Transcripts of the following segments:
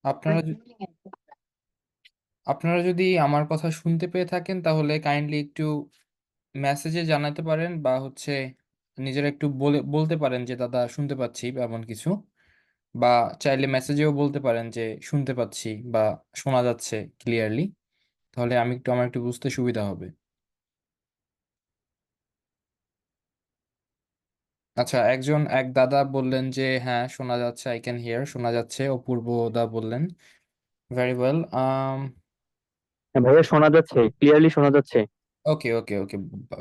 আপনারা আপনারা যদি আমার কথা শুনতে পেয়ে থাকেন তাহলে কাইন্ডলি একটু মেসেজে জানাতে পারেন, বা নিজেরা একটু বলতে পারেন যে দাদা শুনতে পাচ্ছি বা এমন কিছু, বা চাইলে মেসেজেও বলতে পারেন যে শুনতে পাচ্ছি বা শোনা যাচ্ছে ক্লিয়ারলি। তাহলে আমার একটু বুঝতে সুবিধা হবে। আচ্ছা, এক দাদা বললেন যে হ্যাঁ শোনা যাচ্ছে, আই ক্যান হিয়ার, শোনা যাচ্ছে। অপূর্ব দা বললেন ভেরি ওয়েল। হ্যাঁ ভাইয়া, শোনা যাচ্ছে, ক্লিয়ারলি শোনা যাচ্ছে। ওকে ওকে ওকে,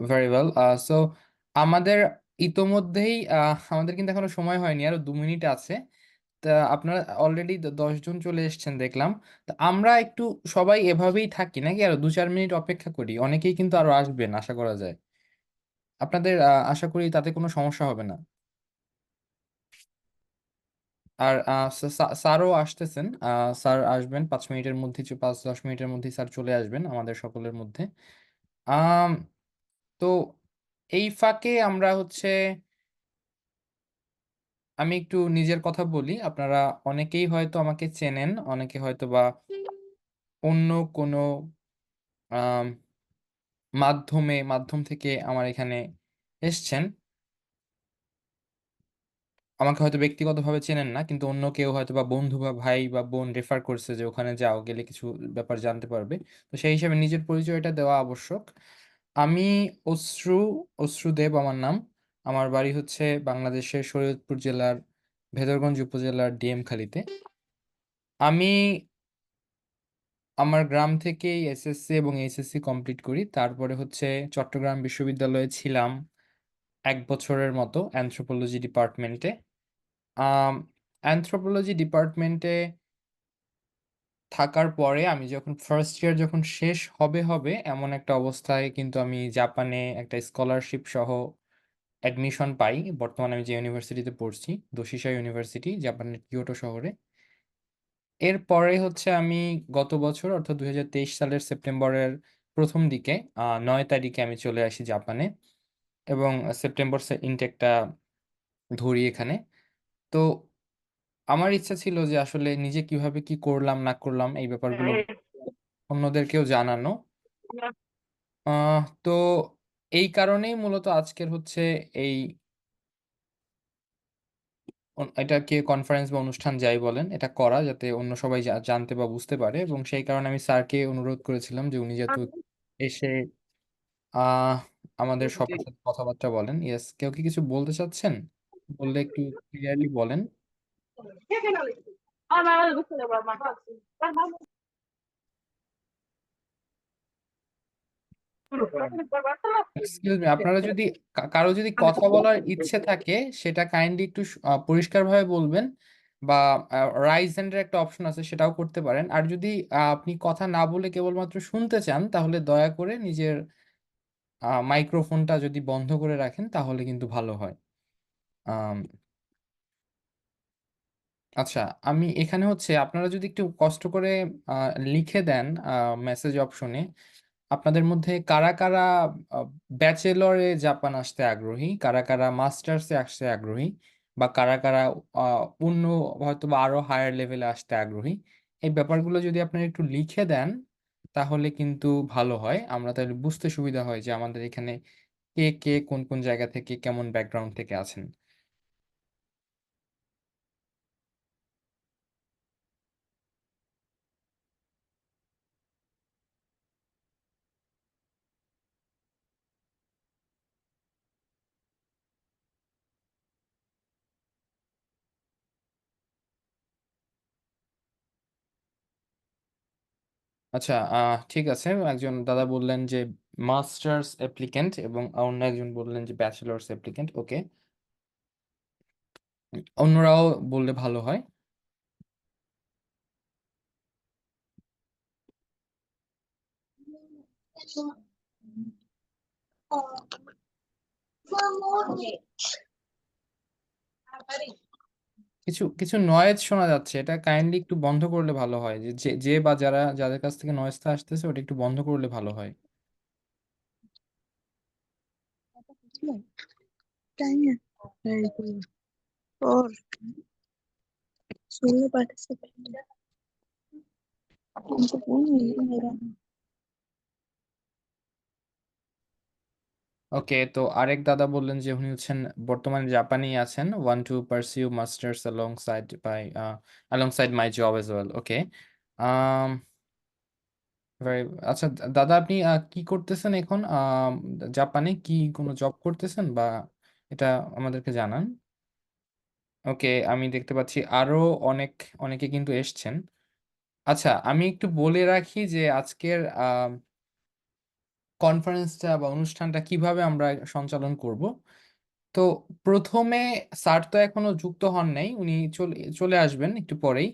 ভেরি ওয়েল। সো আমাদের ইতোমধ্যেই আমাদের কিন্তু এখনো সময় হয়নি, আরো 2 মিনিট আছে। তা আপনারা অলরেডি 10 জন চলে এসেছেন দেখলাম। তা আমরা একটু সবাই এভাবেই থাকি নাকি আরো 2-4 মিনিট অপেক্ষা করি? অনেকেই কিন্তু আরো আসবেন আশা করা যায়। আপনাদের আশা করি তাতে কোনো সমস্যা হবে না। আর স্যারও আসতেছেন, স্যার আসবেন 5 মিনিটের মধ্যে, 5-10 মিনিটের মধ্যে স্যার চলে আসবেন আমাদের সকলের মধ্যে। আম, তো এই ফাঁকে আমি একটু নিজের কথা বলি। আপনারা অনেকেই হয়তো আমাকে চেনেন, অনেকে হয়তো বা অন্য কোনো আম, মাধ্যম থেকে আমার এখানে এসছেন। আমাকে হয়তো ব্যক্তিগতভাবে চেনেন না, কিন্তু অন্য কেউ হয়তো বা বন্ধু বা ভাই বা বোন রেফার করছে যে ওখানে যাও, গেলে কিছু ব্যাপার জানতে পারবে। তো সেই হিসাবে নিজের পরিচয়টা দেওয়া আবশ্যক। আমি অশ্রু, অশ্রুদেব আমার নাম। আমার বাড়ি হচ্ছে বাংলাদেশের শরীয়তপুর জেলার ভেদরগঞ্জ উপজেলার ডিএমখালীতে। আমি আমার গ্রাম থেকেই এসএসসি এবং এইচএসসি কমপ্লিট করি। তারপরে চট্টগ্রাম বিশ্ববিদ্যালয়ে ছিলাম 1 বছরের মতো অ্যানথ্রোপোলজি ডিপার্টমেন্টে। অ্যানথ্রোপোলজি ডিপার্টমেন্টে থাকার পরে আমি যখন ফার্স্ট ইয়ার যখন শেষ হবে এমন একটা অবস্থায় কিন্তু আমি জাপানে একটা স্কলারশিপ সহ অ্যাডমিশন পাই। বর্তমানে আমি যে ইউনিভার্সিটিতে পড়ছি, দোশিসা ইউনিভার্সিটি, জাপানের কিয়োটো শহরে। এরপরে আমি গত বছর অর্থাৎ 2023 সালের সেপ্টেম্বরের প্রথম দিকে 9 তারিখে আমি চলে আসি জাপানে, এবং সেপ্টেম্বর ইনটেকটা ধরি এখানে। তো আমার ইচ্ছা ছিল যে আসলে নিজে কিভাবে কি করলাম না করলাম এই ব্যাপারগুলো অন্যদেরকেও জানানো। তো এই কারণেই মূলত আজকের এই এটাকে কনফারেন্স বা অনুষ্ঠান যাই বলেন, এটা করা, যাতে অন্য সবাই জানতে বা বুঝতে পারে। এবং সেই কারণে আমি স্যারকে অনুরোধ করেছিলাম যে উনি যাতে এসে আহ আমাদের সবার সাথে কথাবার্তা বলেন। ইয়েস, কেউ কি কিছু বলতে চাচ্ছেন? বললে একটু ক্লিয়ারলি বলেন। এক্সকিউজ মি, আপনারা যদি কারো যদি কথা বলার ইচ্ছে থাকে সেটা কাইন্ডলি একটু পরিষ্কারভাবে বলবেন, বা রাইজ হ্যান্ডের একটা অপশন আছে সেটাও করতে পারেন। আর যদি আপনি কথা না বলে কেবলমাত্র শুনতে চান তাহলে দয়া করে নিজের মাইক্রোফোনটা যদি বন্ধ করে রাখেন তাহলে কিন্তু ভালো হয়। আম, আচ্ছা, আমি এখানে আপনারা যদি একটু কষ্ট করে লিখে দেন মেসেজ অপশনে আপনাদের মধ্যে কারা কারা ব্যাচেলরে জাপান আসতে আগ্রহী, কারা কারা মাস্টার্সে আসতে আগ্রহী, বা কারা কারা অন্য হয়তো বা আরো হায়ার লেভেলে আসতে আগ্রহী। এই ব্যাপারগুলো যদি আপনারা একটু লিখে দেন তাহলে কিন্তু ভালো হয়। আমরা তাহলে বুঝতে সুবিধা হয় যে আমাদের এখানে কে কে কোন কোন জায়গা থেকে কেমন ব্যাকগ্রাউন্ড থেকে আছেন। আচ্ছা, ঠিক আছে। একজন দাদা বললেন যে মাস্টার্স অ্যাপ্লিকেন্ট, এবং অন্য একজন বললেন যে ব্যাচেলার্স অ্যাপ্লিকেন্ট। ওকে, অন্যরাও বললে ভালো হয়। কিছু কিছু নয়েজ শোনা যাচ্ছে, এটা কাইন্ডলি একটু বন্ধ করলে ভালো হয়। যে যে যে বা যাদের কাছ থেকে নয়েজটা আসতেছে ওটা একটু বন্ধ করলে ভালো হয়। और 16 पार्टिसिपेंट ওকে, তো আরেক দাদা বললেন যে উনি হচ্ছেন বর্তমানে জাপানেই আছেন, want to pursue masters alongside my job as well. Okay, um আচ্ছা, দাদা আপনি কি করতেছেন এখন? জাপানে কি কোনো জব করতেছেন, বা এটা আমাদেরকে জানান। ওকে, আমি দেখতে পাচ্ছি আরো অনেক অনেকে কিন্তু এসছেন। আচ্ছা, আমি একটু বলে রাখি যে আজকের কনফারেন্সটা বা অনুষ্ঠানটা কিভাবে আমরা সঞ্চালন করব। তো প্রথমে স্যার তো এখনো যুক্ত হন নাই, উনি চলে চলে আসবেন একটু পরেই।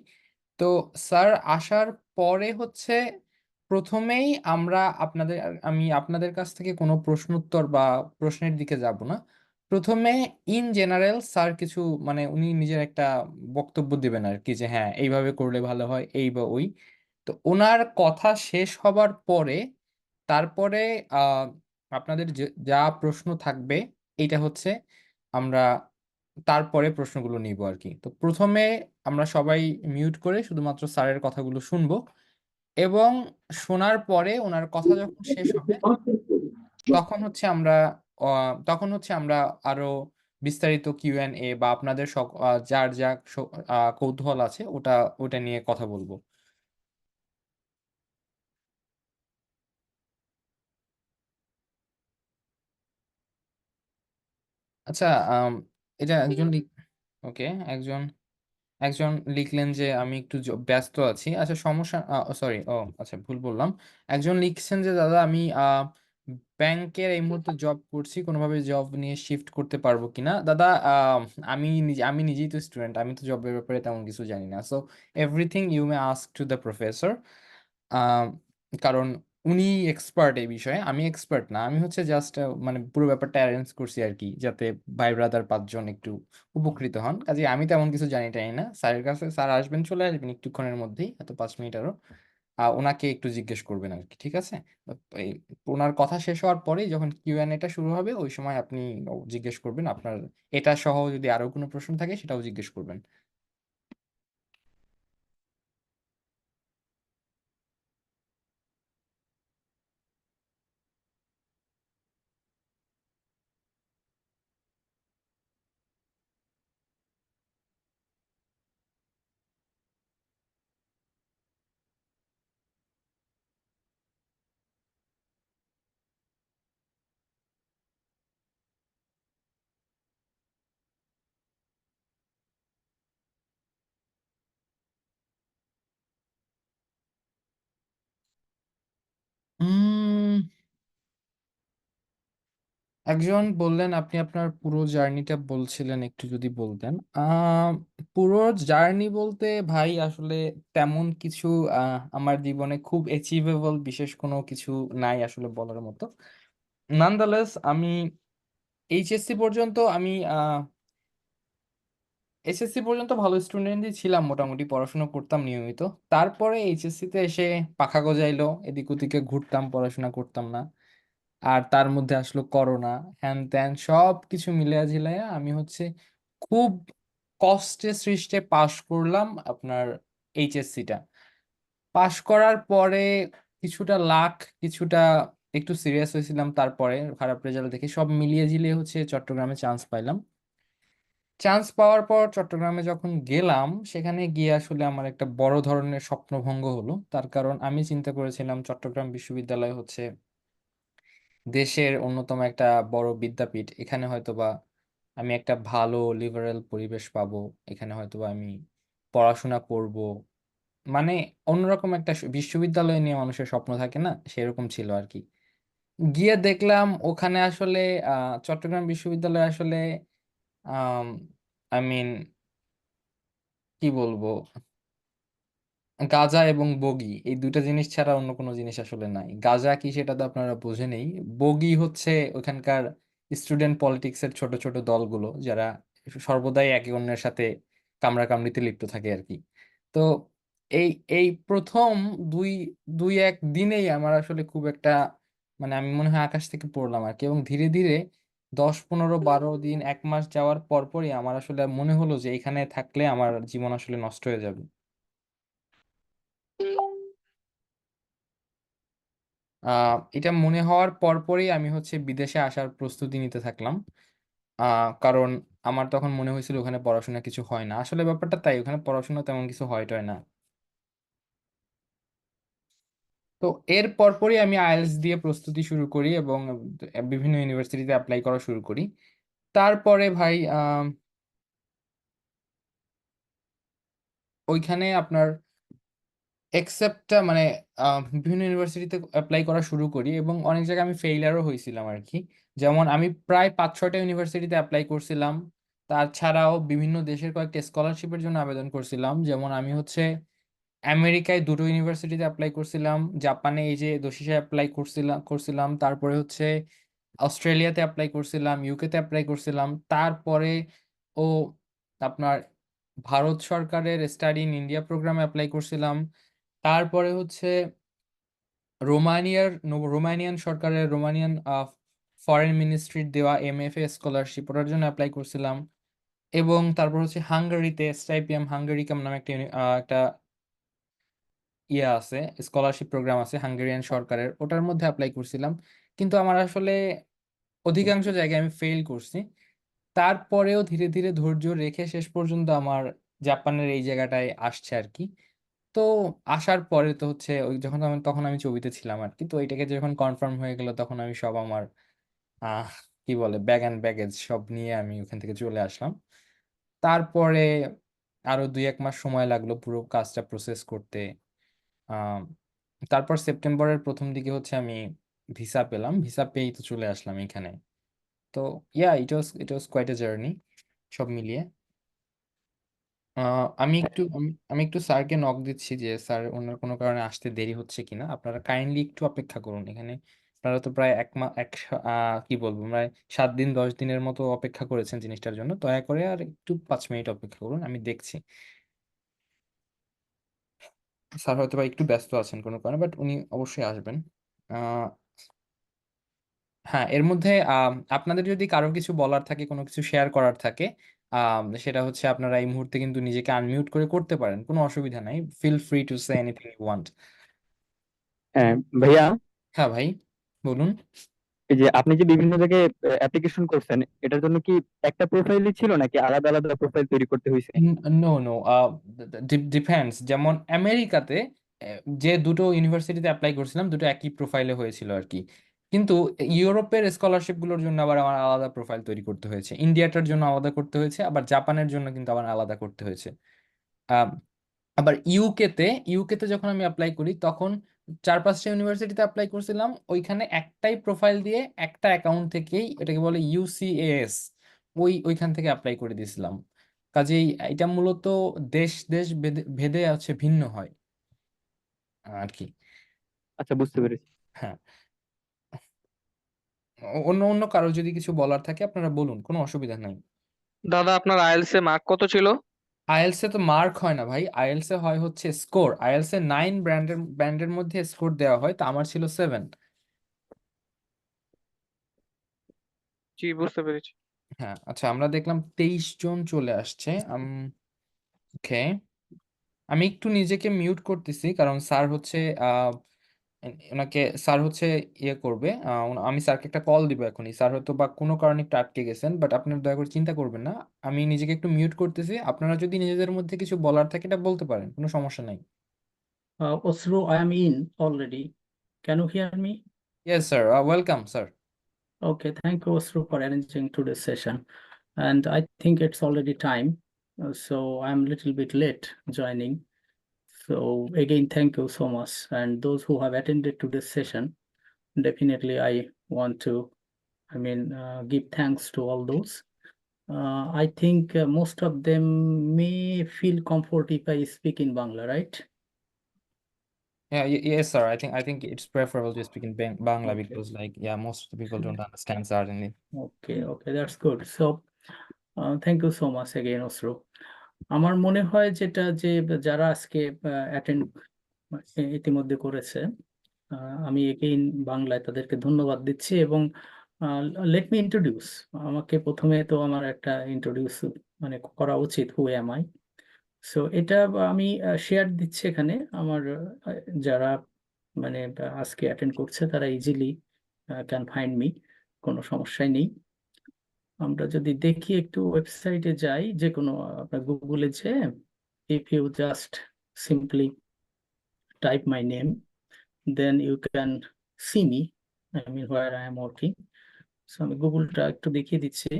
তো স্যার আসার পরে হচ্ছে প্রথমেই আমরা আমি আপনাদের কাছ থেকে কোনো প্রশ্ন উত্তর বা প্রশ্নের দিকে যাব না। প্রথমে ইন জেনারেল স্যার কিছু, মানে উনি নিজের একটা বক্তব্য দিবেন আর কি, যে হ্যাঁ এইভাবে করলে ভালো হয়, এই বা ওই। তো ওনার কথা শেষ হবার পরে তারপরে আহ আপনাদের যা প্রশ্ন থাকবে, এটা হচ্ছে আমরা তারপরে প্রশ্নগুলো নিব আর কি। তো প্রথমে আমরা সবাই মিউট করে শুধুমাত্র স্যারের কথাগুলো শুনবো, এবং শোনার পরে ওনার কথা যখন শেষ হবে তখন হচ্ছে আমরা আরো বিস্তারিত কিউ এন্ড এ বা আপনাদের যার যা কৌতূহল আছে ওটা ওটা নিয়ে কথা বলবো। আচ্ছা, এটা একজন ওকে, একজন একজন লিখলেন যে আমি একটু ব্যস্ত আছি। আচ্ছা, সমস্যা, সরি, আচ্ছা ভুল বললাম। একজন লিখছেন যে দাদা আমি ব্যাংকের এই মুহূর্তে জব করছি, কোনোভাবে জব নিয়ে শিফট করতে পারবো কিনা। দাদা, আমি নিজেই তো স্টুডেন্ট, আমি তো জবের ব্যাপারে তেমন কিছু জানি না। So everything you may ask to the professor, কারণ উনি এক্সপার্ট এই বিষয়ে, আমি এক্সপার্ট না। আমি হচ্ছে জাস্ট মানে পুরো ব্যাপারটা অ্যারেঞ্জ করছি আর কি, যাতে ভাই ব্রাদার পাঁচজন একটু উপকৃত হন। কাজে আমি তেমন কিছু জানি টানি না। স্যারের কাছে স্যার আসবেন, চলে আসবেন একটুক্ষণের মধ্যেই, হয়তো 5 মিনিট আরো। ওনাকে একটু জিজ্ঞেস করবেন আর কি, ঠিক আছে? এই ওনার কথা শেষ হওয়ার পরেই যখন কিউ এন্ড এটা শুরু হবে, ওই সময় আপনি জিজ্ঞেস করবেন আপনার এটা সহ, যদি আরো কোনো প্রশ্ন থাকে সেটাও জিজ্ঞেস করবেন। উম একজন বললেন আপনি আপনার পুরো জার্নিটা বলছিলেন, একটু যদি বলতেন। পুরো জার্নি বলতে ভাই আসলে তেমন কিছু আমার জীবনে খুব অ্যাচিভেবল বিশেষ কোনো কিছু নাই আসলে বলার মতো। নানদালেস আমি এইচএসসি পর্যন্ত আমি এসএসসি পর্যন্ত ভালো স্টুডেন্টই ছিলাম, মোটামুটি পড়াশোনা করতাম নিয়মিত। তারপরে এইচএসসি তে এসে পাখা গজাইলো, এদিক ওদিকে ঘুরতাম, পড়াশোনা করতাম না। আর তার মধ্যে আসলো করোনা, হ্যান ত্যান সব কিছু মিলিয়া ঝিলাইয়া আমি হচ্ছে খুব কষ্টে সৃষ্টে পাশ করলাম আপনার এইচএসসিটা। পাশ করার পরে কিছুটা লাক, কিছুটা একটু সিরিয়াস হয়েছিলাম, তারপরে খারাপ রেজাল্ট দেখে সব মিলিয়ে ঝিলিয়ে হচ্ছে চট্টগ্রামে চান্স পাইলাম। চান্স পাওয়ার পর চট্টগ্রামে যখন গেলাম, সেখানে গিয়ে আসলে আমার একটা বড় ধরনের স্বপ্নভঙ্গ হলো। তার কারণ আমি চিন্তা করেছিলাম চট্টগ্রাম বিশ্ববিদ্যালয় হচ্ছে দেশের অন্যতম একটা বড় বিদ্যাপীঠ, এখানে হয়তোবা আমি একটা ভালো লিবারেল পরিবেশ পাবো, এখানে হয়তোবা আমি পড়াশোনা করব। মানে অন্যরকম একটা বিশ্ববিদ্যালয় নিয়ে মানুষের স্বপ্ন থাকে না, সেরকম ছিল আর কি। গিয়ে দেখলাম ওখানে আসলে চট্টগ্রাম বিশ্ববিদ্যালয় আসলে আম আই মিন কি বলবো, গাঁজা এবং বগি এই দুইটা জিনিস ছাড়া অন্য কোনো জিনিস আসলে নাই। গাঁজা কি সেটা তো আপনারা বোঝেনই, বগি হচ্ছে ওখানকার স্টুডেন্ট পলিটিক্সের ছোট ছোট দলগুলো, যারা সর্বদাই একে অন্যের সাথে কামড়াকামড়িতে লিপ্ত থাকে আর কি। তো এই এই প্রথম দুই দুই এক দিনেই আমার আসলে খুব একটা, মানে আমি মনে হয় আকাশ থেকে পড়লাম আর কি। এবং ধীরে ধীরে 10 15 12 দিন 1 মাস যাওয়ার পরপরই আমার আসলে মনে হলো যে এখানে থাকলে আমার জীবন আসলে নষ্ট হয়ে যাবে। এটা মনে হওয়ার পরপরই আমি হচ্ছে বিদেশে আসার প্রস্তুতি নিতে থাকলাম। কারণ আমার তখন মনে হয়েছিল ওখানে পড়াশোনা কিছু হয় না, আসলে ব্যাপারটা তাই, ওখানে পড়াশোনা তেমন কিছু হয় টয় না। তো এর পরপরই আমি আইএলটিএস দিয়ে প্রস্তুতি শুরু করি এবং বিভিন্ন ইউনিভার্সিটিতে অ্যাপ্লাই করা শুরু করি। তারপরে ভাই ওইখানে আপনার এক্সেপ্টটা মানে বিভিন্ন ইউনিভার্সিটিতে অ্যাপ্লাই করা শুরু করি এবং অনেক জায়গায় আমি ফেইলারও হয়েছিলাম আর কি। যেমন আমি প্রায় 5-6টা ইউনিভার্সিটিতে অ্যাপ্লাই করছিলাম। তাছাড়াও বিভিন্ন দেশের কয়েকটা স্কলারশিপের জন্য আবেদন করছিলাম, যেমন আমি হচ্ছে আমেরিকায় 2টো ইউনিভার্সিটিতে অ্যাপ্লাই করছিলাম, জাপানে এই যে দোষিসে অ্যাপ্লাই করছিলাম, তারপরে হচ্ছে অস্ট্রেলিয়াতে অ্যাপ্লাই করছিলাম, ইউকেতে অ্যাপ্লাই করছিলাম, তারপরে ও আপনার ভারত সরকারের স্টাডি ইন ইন্ডিয়া প্রোগ্রামে অ্যাপ্লাই করছিলাম, তারপরে হচ্ছে রোমানিয়ান সরকারের রোমানিয়ান ফরেন মিনিস্ট্রির দেওয়া এমএফএ স্কলারশিপ ওটার জন্য অ্যাপ্লাই করছিলাম, এবং তারপর হচ্ছে হাঙ্গেরিতে স্টাইপিয়াম হাঙ্গেরিকাম নামে একটা ইয়ে আছে, স্কলারশিপ প্রোগ্রাম আছে হাঙ্গেরিয়ান সরকারের, ওটার মধ্যে অ্যাপ্লাই করছিলাম। কিন্তু আমার আসলে অধিকাংশ জায়গায় আমি ফেল করছি। তারপরেও ধীরে ধীরে ধৈর্য রেখে শেষ পর্যন্ত আমার জাপানের এই জায়গাটায় আসছে আর কি। তো আসার পরে তো হচ্ছে ওই তখন আমি চবিতে ছিলাম আর কি, তো এটাকে যখন কনফার্ম হয়ে গেল তখন আমি সব আমার আহ কি বলে ব্যাগ অ্যান্ড ব্যাগেজ সব নিয়ে আমি ওখান থেকে চলে আসলাম। তারপরে আরো 2-1 মাস সময় লাগলো পুরো কাজটা প্রসেস করতে। আহ তারপর সেপ্টেম্বরের প্রথম দিকে হচ্ছে আমি ভিসা পেলাম, ভিসা পেয়েই তো চলে আসলাম এখানে। তো ইট ওয়াজ কোয়াইট এ জার্নি সব মিলিয়ে। আমি একটু স্যারকে নক দিচ্ছি যে স্যার ওনার কোনো কারণে আসতে দেরি হচ্ছে কিনা, আপনারা কাইন্ডলি একটু অপেক্ষা করুন এখানে। আপনারা তো প্রায় এক মা এক সা- কি বলবো প্রায় 7 দিন 10 দিনের মতো অপেক্ষা করেছেন জিনিসটার জন্য, দয়া করে আর একটু 5 মিনিট অপেক্ষা করুন, আমি দেখছি। স্যার হয়তো বা একটু ব্যস্ত আছেন কোনো কারণে, বাট উনি অবশ্যই আসবেন। আহ হ্যাঁ, এর মধ্যে আপনাদের যদি কারো কিছু বলার থাকে, কোনো কিছু শেয়ার করার থাকে, সেটা হচ্ছে আপনারা এই মুহূর্তে কিন্তু নিজেকে আনমিউট করে করতে পারেন, কোনো অসুবিধা নাই, feel free to say anything you want. হ্যাঁ ভাইয়া, হ্যাঁ ভাই, বলুন। এই যে আপনি যে বিভিন্ন জায়গায় অ্যাপ্লিকেশন করছেন, এটার জন্য কি একটা প্রোফাইলই ছিল নাকি আলাদা আলাদা প্রোফাইল তৈরি করতে হয়েছে? No no, depends. যেমন আমেরিকাতে যে 2টো ইউনিভার্সিটিতে অ্যাপ্লাই করছিলাম, দুটো একই প্রোফাইলে হয়েছিল আর কি। কিন্তু ইউরোপের স্কলারশিপ গুলোর জন্য আবার আমার আলাদা প্রোফাইল তৈরি করতে হয়েছে, ইন্ডিয়াটার জন্য আলাদা করতে হয়েছে, আবার জাপানের জন্য কিন্তু আবার আলাদা করতে হয়েছে। আম, আবার ইউকেতে যখন আমি অ্যাপ্লাই করি তখন 4-5টা ইউনিভার্সিটিতে অ্যাপ্লাই করছিলাম, ওইখানে একটাই প্রোফাইল দিয়ে একটা অ্যাকাউন্ট থেকেই, এটাকে বলে ইউসিএস, ওইখান থেকে অ্যাপ্লাই করে দিয়েছিলাম। কাজেই এটা মূলত দেশ দেশ ভেদে ভেদে আছে, ভিন্ন হয় আর কি। আচ্ছা, বুঝতে পেরেছি। হ্যাঁ, অন্য অন্য কারো যদি কিছু বলার থাকে আপনারা বলুন, কোনো অসুবিধা নাই। দাদা আপনার আইএলটিএস এ মার্ক কত ছিল? আইএলস এ তো মার্ক হয় না ভাই, আইএলস এ হয় হচ্ছে স্কোর। আইএলস এ 9 ব্যান্ডের মধ্যে স্কোর দেওয়া হয়, তো আমার ছিল 7। জি, বুঝতে পেরেছি। হ্যাঁ, আচ্ছা, আমরা দেখলাম 23 জন চলে আসছে। ওকে, আমি একটু নিজেকে মিউট করতেছি কারণ স্যার হচ্ছে ওনাকে স্যার হচ্ছে ইয়ে করবে, আমি স্যারকে একটা কল দিব এখনই, স্যার হয়তো বা কোনো কারণে একটু আটকে গেছেন, বাট আপনার দয়া করে চিন্তা করবেন না। আমি নিজেকে একটু মিউট করতেছি, আপনারা যদি নিজেদের মধ্যে কিছু বলার থাকে এটা বলতে পারেন, কোনো সমস্যা নাই। Osro, I am in already. Can you hear me? Yes sir, welcome sir. Okay, thank you, Osro, for arranging today's session. And I think it's already time. So I'm a little bit late joining. So again, thank you so much. And those who have attended to this session, definitely I want to, give thanks to all those. I think most of them may feel comfort if I speak in Bangla, right? Yeah, yes sir, I think it's preferable to speak in Bangla Okay. because like yeah, most of the people don't understand certainly. Okay, that's good. So thank you so much again অসরো। আমার মনে হয় যেটা যে যারা আজকে attend ইতিমধ্যে করেছে, আমি এগেইন বাংলায় তাদেরকে ধন্যবাদ দিচ্ছি। এবং লেট মি ইন্ট্রোডিউস, আমাকে প্রথমে তো আমার একটা ইন্ট্রোডিউস মানে করা উচিত, হু এম আই। সো এটা আমি শেয়ার দিচ্ছি এখানে আমার যারা মানে আজকে অ্যাটেন্ড করছে তারা ইজিলি ক্যান ফাইন্ড মি, কোনো সমস্যাই নেই। আমরা যদি দেখি একটু ওয়েবসাইটে যাই, যে কোনো আপনার গুগলে যে if you just simply type my name, then you can see me, I mean where I am working. So আমি গুগলটা একটু দেখিয়ে দিচ্ছি।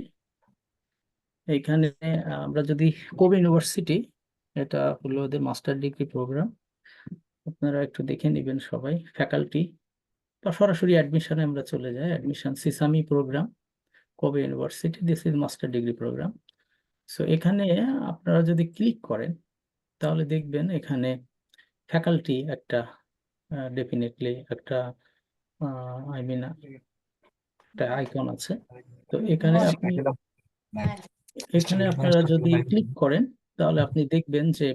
এইখানে আমরা যদি কোবে ইউনিভার্সিটি, এটা হলো ওদের মাস্টার ডিগ্রি প্রোগ্রাম, আপনারা একটু দেখে নেবেন সবাই। ফ্যাকাল্টি বা সরাসরি অ্যাডমিশনে আমরা চলে যাই, admission SESAMI program, Kobe university, this is master degree program. So এখানে আপনারা যদি ক্লিক করেন তাহলে দেখবেন এখানে ফ্যাকাল্টি একটা ডেফিনেটলি একটা আই মিন একটা আইকন আছে। তো এখানে আপনারা যদি ক্লিক করেন তাহলে আপনি দেখবেন যে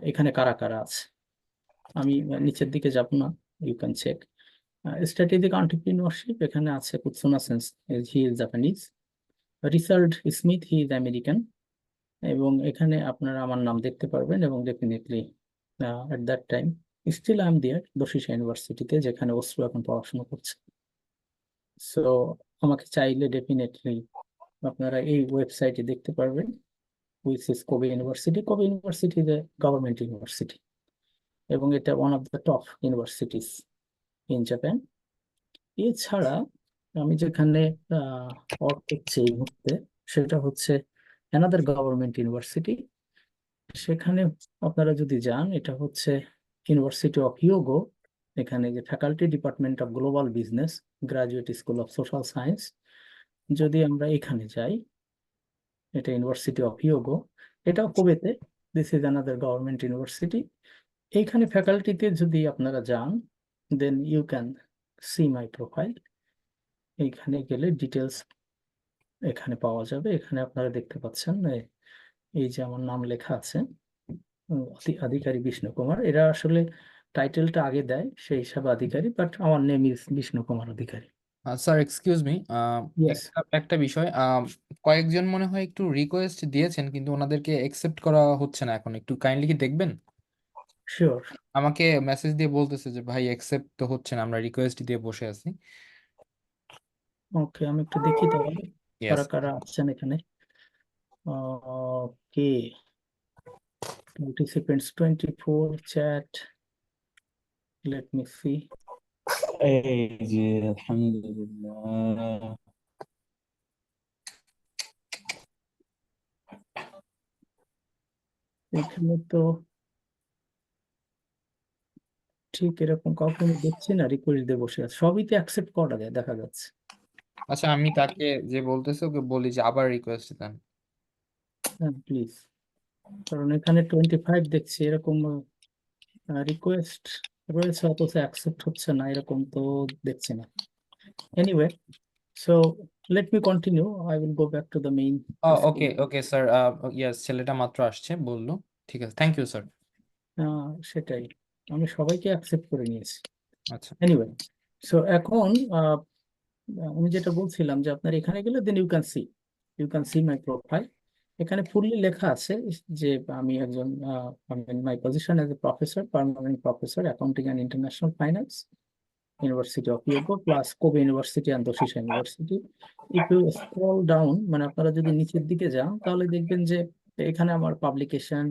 এখানে কারা কারা আছে। আমি নিচের দিকে যাব না, you can check. Strategic entrepreneurship, এখানে আছে Kutsuna sensei, he is Japanese. Richard Smith, he is American. এবং এখানে আপনারা আমার নাম দেখতে পারবেন, এবং definitely at that time still I am there Doshisha ইউনিভার্সিটিতে, যেখানে অশ্রু এখন পড়াশোনা করছে। সো আমাকে চাইলে ডেফিনেটলি আপনারা এই ওয়েবসাইটে দেখতে পারবেন, which is Kobe University. Kobe University is a government university এবং এটা one of the top universities in Japan. এছাড়া আমি যেখানে ওয়ার্ক করছি এই মুহূর্তে, সেটা হচ্ছে অ্যানাদার গভর্নমেন্ট ইউনিভার্সিটি। সেখানে আপনারা যদি যান, এটা হচ্ছে ইউনিভার্সিটি অফ হিয়োগো। এখানে যে faculty department of global business, graduate school of social science. যদি আমরা এখানে যাই, এটা ইউনিভার্সিটি অফ হিয়োগো, এটাও কোবেতে, this is another government university. এইখানে ফ্যাকাল্টিতে যদি আপনারা যান, then you can see my profile. এইখানে গেলে ডিটেলস এখানে পাওয়া যাবে। এখানে আপনারা দেখতে পাচ্ছেন এই যে আমার নাম লেখা আছে, আধিকারী বিষ্ণু কুমার। এরা আসলে টাইটেলটা আগে দেয়, সেই হিসাবে আধিকারী, বাট আমার name is Bishnu Kumar Adhikari. Sir excuse me, yes, একটা বিষয়, কয়েকজন মনে হয় একটু রিকোয়েস্ট দিয়েছেন কিন্তু ওনাদেরকে অ্যাকসেপ্ট করা হচ্ছে না এখন, একটু কাইন্ডলি কি দেখবেন? শিওর। আমাকে মেসেজ দিয়ে বলতেছে যে ভাই অ্যাকসেপ্ট তো হচ্ছে না, আমরা রিকোয়েস্ট দিয়ে বসে আছি। ওকে, আমি একটু দেখি তাহলে ইয়েস। কারা কারা আছেন এখানে। ওকে, participants 24 chat, let me see. এই যে আলহামদুলিল্লাহ। এখানে তো ঠিক এরকম কাউকে আমি দেখছি না, রিকোয়েস্ট দিয়ে বসে আছে, সবই তো অ্যাকসেপ্ট করা যায় দেখা যাচ্ছে। আচ্ছা, আমি তাকে যে বলতেছে ওকে বলি যে আবার রিকোয়েস্ট দেন। হ্যাঁ প্লিজ, কারণ এখানে 25 দেখছি, এরকম রিকোয়েস্ট রয়েছে অথচ অ্যাকসেপ্ট হচ্ছে না, এরকম তো দেখছি না। Anyway, so let me continue, I will go back to the main okay okay sir, yes, ছেলেটা মাত্র আসছে বললো। ঠিক আছে, থ্যাংক ইউ স্যার। সেটাই, আমি সবাইকে অ্যাকসেপ্ট করে নিয়েছি। আচ্ছা। এনিওয়ে, সো এখন আমি যেটা বলছিলাম যে আপনার এখানে গেলে then you can see my profile. এখানে ফুললি লেখা আছে যে আমি একজন my position as a professor, permanent professor, accounting and international finance, university of Hyogo plus Kobe university and Doshisha university. If you scroll down, মানে আপনারা যদি নিচের দিকে যান তাহলে দেখবেন যে এখানে আমার পাবলিকেশন,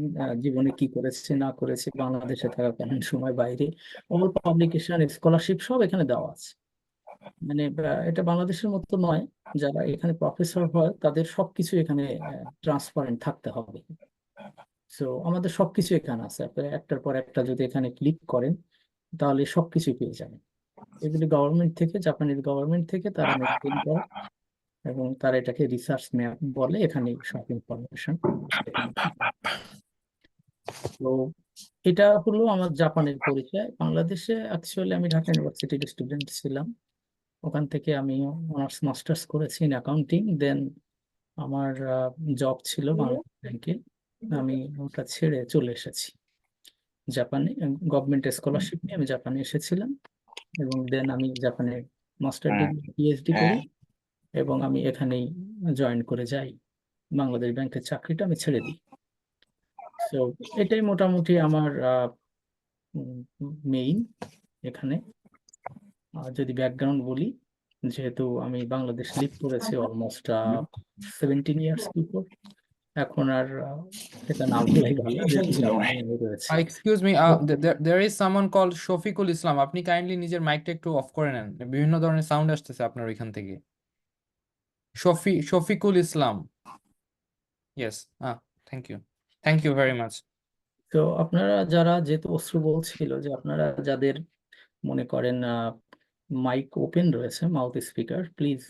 জীবনে কি করেছে না করেছে, বাংলাদেশে থাকাকালীন সময়, বাইরে, অল পাবলিকেশন, স্কলারশিপ সব এখানে দেওয়া আছে। মানে এটা বাংলাদেশের মতো নয়, যারা এখানে প্রফেসর হয় তাদের সবকিছু এখানে ট্রান্সপারেন্ট থাকতে হবে। সো আমাদের সবকিছু এখানে আছে, আপনি একটার পর একটা যদি এখানে ক্লিক করেন তাহলে সবকিছু পেয়ে যাবেন। এগুলি গভর্নমেন্ট থেকে, জাপানিজ গভর্নমেন্ট থেকে তারা মেনটেন করে, এবং তারা এটাকে রিসার্চ ম্যাপ বলে। এখানে সব ইনফরমেশন। তো এটা হলো আমার জাপানের পরিচয়। বাংলাদেশে অ্যাকচুয়ালি আমি ঢাকা ইউনিভার্সিটির স্টুডেন্ট ছিলাম, ওখান থেকে আমি অনার্স মাস্টার্স করেছি ইন অ্যাকাউন্টিং। দেন আমার জব ছিল বাংলাদেশ ব্যাংকে, আমি ওটা ছেড়ে চলে এসেছি জাপানে। গভর্নমেন্ট স্কলারশিপ নিয়ে আমি জাপানে এসেছিলাম, এবং দেন আমি জাপানে মাস্টার ডিগ্রি পিএইচডি করি, এবং আমি এখানেই জয়েন করে যাই। বাংলাদেশ ব্যাংকের চাকরিটা আমি ছেড়ে দিই। তো এটাই মোটামুটি আমার মেইন। এখানে যদি ব্যাকগ্রাউন্ড বলি, যেহেতু আমি বাংলাদেশ লিভ করেছি অলমোস্ট 17 ইয়ার্স বিফোর, এখন আর সেটা না বলাই ভালো, যেহেতু জাপানে আমি রয়েছি। এক্সকিউজ মি, তো there is someone called Shafiqul Islam, আপনি কাইন্ডলি নিজের মাইকটা একটু অফ করে নেন, বিভিন্ন ধরনের সাউন্ড আসতেছে আপনার ওইখান থেকে। Shafiqul Islam, yes, thank you very much. তো আপনারা যারা, যেহেতু অশ্রু বলছিল যে আপনারা যাদের মনে করেন মাইক ওপেন রয়েছে, মাউথ স্পিকার, প্লিজ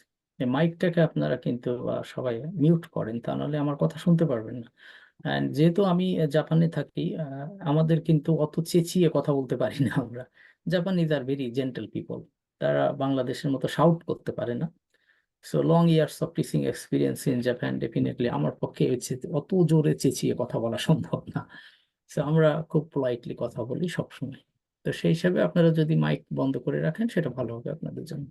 এই মাইকটাকে আপনারা কিন্তু সবাই মিউট করেন, তা নাহলে আমার কথা শুনতে পারবেন না। অ্যান্ড যেহেতু আমি জাপানে থাকি, আমাদের কিন্তু অত চেঁচিয়ে কথা বলতে পারি না আমরা। Japanese are very gentle people, তারা বাংলাদেশের মতো শাউট করতে পারে না। So long years of teaching experience in Japan, definitely আমার পক্ষে অত জোরে চেঁচিয়ে কথা বলা সম্ভব না। সো আমরা খুব পোলাইটলি কথা বলি সবসময়। তো সেই হিসাবে আপনারা যদি মাইক বন্ধ করে রাখেন সেটা ভালো হবে আপনাদের জন্য।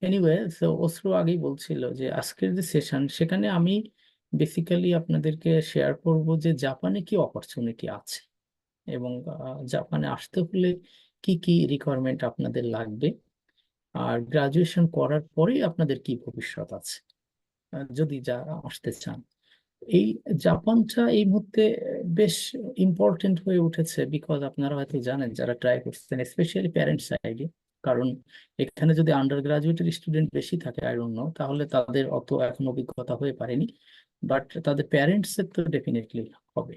এনিওয়ে, তো অশ্রু আগেই বলছিল যে আজকের যে সেশন, সেখানে আমি বেসিক্যালি আপনাদেরকে শেয়ার করব যে জাপানে কি অপরচুনিটি আছে, এবং জাপানে আসতে হলে কি কি রিকোয়ারমেন্ট আপনাদের লাগবে, আর গ্রাজুয়েশন করার পরেই আপনাদের কি ভবিষ্যৎ আছে যদি যা আসতে চান। এই জাপানটা এই মুহূর্তে বেশ ইম্পর্টেন্ট হয়ে উঠেছে, বিকজ আপনারা হয়তো জানেন যারা ট্রাই করছেন, স্পেশালি প্যারেন্টস সাইডে। কারণ এখানে যদি আন্ডার গ্রাজুয়েটের স্টুডেন্ট বেশি থাকে, আই ডোন্ট নো, তাহলে তাদের অত এখন অভিজ্ঞতা হয়ে পারেনি, বাট তাদের প্যারেন্টস এর তো ডেফিনেটলি হবে।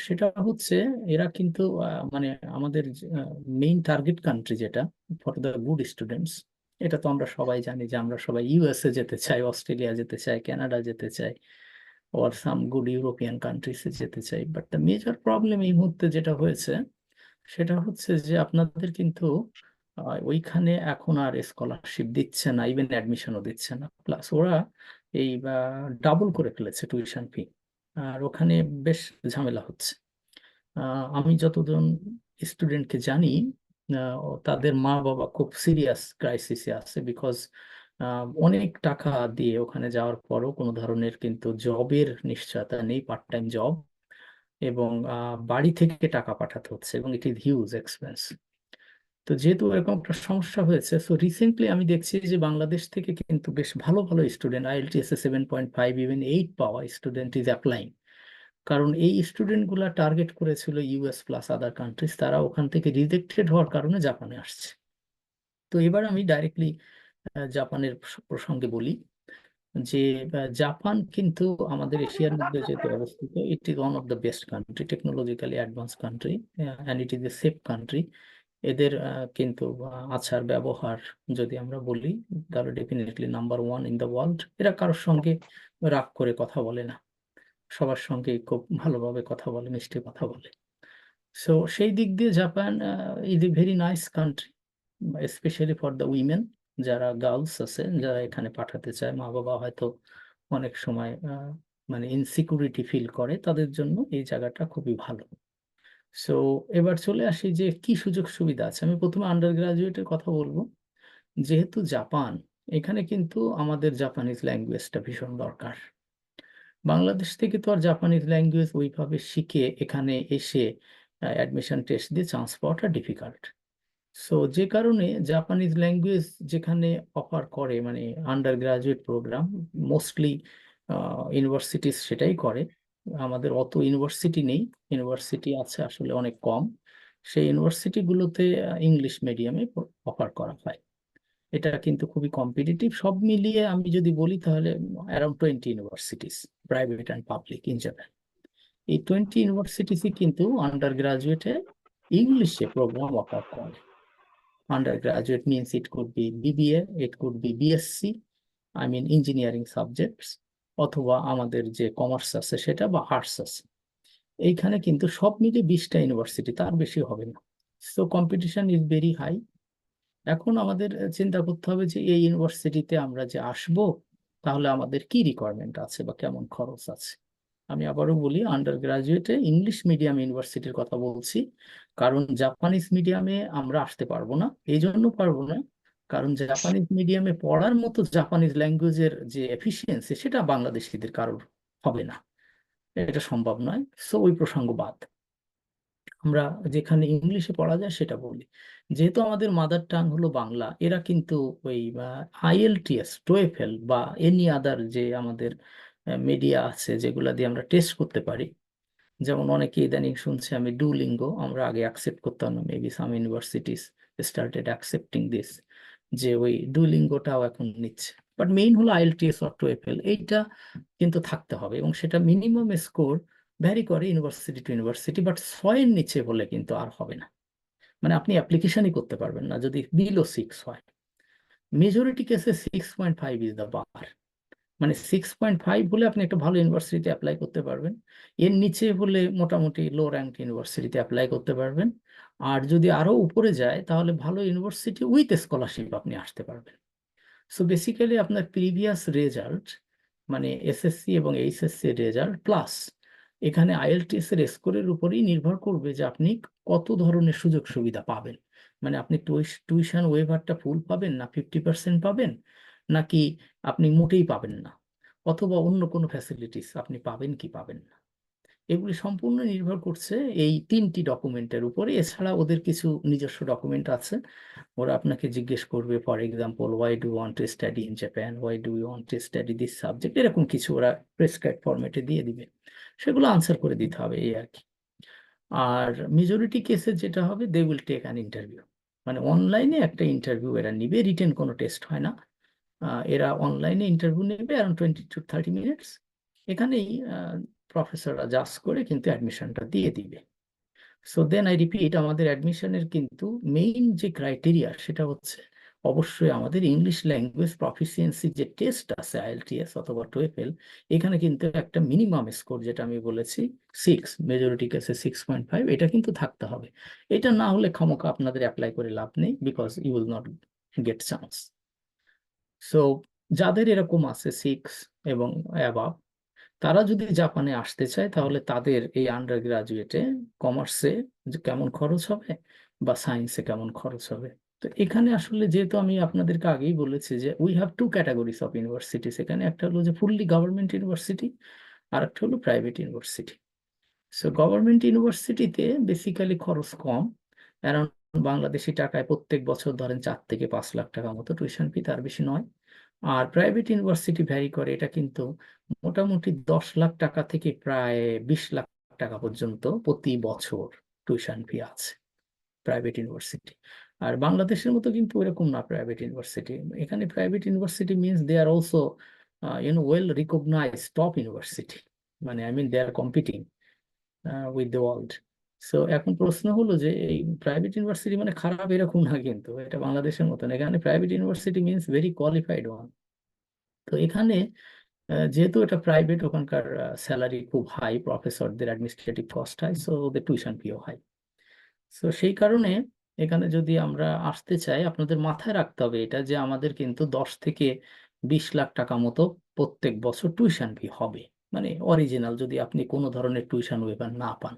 সেটা হচ্ছে, এরা কিন্তু মানে আমাদের মেইন টার্গেট কান্ট্রি যেটা ফর দ্য গুড স্টুডেন্টস, এটা তো আমরা সবাই জানি যে আমরা সবাই ইউএসএ যেতে চাই, অস্ট্রেলিয়া যেতে চাই, কানাডা যেতে চাই, ওর সাম গুড ইউরোপিয়ান কান্ট্রিজে যেতে চাই। বাট দ্য মেজর প্রবলেম এই মুহূর্তে যেটা হয়েছে, সেটা হচ্ছে যে আপনাদের কিন্তু ওইখানে এখন আর স্কলারশিপ দিচ্ছে না, ইভেন অ্যাডমিশনও দিচ্ছে না, প্লাস ওরা এই ডাবল করে ফেলেছে টিউশন ফি, আর ওখানে বেশ ঝামেলা হচ্ছে। আমি যতজন স্টুডেন্টকে জানি, তাদের মা বাবা খুব সিরিয়াস ক্রাইসিসে আছে, বিকজ অনেক টাকা দিয়ে ওখানে যাওয়ার পরও কোনো ধরনের কিন্তু জবের নিশ্চয়তা নেই, পার্ট টাইম জব, এবং বাড়ি থেকে টাকা পাঠাতে হচ্ছে, এবং ইট ইজ হিউজ এক্সপেন্স। তো যেহেতু এরকম একটা সমস্যা হয়েছে, সো রিসেন্টলি আমি দেখছি যে বাংলাদেশ থেকে কিন্তু বেশ ভালো ভালো স্টুডেন্ট, আইএলটিএস 7.5 ইভেন 8 পাওয়া স্টুডেন্ট ইজ অ্যাপ্লাইং। কারণ এই স্টুডেন্টগুলা টার্গেট করেছিল ইউএস প্লাস আদার কান্ট্রিজ, তারা ওখান থেকে রিজেক্টেড হওয়ার কারণে জাপানে আসছে। তো এবার আমি ডাইরেক্টলি জাপানের প্রসঙ্গে বলি যে জাপান কিন্তু আমাদের এশিয়ার মধ্যে যেহেতু অবস্থিত, it is one of the best country, technologically advance country, and it is a safe country. এদের কিন্তু আচার ব্যবহার যদি আমরা বলি, তাহলে definitely number one in the world. এরা কারোর সঙ্গে রাগ করে কথা বলে না, সবার সঙ্গে খুব ভালোভাবে কথা বলে, মিষ্টি কথা বলে। সো সেই দিক দিয়ে Japan is a very nice country, specially for the women, যারা গার্লস আছে, যারা এখানে পাঠাতে চায়, মা বাবা হয়তো অনেক সময় মানে ইনসিকিউরিটি ফিল করে, তাদের জন্য এই জায়গাটা খুবই ভালো। সো এবার চলে আসি যে কি সুযোগ সুবিধা আছে। আমি প্রথমে আন্ডার গ্রাজুয়েটের কথা বলবো। যেহেতু জাপান, এখানে কিন্তু আমাদের জাপানিজ ল্যাঙ্গুয়েজটা ভীষণ দরকার। বাংলাদেশ থেকে তো আর জাপানিজ ল্যাঙ্গুয়েজ ওইভাবে শিখে এখানে এসে অ্যাডমিশন টেস্ট দিয়ে চান্স পাওয়াটা ডিফিকাল্ট। সো যে কারণে জাপানিজ ল্যাঙ্গুয়েজ যেখানে অফার করে, মানে undergraduate programme, mostly universities সেটাই করে। আমাদের অত ইউনিভার্সিটি নেই, ইউনিভার্সিটি আছে আসলে অনেক কম। সেই ইউনিভার্সিটিগুলোতে ইংলিশ মিডিয়ামে অফার করা হয়। এটা কিন্তু খুবই কম্পিটিটিভ। সব মিলিয়ে আমি যদি বলি তাহলে around 20 universities, private and public in Japan. এই 20 ইউনিভার্সিটিসই কিন্তু আন্ডার গ্রাজুয়েটে ইংলিশে প্রোগ্রাম অফার করে। Undergraduate means it could be BBA, it could be BSc, I mean engineering subjects, অথবা আমাদের যে কমার্স আছে সেটা, বা আর্টস আছে। এইখানে কিন্তু সব মিলে 20টা ইউনিভার্সিটি, তার বেশি হবে না। So competition is very high. এখন আমাদের চিন্তা করতে হবে যে এই ইউনিভার্সিটিতে আমরা যে আসব, তাহলে আমাদের কি রিকোয়ারমেন্ট আছে বা কেমন খরচ আছে। আমি আবারও বলি, আন্ডার গ্রাজুয়েটে ইংলিশ মিডিয়াম ইউনিভার্সিটির কথা বলছি, কারণ জাপানিজ মিডিয়ামে আমরা আসতে পারবো না। এই জন্য পারবো না কারণ জাপানিজ মিডিয়ামে পড়ার মতো জাপানিজ ল্যাঙ্গুয়েজের যে এফিসিয়েন্সি, সেটা বাংলাদেশিদের কারোর হবে না, এটা সম্ভব নয়। সো ওই প্রসঙ্গ বাদ। আমরা যেখানে ইংলিশে পড়া যায় সেটা বলি। যেহেতু আমাদের মাদার টাং হলো বাংলা, এরা কিন্তু ওই আইএলটিএস, টোয়েফেল বা এনি আদার যে আমাদের মিডিয়া আছে যেগুলা দিয়ে আমরা টেস্ট করতে পারি, যেমন অনেকে ইদানিং শুনছে আমি ডুলিঙ্গো, আমরা আগে অ্যাকসেপ্ট করতাম না, maybe some universities started accepting this, যে ওই ডুলিঙ্গোটাও এখন নিচ্ছে। বাট মেইন হলো আইএলটিএস অর টোয়েফেল, এইটা কিন্তু থাকতে হবে, এবং সেটা মিনিমাম স্কোর ভ্যারি করে ইউনিভার্সিটি টু ইউনিভার্সিটি, বাট 6-এর নিচে হলে কিন্তু আর হবে না, মানে আপনি অ্যাপ্লিকেশনই করতে পারবেন না যদি বিলো 6 হয়। মেজরিটি কেসে 6.5 ইজ দ্য বার, মানে 6.5 হলে আপনি একটা ভালো ইউনিভার্সিটিতে অ্যাপ্লাই করতে পারবেন, এর নিচে হলে মোটামুটি লো র্যাঙ্ক ইউনিভার্সিটিতে অ্যাপ্লাই করতে পারবেন, আর যদি আরো উপরে যায় তাহলে ভালো ইউনিভার্সিটি উইথ স্কলারশিপ আপনি আসতে পারবেন। সো বেসিক্যালি আপনার প্রিভিয়াস রেজাল্ট, মানে এসএসসি এবং এইচএসসি রেজাল্ট প্লাস এখানে আইএলটিএস এর স্কোরের উপরেই নির্ভর করবে যে আপনি কত ধরনের সুযোগ সুবিধা পাবেন, মানে আপনি টিউশন ওয়েভারটা ফুল পাবেন না 50% পাবেন, নাকি আপনি মোটেই পাবেন না, অথবা অন্য কোনো ফ্যাসিলিটিস আপনি পাবেন কি পাবেন না। এগুলি সম্পূর্ণ নির্ভর করছে এই 3টি ডকুমেন্টের উপরে। এছাড়া ওদের কিছু নিজস্ব ডকুমেন্ট আছে, ওরা আপনাকে জিজ্ঞেস করবে, for example, why do want to study in Japan, why do you want to study this subject, এরকম কিছু ওরা প্রেসক্রাইব ফরম্যাটে দিয়ে দিবে, সেগুলো আনসার করে দিতে হবে এই আর কি। আর মেজরিটি কেসে যেটা হবে, they will take an interview, মানে অনলাইনে একটা ইন্টারভিউ এরা নিবে, রিটেন কোনো টেস্ট হয় না, এরা অনলাইনে ইন্টারভিউ নেবে অ্যারাউন্ড 20 to 30 মিনিটস, এখানেই প্রফেসররা জাজ করে কিন্তু অ্যাডমিশনটা দিয়ে দিবে। সো দেন আই রিপিট, আমাদের অ্যাডমিশনের কিন্তু মেইন যে ক্রাইটেরিয়া সেটা হচ্ছে অবশ্যই আমাদের ইংলিশ ল্যাঙ্গুয়েজ প্রফিসিয়েন্সি যে টেস্ট আছে আইএলটিএস অথবা টোয়েফেল, এখানে কিন্তু একটা মিনিমাম স্কোর, যেটা আমি বলেছি 6, মেজরিটি কেসে 6.5, এটা কিন্তু থাকতে হবে। এটা না হলে খামোকা আপনাদের অ্যাপ্লাই করে লাভ নেই, because you will not get chance. So যাদের এরকম আছে 6 এবং অ্যাবাভ, তারা যদি জাপানে আসতে চায় তাহলে তাদের এই আন্ডার গ্রাজুয়েটে কমার্সে কেমন খরচ হবে বা সায়েন্সে কেমন খরচ হবে। তো এখানে আসলে যেহেতু আমি আপনাদেরকে আগেই বলেছি যে we have 2 categories of universities, এখানে একটা হলো যে ফুললি গভর্নমেন্ট ইউনিভার্সিটি, আর একটা হলো প্রাইভেট ইউনিভার্সিটি। সো গভর্নমেন্ট ইউনিভার্সিটিতে বেসিক্যালি খরচ কম, অ্যারাউন্ড বাংলাদেশি টাকায় প্রত্যেক বছর ধরেন 4 থেকে 5 লাখ টাকা মতো টিউশন ফি, তার বেশি নয়। আর প্রাইভেট ইউনিভার্সিটি ভ্যারি করে, এটা কিন্তু মোটামুটি 10 লাখ টাকা থেকে প্রায় 20 লাখ টাকা পর্যন্ত প্রতি বছর টিউশন ফি আছে প্রাইভেট ইউনিভার্সিটি। আর বাংলাদেশের মতো কিন্তু এরকম না প্রাইভেট ইউনিভার্সিটি, এখানে private university means they are also well recognized top university, মানে I mean they are competing with the world. So এখন প্রশ্ন হলো যে এই প্রাইভেট ইউনিভার্সিটি মানে খারাপ এরকম না, কিন্তু এটা বাংলাদেশের মতন, এখানে private university means very qualified one. তো এখানে যেহেতু এটা প্রাইভেট, ওখানকার স্যালারি খুব হাই, প্রফেসরদের অ্যাডমিনিস্ট্রেটিভ কস্ট হাই, সো ওদের টিউশন ফিও হাই। সো সেই কারণে এখানে যদি আমরা আসতে চাই, আপনাদের মাথায় রাখতে হবে এটা, যে আমাদের কিন্তু 10 থেকে 20 লাখ টাকা মতো প্রত্যেক বছর টিউশন ফি হবে, মানে অরিজিনাল, যদি আপনি কোনো ধরনের টিউশন ওয়েভার না পান।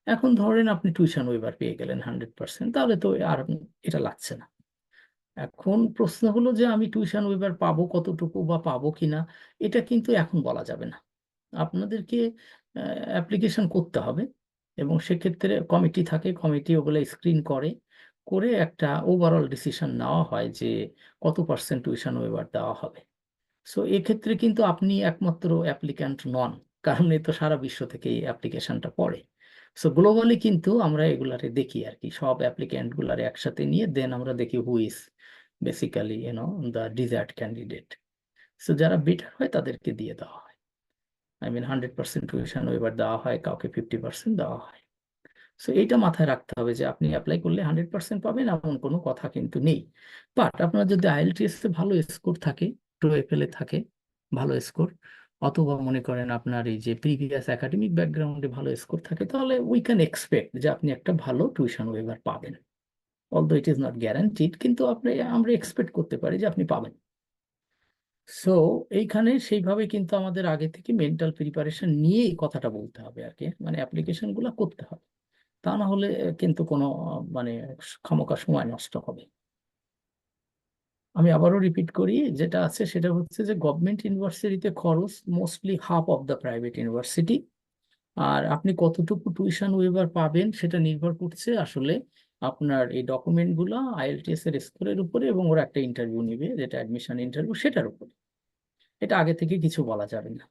এখন ধরেন আপনি টিউশন ওয়েভার পেয়ে গেলেন 100%, তাহলে তো আর এটা লাগছে না। এখন প্রশ্ন হলো যে আমি টিউশন ওয়েভার পাবো কতটুকু বা পাবো কিনা, এটা কিন্তু এখন বলা যাবে না, আপনাদেরকে অ্যাপ্লিকেশন করতে হবে, এবং সেক্ষেত্রে কমিটি থাকে, কমিটি ওগুলো স্ক্রিন করে, করে একটা ওভারঅল ডিসিশন নেওয়া হয় যে কত পার্সেন্ট টিউশন ওয়েভার দেওয়া হবে। সো এক্ষেত্রে কিন্তু আপনি একমাত্র অ্যাপ্লিক্যান্ট নন, কারণ এ তো সারা বিশ্ব থেকে এই অ্যাপ্লিকেশনটা পড়ে। সো গ্লোবালি কিন্তু আমরা এগুলারে দেখি আর কি, সব অ্যাপ্লিক্যান্ট গুলারে একসাথে নিয়ে দেন আমরা দেখি who is basically the desired candidate. So যারা বেটার হয় তাদেরকে দিয়ে দেওয়া হয়, আই মিন 100% টিউশন ওয়েভার দেওয়া হয়, কাউকে 50% দেওয়া হয়। সো এইটা মাথায় রাখতে হবে যে আপনি অ্যাপ্লাই করলে 100% পাবেন এমন কোনো কথা কিন্তু নেই। বাট আপনার যদি আইএলটিএস এ ভালো স্কোর থাকে, টোএফএল এ থাকে ভালো স্কোর, অথবা মনে করেন আপনার এই যে প্রিভিয়াস একাডেমিক ব্যাকগ্রাউন্ডে ভালো স্কোর থাকে, তাহলে উই ক্যান এক্সপেক্ট যে আপনি একটা ভালো টিউশন ওয়েভার পাবেন। Although it is not guaranteed, কিন্তু আমরা এক্সপেক্ট করতে পারি যে আপনি পাবেন। সো এইখানে সেইভাবে কিন্তু আমাদের আগে থেকে মেন্টাল প্রিপারেশন নিয়ে এই কথাটা বলতে হবে আর কি, মানে অ্যাপ্লিকেশন গুলো করতে হবে, তা না হলে কিন্তু কোনো মানে খামোকা সময় নষ্ট হবে। আমি আবারও রিপিট করি, যেটা আছে সেটা হচ্ছে যে গভর্নমেন্ট ইউনিভার্সিটিতে খরচ mostly half of the private university, আর আপনি কতটুকু টিউশন ওয়েভার পাবেন সেটা নির্ভর করছে আসলে আপনার এই ডকুমেন্টগুলো আইএলটিএস এর স্কোরের উপরে, এবং ওরা একটা ইন্টারভিউ নেবে যেটা অ্যাডমিশন ইন্টারভিউ, সেটার উপরে। এটা আগে থেকে কিছু বলা যাবে না।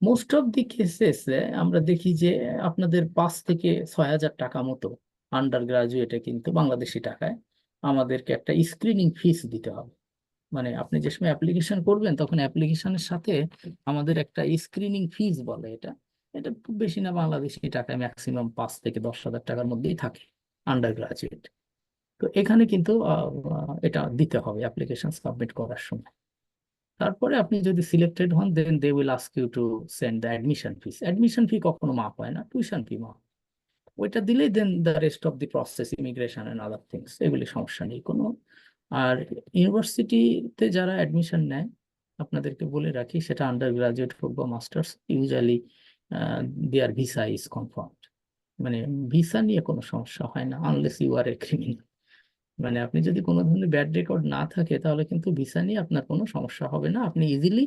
মোস্ট অফ দি কেসেস আমরা দেখি যে আপনাদের 5 থেকে 6 হাজার টাকা মতো আন্ডার গ্রাজুয়েটে কিন্তু বাংলাদেশি টাকায় আমাদেরকে একটা স্ক্রিনিং ফিস দিতে হবে। মানে আপনি যে সময় অ্যাপ্লিকেশন করবেন তখন অ্যাপ্লিকেশনের সাথে আমাদের একটা স্ক্রিনিং ফিস বলে, এটা এটা খুব বেশি না, বাংলাদেশি টাকায় ম্যাক্সিমাম 5 থেকে 10 হাজার টাকার মধ্যেই থাকে আন্ডার গ্রাজুয়েট। তো এখানে কিন্তু এটা দিতে হবে অ্যাপ্লিকেশন সাবমিট করার সময়। তারপরে আপনি যদি সিলেক্টেড হন then they will ask you to send the admission fees. Admission fee কখনো মাফ হয় না, টিউশন ফি মাফ। ওইটা দিলেই then the rest of the process, immigration and other things, এগুলি সমস্যা নেই কোনো। আর ইউনিভার্সিটিতে যারা অ্যাডমিশন নেয় আপনাদেরকে বলে রাখি, সেটা আন্ডার গ্রাজুয়েট হোক বা masters, usually their visa is confirmed. মানে ভিসা নিয়ে কোনো সমস্যা হয় না, unless you are a criminal. মানে আপনি যদি কোনো ধরনের ব্যাড রেকর্ড না থাকে তাহলে কিন্তু ভিসা নিয়ে আপনার কোনো সমস্যা হবে না, আপনি ইজিলি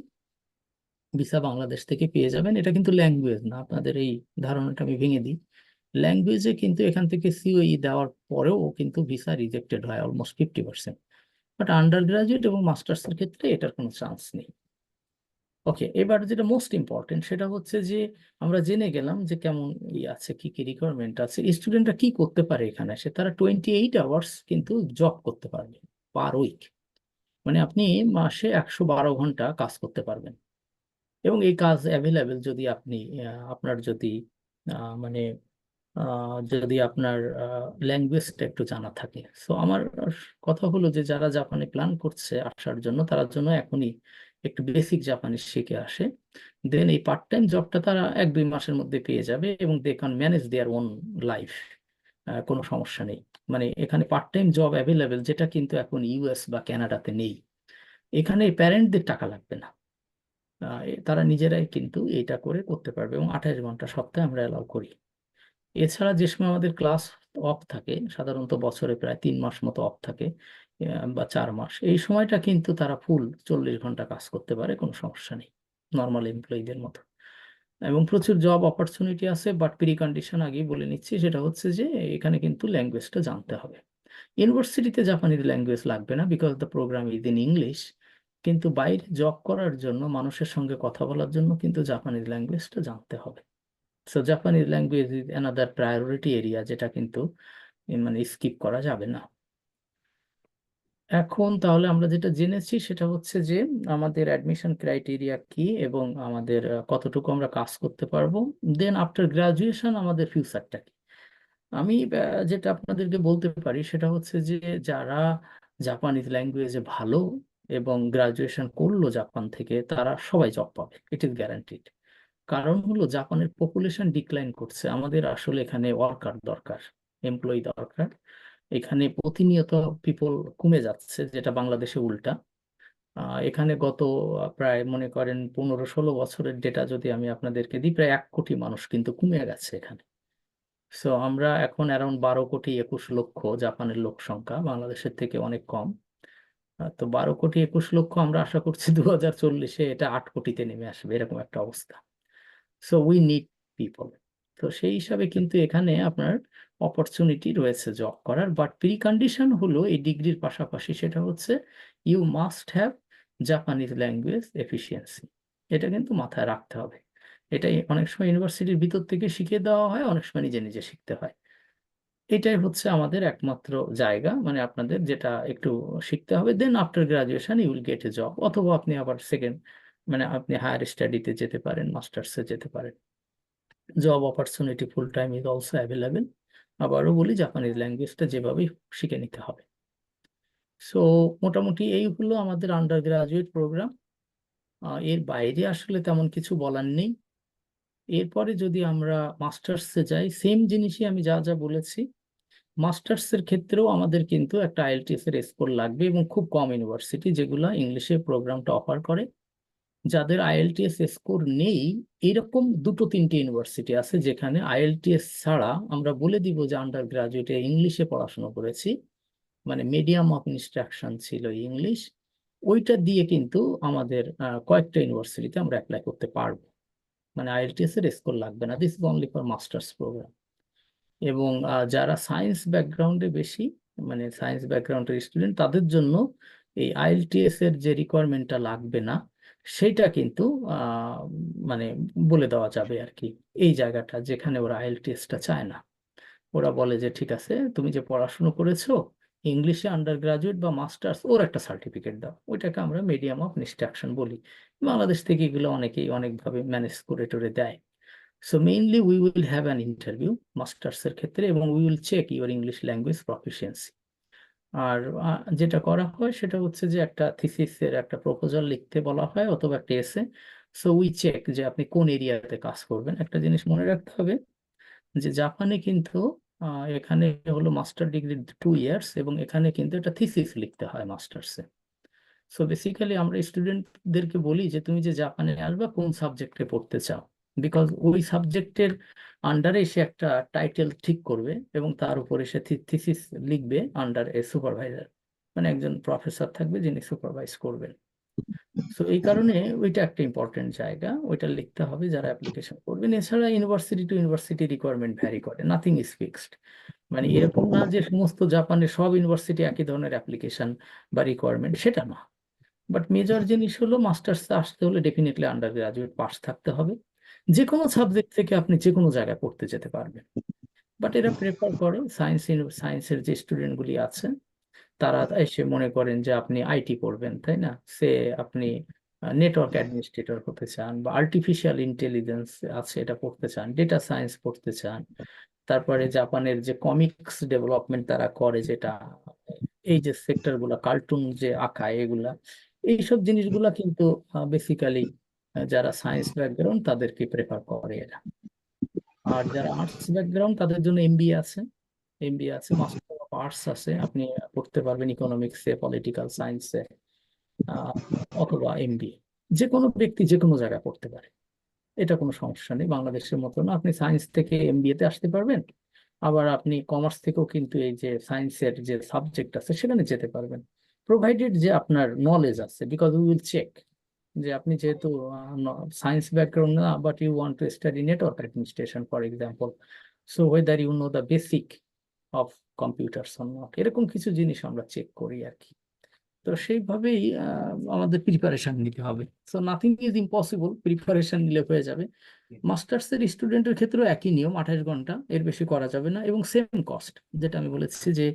ভিসা বাংলাদেশ থেকে পেয়ে যাবেন। এটা কিন্তু ল্যাঙ্গুয়েজ না, আপনাদের এই ধারণাটা আমি ভেঙে দিই। ল্যাঙ্গুয়েজে কিন্তু এখান থেকে সিওই দেওয়ার পরেও কিন্তু ভিসা রিজেক্টেড হয় অলমোস্ট 50%। বাট আন্ডার গ্রাজুয়েট এবং মাস্টার্সের ক্ষেত্রে এটার কোনো চান্স নেই। ওকে, এবার যেটা মোস্ট ইম্পর্টেন্ট সেটা হচ্ছে যে আমরা জেনে গেলাম যে কেমন আছে, কি কি রিকোয়ারমেন্ট আছে, স্টুডেন্টরা কি করতে পারে এখানে এসে। তারা 28 আওয়ার্স কিন্তু জব করতে পারবে পার উইক। মানে আপনি মাসে 112 ঘন্টা কাজ করতে পারবেন, এবং এই কাজ অ্যাভেলেবেল যদি আপনি আপনার যদি মানে যদি আপনার ল্যাঙ্গুয়েজটা একটু জানা থাকে। সো আমার কথা হলো যে যারা জাপানে প্ল্যান করছে আসার জন্য, তার জন্য এখনই একটু বেসিক জাপানিজ শিখে আসে, দেন এই পার্ট টাইম জবটা তারা 1-2 মাসের মধ্যে পেয়ে যাবে, এবং they can manage their own life. কোনো সমস্যা নেই। মানে এখানে পার্ট টাইম জব অ্যাভেলেবেল, যেটা কিন্তু এখন ইউএস বা কানাডাতে নেই। এখানে প্যারেন্টদের টাকা লাগবে না, তারা নিজেরাই কিন্তু এটা করে করতে পারবে, এবং 28 ঘন্টা সপ্তাহে আমরা অ্যালাউ করি। এছাড়া যে সময় আমাদের ক্লাস অফ থাকে, সাধারণত বছরে প্রায় 3 মাস মতো অফ থাকে, বা 4 মাস, এই সময়টা কিন্তু তারা ফুল 40 ঘন্টা কাজ করতে পারে, কোনো সমস্যা নেই, নর্মাল এমপ্লয়ীদের মতো। এবং প্রচুর জব অপরচুনিটি আছে, বাট প্রি কন্ডিশন আগেই বলে নিচ্ছি, সেটা হচ্ছে যে এখানে কিন্তু ল্যাঙ্গুয়েজটা জানতে হবে। ইউনিভার্সিটিতে জাপানিজ ল্যাঙ্গুয়েজ লাগবে না, because the programme is in English. কিন্তু বাইরে জব করার জন্য, মানুষের সঙ্গে কথা বলার জন্য কিন্তু জাপানিজ ল্যাঙ্গুয়েজটা জানতে হবে। So Japanese language is another priority area, যেটা কিন্তু মানে স্কিপ করা যাবে না। এখন তাহলে আমরা যেটা জেনেছি সেটা হচ্ছে যে আমাদের অ্যাডমিশন ক্রাইটেরিয়া কি, এবং আমাদের কতটুকু আমরা কাজ করতে পারবো, দেন আফটার গ্রাজুয়েশন আমাদের ফিউচারটা কি। আমি যেটা আপনাদেরকে বলতে পারি সেটা হচ্ছে যে যারা জাপানিজ ল্যাঙ্গুয়েজে ভালো এবং গ্রাজুয়েশন করলো জাপান থেকে, তারা সবাই জব পাবে, ইট ইজ গ্যারান্টিড। কারণ হলো জাপানের পপুলেশন ডিক্লাইন করছে, আমাদের আসলে এখানে ওয়ার্কার দরকার, এমপ্লয়ি দরকার। এখানে প্রতিনিয়ত পিপল কমে যাচ্ছে, যেটা বাংলাদেশে উল্টা। এখানে গত প্রায় মনে করেন 15-16 বছরের ডেটা যদি আমি আপনাদেরকে দিই, প্রায় 1 কোটি মানুষ কিন্তু কমে গেছে এখানে। সো আমরা এখন অ্যারাউন্ড 12 কোটি 21 লক্ষ জাপানের লোক সংখ্যা, বাংলাদেশের থেকে অনেক কম। তো 12 কোটি 21 লক্ষ, আমরা আশা করছি 2040-এ এটা 8 কোটিতে নেমে আসবে, এরকম একটা অবস্থা। So we need people. তো সেই হিসাবে কিন্তু এখানে আপনার অপরচুনিটি রয়েছে জব করার, বাট প্রি কন্ডিশন হলো এই ডিগ্রির পাশাপাশি, সেটা হচ্ছে you must have Japanese language efficiency. এটা কিন্তু মাথায় রাখতে হবে। এটাই অনেক সময় ইউনিভার্সিটির ভিতর থেকে শিখিয়ে দেওয়া হয়, অনেক সময় নিজে নিজে শিখতে হয়। এটাই হচ্ছে আমাদের একমাত্র জায়গা, মানে আপনাদের যেটা একটু শিখতে হবে, then after graduation you will get a job, অথবা আপনি আবার সেকেন্ড মানে আপনি হায়ার স্টাডিতে যেতে পারেন, মাস্টার্সে যেতে পারেন। Job opportunity full time is also available. আবারও বলি, জাপানিজ ল্যাঙ্গুয়েজটা যেভাবেই শিখে নিতে হবে। সো মোটামুটি এই হলো আমাদের আন্ডার গ্রাজুয়েট প্রোগ্রাম। এর বাইরে আসলে তেমন কিছু বলার নেই। এরপরে যদি আমরা মাস্টার্সে যাই, সেম জিনিসই আমি যা যা বলেছি। মাস্টার্সের ক্ষেত্রেও আমাদের কিন্তু একটা আইএলটিএস এর স্কোর লাগবে, এবং খুব কম ইউনিভার্সিটি যেগুলো ইংলিশে প্রোগ্রামটা অফার করে, যাদের আইএলটিএস স্কোর নেই, এরকম 2-3টে ইউনিভার্সিটি আছে যেখানে আইএলটিএস ছাড়া আমরা বলে দিব যে আন্ডার গ্রাজুয়েটে ইংলিশে পড়াশোনা করেছি, মানে মিডিয়াম অফ ইনস্ট্রাকশন ছিল ইংলিশ। ওইটা দিয়ে কিন্তু আমাদের কয়েকটা ইউনিভার্সিটিতে আমরা অ্যাপ্লাই করতে পারবো। মানে আইএলটিএস এর স্কোর লাগবে না, this is only for masters programme. এবং যারা সায়েন্স ব্যাকগ্রাউন্ডে বেশি, মানে সায়েন্স ব্যাকগ্রাউন্ডের স্টুডেন্ট, তাদের জন্য এই আইএলটিএস এর যে রিকোয়ারমেন্টটা লাগবে না, সেটা কিন্তু মানে বলে দেওয়া যাবে আর কি। এই জায়গাটা যেখানে ওরা আইএলটিএসটা চায় না, ওরা বলে যে ঠিক আছে, তুমি যে পড়াশোনা করেছো ইংলিশে আন্ডার গ্রাজুয়েট বা মাস্টার্স, ওর একটা সার্টিফিকেট দাও, ওইটাকে আমরা মিডিয়াম অফ ইনস্ট্রাকশন বলি। বাংলাদেশ থেকে এগুলো অনেকেই অনেকভাবে ম্যানেজ করে টোরে দেয়। So mainly we will have an interview মাস্টার্সের ক্ষেত্রে, এবং we will check your English language proficiency. আর যেটা করা হয় সেটা হচ্ছে যে একটা থিসিসের একটা প্রপোজাল লিখতে বলা হয়, অথবা একটা এসে। সো উই চেক যে আপনি কোন এরিয়াতে কাজ করবেন। একটা জিনিস মনে রাখতে হবে যে জাপানে কিন্তু এখানে হলো মাস্টার ডিগ্রি 2 ইয়ার্স, এবং এখানে কিন্তু একটা থিসিস লিখতে হয় মাস্টার্সে। সো বেসিক্যালি আমরা স্টুডেন্টদেরকে বলি যে তুমি যে জাপানে আসবা কোন সাবজেক্টে পড়তে চাও, বিকজ ওই সাবজেক্টের আন্ডারে সে একটা টাইটেল ঠিক করবে, এবং তার উপরে সে থিসিস লিখবে আন্ডার এ সুপারভাইজার, মানে একজন প্রফেসর থাকবে যিনি সুপারভাইজ করবেন। সো এই কারণে ওইটা একটা ইম্পর্টেন্ট জায়গা, ওইটা লিখতে হবে যারা অ্যাপ্লিকেশন করবেন। এছাড়া university to university requirement vary করে, নাথিং ইজ ফিক্সড। মানে এরকম না যে সমস্ত জাপানের সব ইউনিভার্সিটি একই ধরনের অ্যাপ্লিকেশন বা রিকোয়ারমেন্ট, সেটা না। বাট মেজর জিনিস হলো মাস্টার্স আসতে হলে ডেফিনেটলি আন্ডার গ্রাজুয়েট পাস থাকতে হবে। যে কোনো সাবজেক্ট থেকে আপনি যে কোনো জায়গায় পড়তে যেতে পারবেন। বাট এরা প্রেফার করে সায়েন্সের যে স্টুডেন্টগুলি আছে, তারা এসে মনে করেন যে আপনি আইটি পড়বেন, তাই না, সে আপনি নেটওয়ার্ক অ্যাডমিনিস্ট্রেটর হতে চান, বা আর্টিফিশিয়াল ইন্টেলিজেন্স আছে এটা পড়তে চান, ডেটা সায়েন্স পড়তে চান। তারপরে জাপানের যে কমিক্স ডেভেলপমেন্ট তারা করে, যেটা এই যে সেক্টর গুলা, কার্টুন যে আঁকায়, এগুলা, এইসব জিনিসগুলা কিন্তু বেসিক্যালি যারা সায়েন্স ব্যাকগ্রাউন্ড তাদেরকে প্রেফার করে এরা। আর যারা আর্টস ব্যাকগ্রাউন্ড তাদের জন্য এমবিএ আছে, মাস্টার অফ আর্টস আছে, আপনি পড়তে পারবেন ইকোনমিক্সে, পলিটিক্যাল সায়েন্সে, অথবা এমবিএ। যে কোনো ব্যক্তি যে কোনো জায়গায় পড়তে পারে, এটা কোনো সমস্যা নেই। বাংলাদেশের মতো না, আপনি সায়েন্স থেকে এমবিএ তে আসতে পারবেন, আবার আপনি কমার্স থেকেও কিন্তু এই যে সায়েন্সের যে সাবজেক্ট আছে সেখানে যেতে পারবেন, প্রোভাইডেড যে আপনার নলেজ আছে, বিকজ উই উইল চেক যে আপনি যেহেতু সায়েন্স ব্যাকগ্রাউন্ড না, but you want to study network administration for example, so whether you know the basic of computers or not, এরকম কিছু জিনিস আমরা চেক করি আর কি। তো সেইভাবেই আমাদের প্রিপারেশন নিতে হবে। So nothing is impossible, preparation নিলে হয়ে যাবে। মাস্টার্সের স্টুডেন্টের ক্ষেত্রেও একই নিয়ম, 28 ঘন্টা, এর বেশি করা যাবে না, এবং সেম কস্ট, যেটা আমি বলেছি যে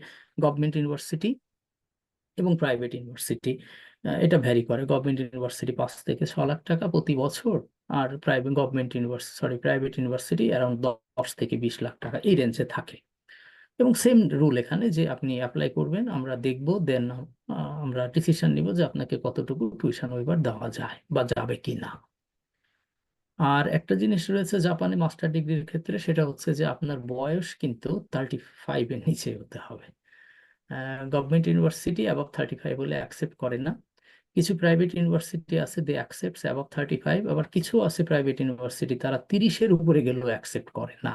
গভর্নমেন্ট ইউনিভার্সিটি এবং প্রাইভেট ইউনিভার্সিটি এটা ভ্যারি করে। গভর্নমেন্ট ইউনিভার্সিটি 5 থেকে 6 লাখ টাকা প্রতি বছর, আর প্রাইভেট ইউনিভার্সিটি অ্যারাউন্ড 10 থেকে 20 লাখ টাকা, এই রেঞ্জে থাকে। এবং সেম রুল এখানে, যে আপনি অ্যাপ্লাই করবেন, আমরা দেখব, দেন আমরা ডিসিশন নিব যে আপনাকে কতটুকু টিউশন ওয়েভার দেওয়া যায় বা যাবে কি না। আর একটা জিনিস রয়েছে জাপানে মাস্টার ডিগ্রির ক্ষেত্রে, সেটা হচ্ছে যে আপনার বয়স কিন্তু 35-এর নিচে হতে হবে। গভর্নমেন্ট ইউনিভার্সিটি অ্যাবভ 35 হলে অ্যাকসেপ্ট করে না। কিছু প্রাইভেট ইউনিভার্সিটি আছে দে অ্যাকসেপ্টস অ্যাবভ 35, আবার কিছু আছে প্রাইভেট ইউনিভার্সিটি তারা 30-এর উপরে গেলেও অ্যাকসেপ্ট করে না,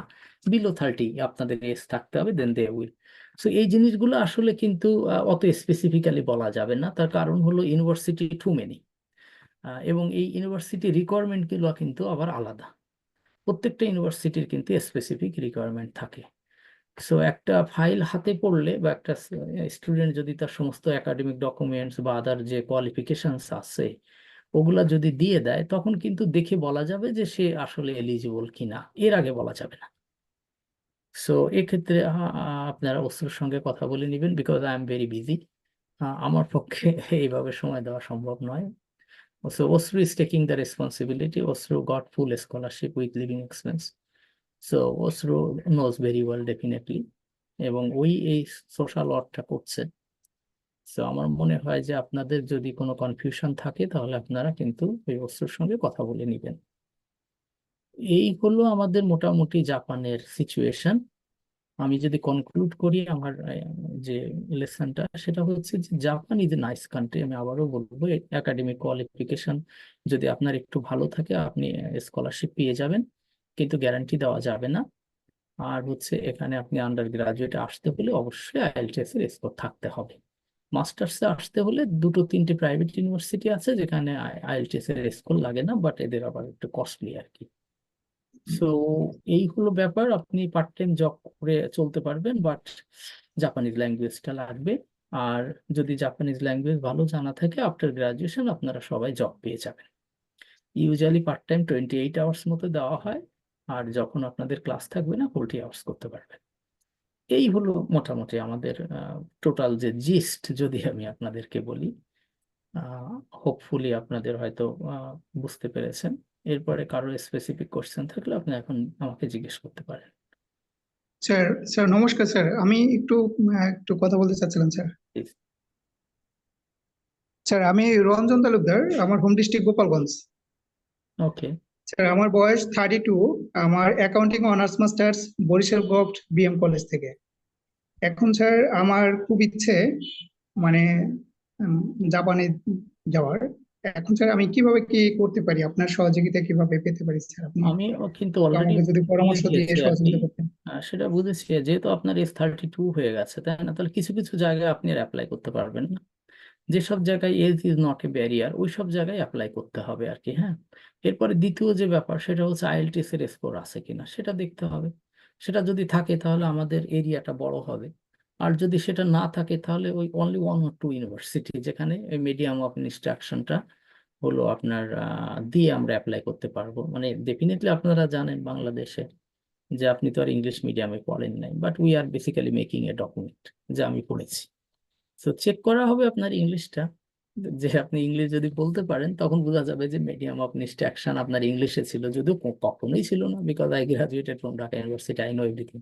বিলো 30 আপনাদের এজ থাকতে হবে, দেন দে উইল। সো এই জিনিসগুলো আসলে কিন্তু অত স্পেসিফিক্যালি বলা যাবে না, তার কারণ হলো ইউনিভার্সিটি টু মেনি, এবং এই ইউনিভার্সিটি রিকোয়ারমেন্টগুলো কিন্তু আবার আলাদা। প্রত্যেকটা ইউনিভার্সিটির কিন্তু স্পেসিফিক রিকোয়ারমেন্ট থাকে। সো একটা ফাইল হাতে পড়লে, বা একটা স্টুডেন্ট যদি তার সমস্ত একাডেমিক ডকুমেন্টস বা আদার যে কোয়ালিফিকেশনস আছে ওগুলা যদি দিয়ে দেয়, তখন কিন্তু দেখে বলা যাবে যে সে আসলে এলিজিবল কিনা, এর আগে বলা যাবে না। সো এক্ষেত্রে আপনারা অস্ত্রর সঙ্গে কথা বলে নেবেন, because I am very busy, আমার পক্ষে এইভাবে সময় দেওয়া সম্ভব নয়। So Osru is taking the responsibility. Osru got full scholarship with living expense. So Osru knows very well definitely. এবং ওই এই সোশ্যাল ওয়ার্কটা করছে। তো আমার মনে হয় যে আপনাদের যদি কোনো কনফিউশন থাকে তাহলে আপনারা কিন্তু ওই অস্ত্রের সঙ্গে কথা বলে নেবেন। এই হলো আমাদের মোটামুটি জাপানের সিচুয়েশন। আমি যদি কনক্লুড করি আমার যে লেসনটা, সেটা হচ্ছে যে Japan is a nice country. আমি আবারও বলবো, একাডেমিক কোয়ালিফিকেশন যদি আপনার একটু ভালো থাকে আপনি স্কলারশিপ পেয়ে যাবেন, কিন্তু গ্যারান্টি দেওয়া যাবে না। আর হচ্ছে এখানে আপনি আন্ডার গ্রাজুয়েটে আসতে হলে অবশ্যই আইএলটিএস এর স্কোর থাকতে হবে। মাস্টার্সে আসতে হলে 2-3টে প্রাইভেট ইউনিভার্সিটি আছে যেখানে আইএলটিএস এর স্কোর লাগে না, বাট এদের আবার একটু কস্টলি আর কি। সো এই হলো ব্যাপার, আপনি পার্ট টাইম জব করে চলতে পারবেন, বাট জাপানিজ ল্যাঙ্গুয়েজটা লাগবে। আর যদি জাপানিজ ল্যাঙ্গুয়েজ ভালো জানা থাকে, আফটার গ্রাজুয়েশন আপনারা সবাই জব পেয়ে যাবেন। ইউজুয়ালি পার্ট টাইম 28 আওয়ার্স মতো দেওয়া হয়, আর যখন আপনাদের ক্লাস থাকবে না 40 আওয়ার্স করতে পারবেন। এই হলো মোটামুটি আমাদের টোটাল যে জিস্ট, যদি আমি আপনাদেরকে বলি। হোপফুলি আপনাদের হয়তো বুঝতে পেরেছেন। এরপরে কারো স্পেসিফিক কোশ্চেন থাকলে আপনি এখন আমাকে জিজ্ঞেস করতে পারেন। স্যার স্যার নমস্কার স্যার, আমি একটু কথা বলতে চাচ্ছিলাম স্যার। Please. স্যার আমি রঞ্জন তালুকদার, আমার home district Gopalganj. Okay, sir আমার বয়স 32, আমার accounting honours masters Barishal govt BM college থেকে। এখন স্যার আমার খুব ইচ্ছে মানে উম, জাপানে যাওয়ার। এখন স্যার আমি কিভাবে কি করতে পারি, আপনার সহযোগিতা কিভাবে পেতে পারি স্যার? আপনি আমি কিন্তু একটু অলরেডি আমাকে যদি পরামর্শ দিয়ে দিয়েছি আর কি। সহযোগিতা করতেন। সেটা বুঝেছি, যেহেতু আপনার এজ 32 হয়ে গেছে, তাই না? তাহলে কিছু কিছু জায়গায় আপনি অ্যাপ্লাই করতে পারবেন না। যেসব জায়গায় age is not a barrier, ওই সব জায়গায় অ্যাপ্লাই করতে হবে আর কি। হ্যাঁ, এরপরে দ্বিতীয় যে ব্যাপার, সেটা হচ্ছে আইএলটিএস এর স্কোর আছে কিনা সেটা দেখতে হবে। সেটা যদি থাকে তাহলে আমাদের এরিয়াটা বড় হবে। আর যদি সেটা না থাকে তাহলে ওই অনলি 1 or 2 ইউনিভার্সিটি, যেখানে মিডিয়াম অফ ইনস্ট্রাকশনটা হলো আপনার দিয়ে আমরা অ্যাপ্লাই করতে পারবো। মানে ডেফিনেটলি আপনারা জানেন বাংলাদেশে যে আপনি তো আর ইংলিশ মিডিয়ামে পড়েন নাই, but we are basically making A document যে আমি পড়েছি। তো চেক করা হবে আপনার ইংলিশটা, যে আপনি ইংলিশ যদি বলতে পারেন তখন বোঝা যাবে যে মিডিয়াম অফ ইনস্ট্রাকশন আপনার ইংলিশে ছিল, যদিও কখনোই ছিল না, because I graduated from Dhaka university, I know everything.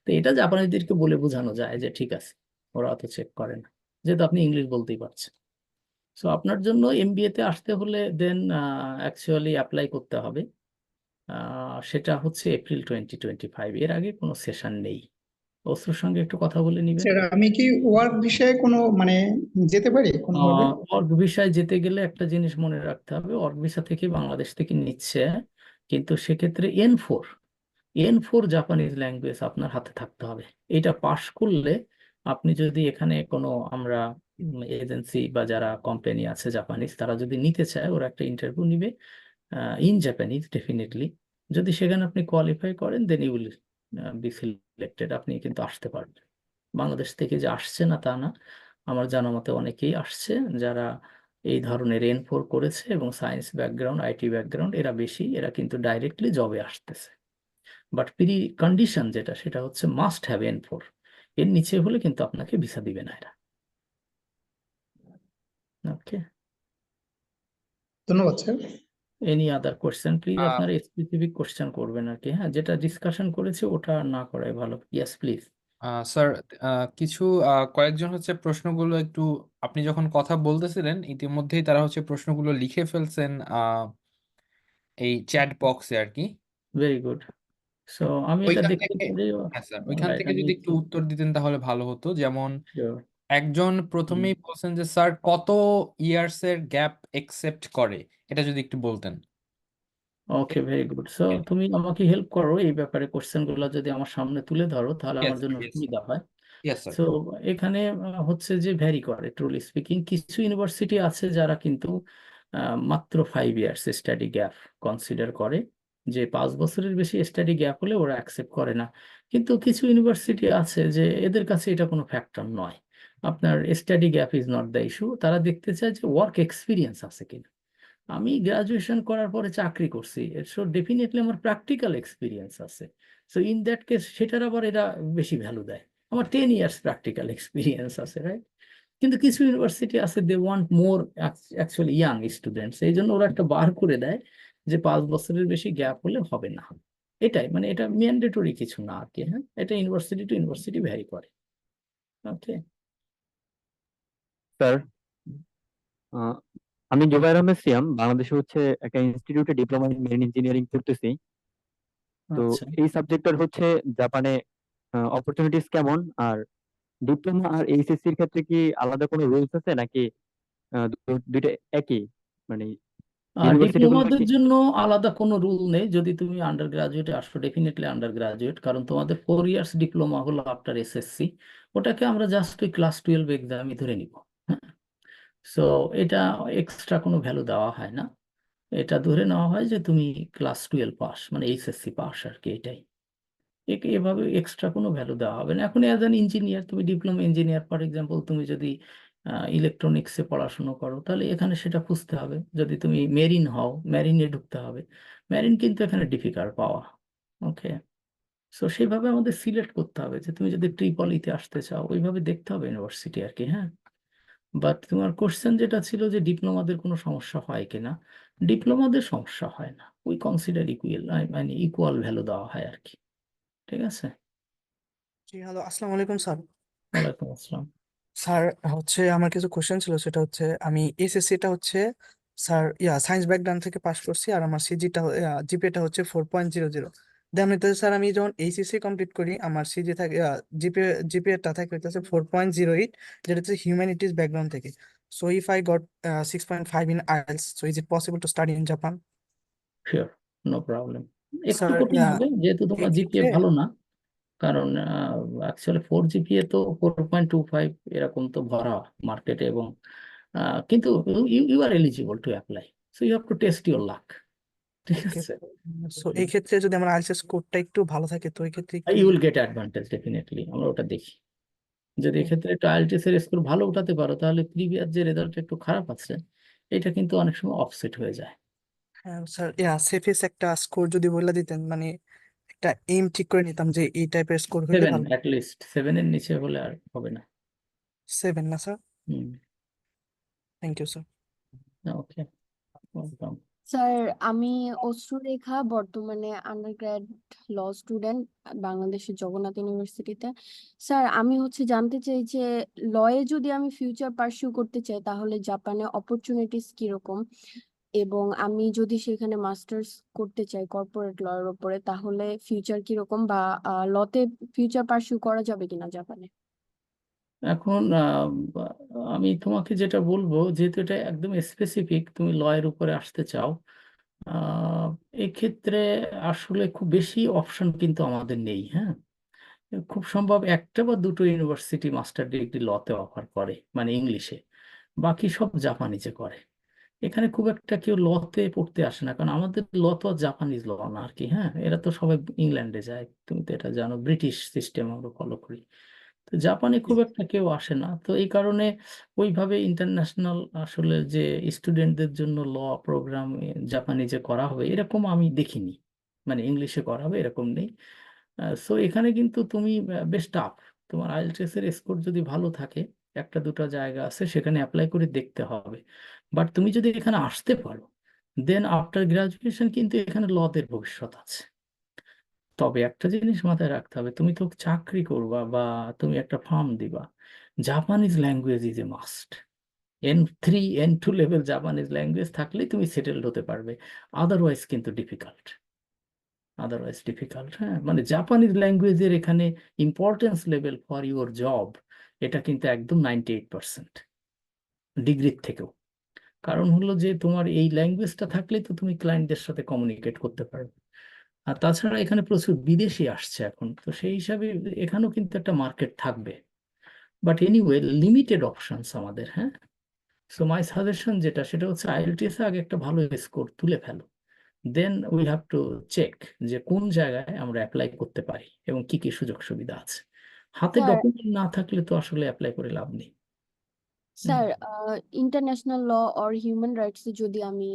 তো এটা জাপানিদেরকে বলে বোঝানো যায় যে ঠিক আছে, ওরা অত চেক করে না, যেহেতু আপনি ইংলিশ বলতেই পারছেন। সো আপনার জন্য এমবিএ তে আসতে হলে দেন অ্যাকচুয়ালি অ্যাপ্লাই করতে হবে। সেটা হচ্ছে এপ্রিল 2025, এর আগে কোনো সেশন নেই। অস্ত্রর সঙ্গে একটু কথা বলে নিবেন। স্যার আমি কি ওয়ার্ক বিষয়ে কোনো যেতে পারি কোনোভাবে? অর্গ ভিসায় যেতে গেলে একটা জিনিস মনে রাখতে হবে, অর্গ ভিসা থেকে বাংলাদেশ থেকে নিচ্ছে, কিন্তু সেক্ষেত্রে N4 জাপানিজ ল্যাঙ্গুয়েজ আপনার হাতে থাকতে হবে। এটা পাশ করলে আপনি যদি এখানে কোনো আমরা এজেন্সি বা যারা কোম্পানি আছে জাপানিজ, তারা যদি নিতে চায়, ওরা একটা ইন্টারভিউ নিবে ইন জাপানিজ ডেফিনেটলি। যদি সেখানে আপনি কোয়ালিফাই করেন, then you will be selected, আপনি কিন্তু আসতে পারবেন। বাংলাদেশ থেকে যে আসছে না তা না, আমার জানা মতে অনেকেই আসছে যারা এই ধরনের N4 করেছে এবং সায়েন্স ব্যাকগ্রাউন্ড, আইটি ব্যাকগ্রাউন্ড, এরা বেশি, এরা কিন্তু ডাইরেক্টলি জবে আসতেছে। বাট প্রি কন্ডিশন যেটা, সেটা হচ্ছে মাস্ট হ্যাভ N4, এর নিচে হলে কিন্তু আপনাকে ভিসা দিবে না এরা। ওকে, ধন্যবাদ sir. Any other question please? Ah, আপনারা স্পেসিফিক কোশ্চেন করবেন আর কি। হ্যাঁ, যেটা ডিসকাশন করেছে ওটা না করাই ভালো। Yes please. স্যার, কিছু কয়েকজন হচ্ছে প্রশ্নগুলো একটু, আপনি যখন কথা বলতেছিলেন ইতিমধ্যেই তারা হচ্ছে প্রশ্নগুলো লিখে ফেলছেন এই চ্যাট বক্সে আর কি। Very good. সো আমি এটা ওইখান দেখতে থেকে, পারি। হ্যাঁ স্যার, ওইখান রাইট, থেকে আমি যদি একটু উত্তর দিতেন তাহলে ভালো হতো। যেমন sure. একজন প্রথমেই বলছেন যে স্যার কত ইয়ার্স এর গ্যাপ একসেপ্ট করে, এটা যদি একটু বলতেন। ওকে, ভেরি গুড। সো তুমি আমাকে হেল্প করো এই ব্যাপারে, কোশ্চেন গুলো যদি আমার সামনে তুলে ধরো তাহলে ইয়েস আমার জন্য ইয়েস সুবিধা হয়। Yes sir. সো এখানে হচ্ছে যে ভ্যারি করে ট্রুলি স্পিকিং। কিছু ইউনিভার্সিটি আছে যারা কিন্তু মাত্র 5 ইয়ার্স স্টাডি গ্যাপ কনসিডার করে, যে 5 বছরের বেশি স্টাডি গ্যাপ হলে ওরা অ্যাকসেপ্ট করে না। কিন্তু কিছু ইউনিভার্সিটি আছে যে এদের কাছে এটা কোনো ফ্যাক্টর নয়, আপনার study gap is not the issue. তারা দেখতে চায় যে ওয়ার্ক এক্সপিরিয়েন্স আছে কিনা। আমি গ্রাজুয়েশন করার পরে চাকরি করছি, সো ডেফিনেটলি আমার প্র্যাকটিক্যাল এক্সপিরিয়েন্স আছে। সো ইন দ্যাট কেস সেটার আবার এরা বেশি ভ্যালু দেয়। আমার 10 ইয়ার্স প্র্যাকটিক্যাল এক্সপিরিয়েন্স আছে, রাইট? কিন্তু কিছু ইউনিভার্সিটি আছে, they want more actually young students, এই জন্য ওরা একটা বার করে দেয় যে 5 বছরের বেশি গ্যাপ হলে হবে না। এটাই, মানে এটা ম্যান্ডেটরি কিছু না আর কি। হ্যাঁ, এটা ইউনিভার্সিটি টু ইউনিভার্সিটি ভ্যারি করে। ওকে, স্যার, আমি জুবাইর আহমেদ সিয়াম, বাংলাদেশে হচ্ছে একটা ইনস্টিটিউটে ডিপ্লোমা ইন মেরিন ইঞ্জিনিয়ারিং করতেছি। তো আচ্ছা। এই সাবজেক্টটার হচ্ছে জাপানে অপরচুনিটিস কেমন, আর ডিপ্লোমা আর এইচএসসি এর ক্ষেত্রে কি আলাদা কোনো রুলস আছে নাকি দুইটা একই, মানে ইউনিভার্সিটি গুলো ডিপ্লোমাদের কি? জন্য আলাদা কোনো রুল নেই। যদি তুমি আন্ডার গ্রাজুয়েটে আসো, ডেফিনেটলি আন্ডার গ্রাজুয়েট, কারণ তোমাদের 4 ইয়ার্স ডিপ্লোমা হলো আফটার এসএসসি। ওটাকে আমরা জাস্ট ওই ক্লাস 12 এক্সামই ধরে নিব। হ্যাঁ, সো এটা এক্সট্রা কোনো ভ্যালু দেওয়া হয় না। এটা ধরে নেওয়া হয় যে তুমি ক্লাস 12 পাস, মানে এইচএসসি পাস আর কি, এটাই। একে এভাবে এক্সট্রা কোনো ভ্যালু দেওয়া হবে না। এখন অ্যাজ অ্যান ইঞ্জিনিয়ার, তুমি ডিপ্লোমা ইঞ্জিনিয়ার ফর এক্সাম্পল, তুমি যদি ইলেকট্রনিক্সে পড়াশোনা করো, তাহলে এখানে সেটা খুঁজতে হবে। যদি তুমি মেরিন হও, মেরিনে ঢুকতে হবে। মেরিন কিন্তু এখানে ডিফিকাল্ট পাওয়া। ওকে, সো সেইভাবে আমাদের সিলেক্ট করতে হবে যে তুমি যদি ট্রিপলিতে আসতে চাও, ওইভাবে দেখতে হবে ইউনিভার্সিটি আর কি। হ্যাঁ, বাট তোমার কোশ্চেন যেটা ছিল যে ডিপ্লোমাদের কোনো সমস্যা হয় কিনা, ডিপ্লোমাদের সমস্যা হয় না। উই কনসিডার ইকুয়াল, মানে ইকুয়াল ভ্যালু দেওয়া হয় আর কি। ঠিক আছে। জি হ্যালো, আসসালামু আলাইকুম স্যার। ওয়ালাইকুম আসসালাম। স্যার আমার কিছু কোশ্চেন ছিল, সেটা হচ্ছে আমি এসএসসিটা হচ্ছে স্যার সায়েন্স ব্যাকগ্রাউন্ড থেকে পাশ করছি, আর আমার জিপিএটা হচ্ছে 4.00। দেন হইতেছে স্যার আমি যখন এইচএসসি কমপ্লিট করি আমার সিজি থাকে জিপিএটা থাকে হইতেছে 4.08, যেটা হচ্ছে হিউম্যানিটিস ব্যাকগ্রাউন্ড থেকে। So if I got 6.5 in IELTS, so is it possible to study in Japan? Sure, no problem. একটু স্যার কঠিন হবে যেহেতু তোমার জিপিএ এক্ষেত্রে ভালো না, কারণ অ্যাকচুয়ালি 4 জিপিএ তো 4.25 এরকম তো ভরা মার্কেটে, এবং কিন্তু you are eligible to apply, so you have to test your luck. ঠিক ওকে, আছে। সো এই ক্ষেত্রে যদি আমার আইএলটিএস স্কোরটা একটু ভালো থাকে তো এই ক্ষেত্রে কি? You will get advantage definitely, আমরা ওটা দেখি। যদি এক্ষেত্রে একটু আইএলটিএস এর স্কোর ভালো উঠাতে পারো, তাহলে প্রিভিয়াস যে রেজাল্ট একটু খারাপ আছে, এটা কিন্তু অনেক সময় অফসেট হয়ে যায়। হ্যাঁ স্যার, সেফেস একটা স্কোর যদি বলে দিতেন, মানে একটা এইম ঠিক করে নিতাম যে এই টাইপের স্কোর হইলে 7, ভালো। অ্যাটলিস্ট 7-এর নিচে হলে আর হবে না। 7 না sir? Hmm, thank you sir. Okay, welcome. Sir, আমি অশ্রুরেখা, বর্তমানে আন্ডারগ্র্যাড ল স্টুডেন্ট বাংলাদেশের জগন্নাথ ইউনিভার্সিটিতে। স্যার, আমি জানতে চাই যে লয়ে যদি আমি ফিউচার পার্সিউ করতে চাই তাহলে জাপানে অপরচুনিটিস কিরকম, এবং আমি যদি সেখানে মাস্টার্স করতে চাই কর্পোরেট ল এর উপরে তাহলে ফিউচার কিরকম, বা লতে ফিউচার পার্সিউ করা যাবে কিনা জাপানে? এখন আমি তোমাকে যেটা বলবো, যেহেতু এটা একদম স্পেসিফিক, তুমি লয়ের উপরে আসতে চাও, আহ, এক্ষেত্রে আসলে খুব বেশি অপশন কিন্তু আমাদের নেই। হ্যাঁ, খুব সম্ভব একটা বা দুটো ইউনিভার্সিটি মাস্টার ডিগ্রি লতে অফার করে, মানে ইংলিশে। বাকি সব জাপানিজে করে। এখানে খুব একটা কেউ লতে পড়তে আসে না, কারণ আমাদের ল তো জাপানিজ ল না আর কি। হ্যাঁ, এরা তো সবাই ইংল্যান্ডে যায়, তুমি তো এটা জানো, ব্রিটিশ সিস্টেম আমরা ফলো করি। তো জাপানে খুব একটা কেউ আসে না, তো এই কারণে ওইভাবে ইন্টারন্যাশনাল আসলে যে স্টুডেন্টদের জন্য ল প্রোগ্রাম জাপানে যে করা হবে এরকম আমি দেখিনি, মানে ইংলিশে করা হবে এরকম নেই। সো এখানে কিন্তু তুমি বেশ টাফ। তোমার আইএলটিএস এর স্কোর যদি ভালো থাকে, একটা দুটো জায়গা আছে সেখানে অ্যাপ্লাই করে দেখতে হবে। বাট তুমি যদি এখানে আসতে পারো, দেন আফটার গ্রাজুয়েশন কিন্তু এখানে লদের ভবিষ্যৎ আছে। তবে একটা জিনিস মাথায় রাখতে হবে, তুমি তো চাকরি করবা বা তুমি একটা ফার্ম দিবা, Japanese language is a must. N3 N2 level Japanese language থাকলেই তুমি সেটেলড হতে পারবে, আদারওয়াইজ কিন্তু ডিফিকাল্ট। হ্যাঁ, মানে জাপানিজ ল্যাঙ্গুয়েজের এখানে importance level for your job, এটা কিন্তু একদম 98% ডিগ্রির থেকেও। কারণ হলো যে তোমার এই ল্যাঙ্গুয়েজটা থাকলে তো তুমি ক্লায়েন্টদের সাথে কমিউনিকেট করতে পারবে। আর তাছাড়া এখানে প্রচুর বিদেশি আসছে এখন, তো সেই হিসাবে এখানেও কিন্তু একটা মার্কেট থাকবে। বাট এনিওয়ে, লিমিটেড অপশনস আমাদের। হ্যাঁ, সো মাই সাজেশন যেটা, সেটা হচ্ছে আইএলটিএস এ আগে একটা ভালো স্কোর তুলে ফেলো, then we have to check যে কোন জায়গায় আমরা অ্যাপ্লাই করতে পারি এবং কি কি সুযোগ সুবিধা আছে। হাতে স্যার ডকুমেন্ট না থাকলে তো আসলে অ্যাপ্লাই করে লাভ নেই। Sir international law or human rights যদি আমি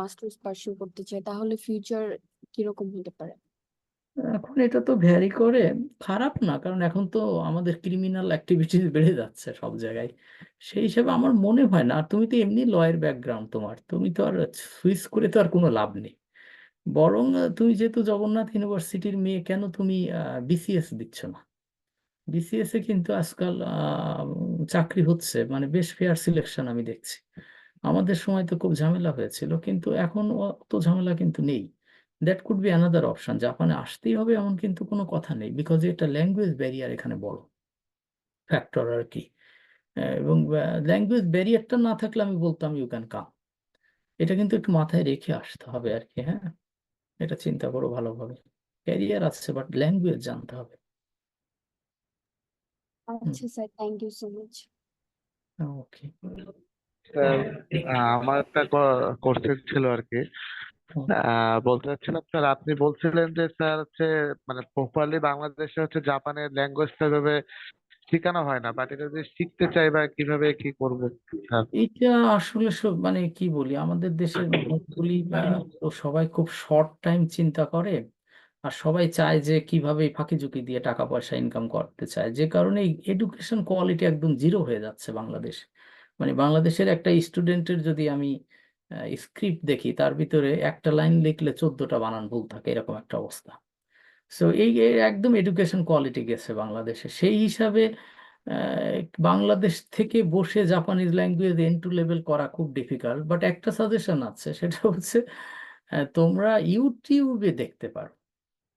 মাস্টার্স পার্সিউ করতে চাই তাহলে ফিউচার কিরকম হতে পারে? এখন এটা তো ভ্যারি করে, খারাপ না, কারণ এখন তো আমাদের ক্রিমিনাল অ্যাক্টিভিটিস বেড়ে যাচ্ছে সব জায়গায়। সেই হিসাবে আমার মনে হয় না। আর তুমি তো এমনি লয়ের ব্যাকগ্রাউন্ড তোমার, তুমি তো আর সুইচ করে তো আর কোনো লাভ নেই। বরং তুমি যেহেতু জগন্নাথ ইউনিভার্সিটির মেয়ে, কেন তুমি বিসিএস দিচ্ছ না? বিসিএস এ কিন্তু আজকাল চাকরি হচ্ছে, মানে বেশ ফেয়ার সিলেকশন আমি দেখছি। আমাদের সময় তো খুব ঝামেলা হয়েছিল, কিন্তু এখন অত ঝামেলা কিন্তু নেই। That could be another option. জাপানে আসতেই হবে এমন কিন্তু কোনো কথা নেই, বিকজ এটা ল্যাঙ্গুয়েজ ব্যারিয়ার এখানে বড় ফ্যাক্টর আর কি। এবং ল্যাঙ্গুয়েজ ব্যারিয়ারটা না থাকলে আমি বলতাম ইউ ক্যান কাম। এটা কিন্তু একটু মাথায় রেখে আসতে হবে আর কি। হ্যাঁ, এটা চিন্তা করো ভালোভাবে। ক্যারিয়ার আছে, বাট ল্যাঙ্গুয়েজ জানতে হবে। আচ্ছা sir, thank you so much. Okay. Sir, আমার একটা কোশ্চেন ছিল আর কি। হুম। বলতে চাচ্ছিলাম স্যার, আপনি বলছিলেন যে স্যার হচ্ছে মানে প্রপারলি বাংলাদেশে হচ্ছে জাপানের ল্যাঙ্গুয়েজটা এভাবে শেখানো হয় না, বাট এটা যদি শিখতে চাই বা কিভাবে কি করবো স্যার? এটা আসলে মানে কি বলি, আমাদের দেশের মানুষগুলি তো সবাই খুব শর্ট টাইম চিন্তা করে, আর সবাই চায় যে কিভাবে এই ফাঁকি ঝুঁকি দিয়ে টাকা পয়সা ইনকাম করতে চায়, যে কারণে এডুকেশন কোয়ালিটি একদম জিরো হয়ে যাচ্ছে বাংলাদেশ। মানে বাংলাদেশের একটা স্টুডেন্টের যদি আমি স্ক্রিপ্ট দেখি, তার ভিতরে একটা লাইন লিখলে 14টা বানান ভুল থাকে, এরকম একটা অবস্থা। সো এই একদম এডুকেশন কোয়ালিটি গেছে বাংলাদেশে। সেই হিসাবে আহ, বাংলাদেশ থেকে বসে জাপানিজ ল্যাঙ্গুয়েজ এন্টু লেভেল করা খুব ডিফিকাল্ট, বাট একটা সাজেশন আছে, সেটা হচ্ছে তোমরা ইউটিউবে দেখতে পারো।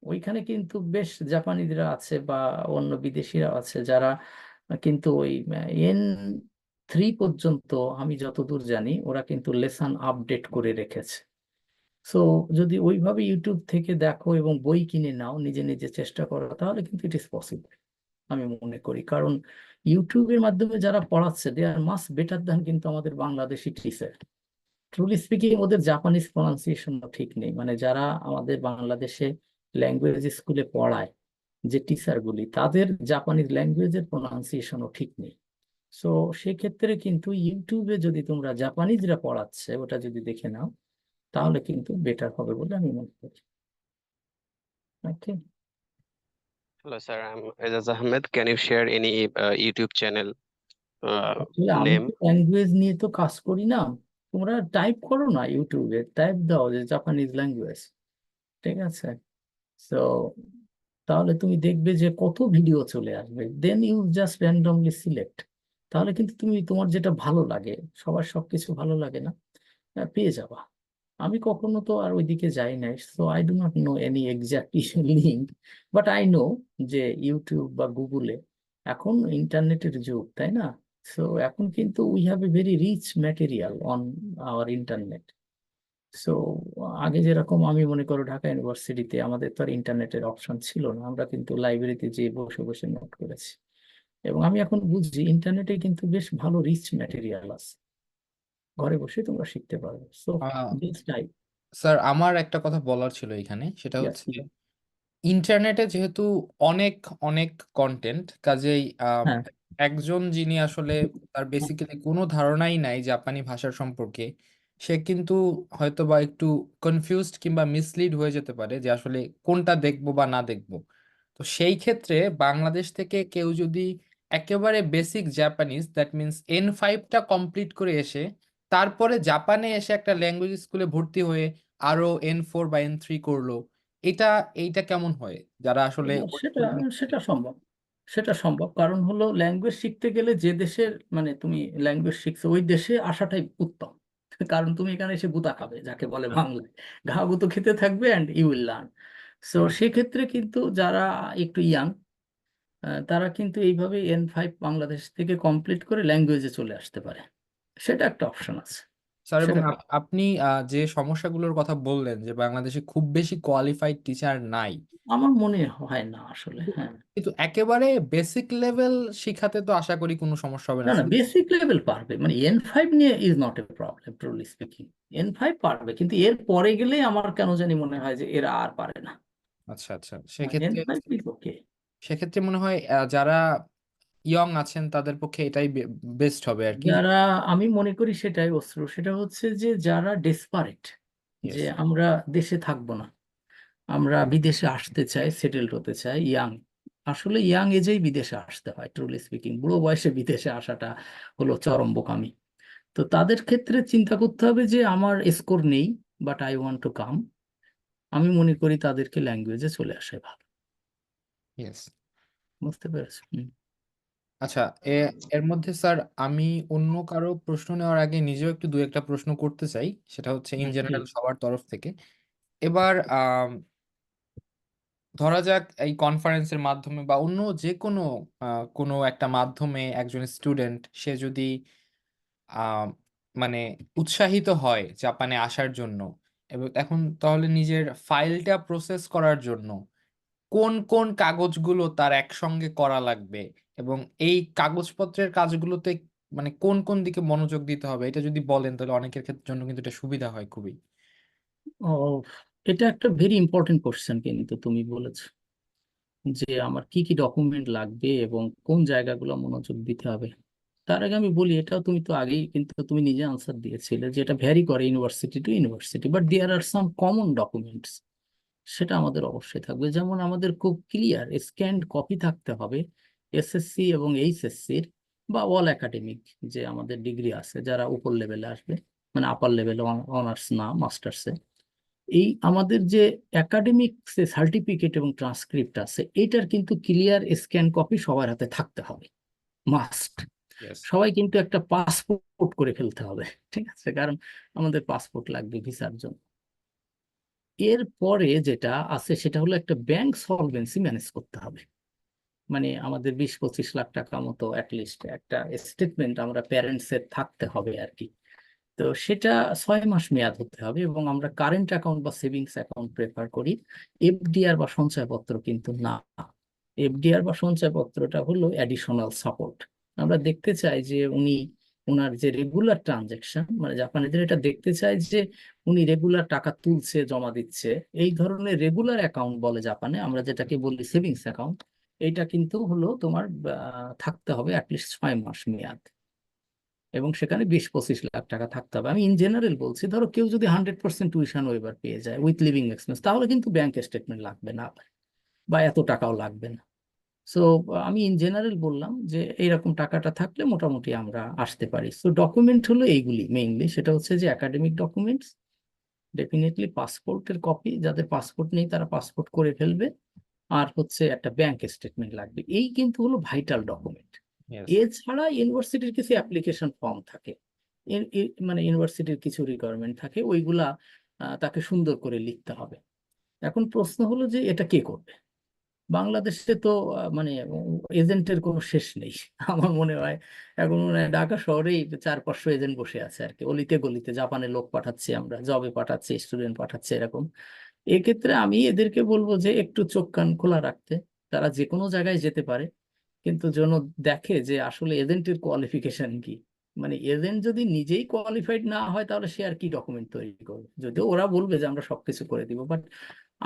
ওইখানে কিন্তু বেশ জাপানিজরা আছে বা অন্য বিদেশিরা আছে, যারা কিন্তু ওই N3 পর্যন্ত, আমি যতদূর জানি, ওরা কিন্তু লেসন আপডেট করে রেখেছে। সো যদি ওইভাবে ইউটিউব থেকে দেখো এবং বই কিনে নাও, নিজে নিজে চেষ্টা করো, তাহলে কিন্তু ইট ইস পসিবল আমি মনে করি। কারণ ইউটিউবের মাধ্যমে যারা পড়াচ্ছে, দে আর মাস বেটার দ্যান কিন্তু আমাদের বাংলাদেশি টিচার। ট্রুলি স্পিকিং, ওদের জাপানিজ প্রনাউন্সিয়েশন ঠিক নেই। মানে যারা আমাদের বাংলাদেশে ল্যাঙ্গুয়েজ স্কুলে পড়ায়, যে টিচারগুলি, তাদের জাপানিজ ল্যাঙ্গুয়েজের প্রনাউন্সিয়েশনও ঠিক নেই। সো সেক্ষেত্রে কিন্তু ইউটিউবে যদি তোমরা জাপানিজরা পড়াচ্ছে ওটা যদি দেখে নাও, তাহলে কিন্তু বেটার হবে বলে আমি মনে করি। ওকে। Hello, sir. I'm Azaz Ahmed. Can you share any YouTube channel আসলে আমি name? তো ল্যাঙ্গুয়েজ নিয়ে তো কাজ করি না। তোমরা টাইপ করো না ইউটিউবে, টাইপ দাও যে জাপানিজ ল্যাঙ্গুয়েজ, ঠিক আছে? তো তাহলে তুমি দেখবে যে কত ভিডিও চলে আসবে, then you just randomly select. তাহলে কিন্তু তুমি তোমার যেটা ভালো লাগে, সবার সবকিছু ভালো লাগে না, পেয়ে যাবা। আমি কখনো তো আর ওইদিকে যাই নাই, so I do not know any exact link, but I know যে ইউটিউব বা গুগলে এখন ইন্টারনেটের যুগ, তাই না? সো এখন কিন্তু we have a very rich material on our internet. So আগে যেরকম, আমি মনে করো ঢাকা ইউনিভার্সিটিতে আমাদের তো আর ইন্টারনেটের অপশন ছিল না, আমরা কিন্তু লাইব্রেরিতে যেয়ে বসে বসে নোট করেছি। এবং আমি এখন বুঝছি ইন্টারনেটে কিন্তু বেশ ভালো রিচ ম্যাটেরিয়াল আছে, ঘরে বসে তোমরা শিখতে পারবে। So ah, this type. Sir, আমার একটা কথা বলার ছিল এখানে, সেটা ইয়াস। হচ্ছে ইন্টারনেটে যেহেতু অনেক অনেক কন্টেন্ট, কাজেই হ্যাঁ। একজন যিনি আসলে তার বেসিক্যালি কোনো ধারণাই নাই জাপানি ভাষার সম্পর্কে, সে কিন্তু হয়তো বা একটু কনফিউজড কিংবা মিসলিড হয়ে যেতে পারে যে আসলে কোনটা দেখবো বা না দেখবো। তো সেই ক্ষেত্রে বাংলাদেশ থেকে কেউ যদি একেবারে বেসিক জাপানিজ, দ্যাট মিন্স N5টা কমপ্লিট করে এসে তারপরে জাপানে এসে একটা ল্যাঙ্গুয়েজ স্কুলে ভর্তি হয়ে আরো N4 বা N3 করলো, এটা এইটা কেমন হয় যারা আসলে না, সেটা সেটা সম্ভব। সেটা সম্ভব, কারণ হলো ল্যাঙ্গুয়েজ শিখতে গেলে যে দেশের, মানে তুমি ল্যাঙ্গুয়েজ শিখছো ওই দেশে আসাটাই উত্তম। কারণ তুমি এখানে এসে গুতা খাবে, যাকে বলে বাংলায় ঘা গুতো খেতে থাকবে, and you will learn. So সেক্ষেত্রে কিন্তু যারা একটু ইয়াং, তারা কিন্তু এইভাবে N5 বাংলাদেশ থেকে কমপ্লিট করে ল্যাঙ্গুয়েজে চলে আসতে পারে। সেটা একটা অপশন আছে। স্যার, এবং সেটা আপনি যে সমস্যাগুলোর কথা বললেন যে বাংলাদেশে খুব বেশি কোয়ালিফাইড টিচার নাই, আমার মনে হয় না আসলে। কিন্তু হ্যাঁ। কিন্তু একেবারে বেসিক লেভেল শিখাতে তো আশা করি কোনো সমস্যা হবে না, না না, শুধু বেসিক লেভেল পারবে, মানে N5 নিয়ে is not A problem, truly speaking. N5 পারবে, কিন্তু এর পরে গেলে আমার কেন জানি মনে হয় যে এরা আর পারে না। আচ্ছা আচ্ছা, সেক্ষেত্রে N5 ইজ ওকে। সেক্ষেত্রে মনে হয় যারা ইয়ং আছেন তাদের পক্ষে এটাই বেস্ট হবে আর কি। যারা, আমি মনে করি সেটাই অস্ত্র, সেটা হচ্ছে যে যারা ডেসপারেট, যে ইয়েস। আমরা দেশে থাকবো না, আমরা বিদেশে আসতে চাই, সেটেলড হতে চাই, ইয়াং। আসলে ইয়াং এজেই বিদেশে আসতে হয়, ট্রুলি স্পিকিং। বুড়ো বয়সে বিদেশে আসাটা হলো চরম বোকামি। তো তাদের ক্ষেত্রে চিন্তা করতে হবে যে আমার স্কোর নেই, but I want to come. আমি মনে করি তাদেরকে ল্যাঙ্গুয়েজে চলে আসে ভালো। ইয়েস। বুঝতে পেরেছি। আচ্ছা, এর মধ্যে স্যার আমি অন্য কারো প্রশ্ন নেওয়ার আগে নিজেও একটু দু একটা প্রশ্ন করতে চাই, সেটা হচ্ছে ইন জেনারেল সবার তরফ থেকে। এবার ধরা যাক এই কনফারেন্সের মাধ্যমে বা অন্য যে কোনো কোনো একটা মাধ্যমে একজন স্টুডেন্ট সে যদি আহ, মানে উৎসাহিত হয় জাপানে আসার জন্য, এবং এখন তাহলে নিজের ফাইলটা প্রসেস করার জন্য কোন কোন কাগজগুলো তার একসঙ্গে করা লাগবে, এবং এই কাগজপত্রের কাজগুলোতে মানে কোন কোন দিকে মনোযোগ দিতে হবে এটা যদি বলেন তাহলে অনেকের ক্ষেত্রে জন্য কিন্তু এটা সুবিধা হয় খুবই। ও, এটা একটা ভেরি ইম্পর্টেন্ট কোশ্চেন কিন্তু তুমি বলেছো যে আমার কি কি ডকুমেন্ট লাগবে এবং কোন জায়গাগুলো মনোযোগ দিতে হবে। তার আগে আমি বলি, এটাও তুমি তো আগেই কিন্তু তুমি নিজে আনসার দিয়েছিলে যে এটা ভ্যারি করে university to university, but there are some common documents. সেটা আমাদের অবশ্যই থাকবে। যেমন আমাদের খুব ক্লিয়ার স্ক্যান্ড কপি থাকতে হবে এসএসসি এবং এইচএসসির বা অল একাডেমিক যে আমাদের ডিগ্রি আছে যারা উপর লেভেলে আসবে, মানে আপার লেভেলে অনার্স না মাস্টার্সে। এই আমাদের যে একাডেমিক সার্টিফিকেট এবং ট্রান্সক্রিপ্ট আছে এটার কিন্তু ক্লিয়ার স্ক্যান কপি সবার হাতে থাকতে হবে, মাস্ট। Yes. সবাই কিন্তু একটা পাসপোর্ট করে ফেলতে হবে, ঠিক আছে, কারণ আমাদের পাসপোর্ট লাগবে ভিসার জন্য। এরপরে যেটা আছে সেটা হলো একটা ব্যাংক সলভেন্সি ম্যানেজ করতে হবে। মানে আমাদের 20-25 লাখ টাকা মতো অ্যাটলিস্ট একটা স্টেটমেন্ট আমরা প্যারেন্টস এর থাকতে হবে আর কি। তো সেটা 6 মাস মেয়াদ হতে হবে এবং আমরা কারেন্ট অ্যাকাউন্ট বা সেভিংস অ্যাকাউন্ট প্রেফার করি, এফডিআর বা সঞ্চয়পত্র কিন্তু না। এফডিআর বা সঞ্চয়পত্রটা হলো অ্যাডিশনাল সাপোর্ট। আমরা দেখতে চাই যে ওনার যে রেগুলার ট্রানজেকশন, মানে জাপানিদের এটা দেখতে চাই যে উনি রেগুলার টাকা তুলছে জমা দিচ্ছে। এই ধরনের রেগুলার অ্যাকাউন্ট বলে জাপানে, আমরা যেটাকে বলি সেভিংস অ্যাকাউন্ট। এইটা কিন্তু হলো তোমার থাকতে হবে অ্যাটলিস্ট 6 মাস মেয়াদ এবং সেখানে 20-25 লাখ টাকা থাকতে হবে। আমি ইন জেনারেল বলছি, ধরো কেউ যদি 100% টিউশন ওয়েভার পেয়ে যায় উইথ লিভিং এক্সপেন্স, তাহলে কিন্তু ব্যাংক স্টেটমেন্ট লাগবে না বা এত টাকাও লাগবে না। সো আমি ইন জেনারেল বললাম যে এইরকম টাকাটা থাকলে মোটামুটি আমরা আসতে পারি। সো ডকুমেন্ট হলো এইগুলি মেইনলি, সেটা হচ্ছে যে একাডেমিক ডকুমেন্টস, ডেফিনেটলি পাসপোর্টের কপি, যাদের পাসপোর্ট নেই তারা পাসপোর্ট করে ফেলবে, আর হচ্ছে একটা ব্যাংক স্টেটমেন্ট লাগবে। এই কিন্তু হলো ভাইটাল ডকুমেন্ট। Yes. এছাড়া ইউনিভার্সিটির কিছু অ্যাপ্লিকেশন ফর্ম থাকে, মানে ইউনিভার্সিটির কিছু রিকোয়ারমেন্ট থাকে, ওইগুলা তাকে সুন্দর করে লিখতে হবে। এখন প্রশ্ন হলো যে এটা কে করবে? বাংলাদেশে তো মানে এজেন্টের কোনো শেষ নেই আমার মনে হয় এখন মনে হয় ঢাকা শহরেই 400-500 এজেন্ট বসে আছে আর কি, অলিতে গলিতে। জাপানে লোক পাঠাচ্ছি আমরা, জবে পাঠাচ্ছি, স্টুডেন্ট পাঠাচ্ছে এরকম। এক্ষেত্রে আমি এদেরকে বলবো যে একটু চোখ কান খোলা রাখতে। তারা যে কোনো জায়গায় যেতে পারে, কিন্তু যেন দেখে যে আসলে এজেন্টের কোয়ালিফিকেশন কি। মানে এজেন্ট যদি নিজেই কোয়ালিফাইড না হয় তাহলে সে আর কি ডকুমেন্ট তৈরি করবে, যদিও ওরা বলবে যে আমরা সবকিছু করে দিব, বাট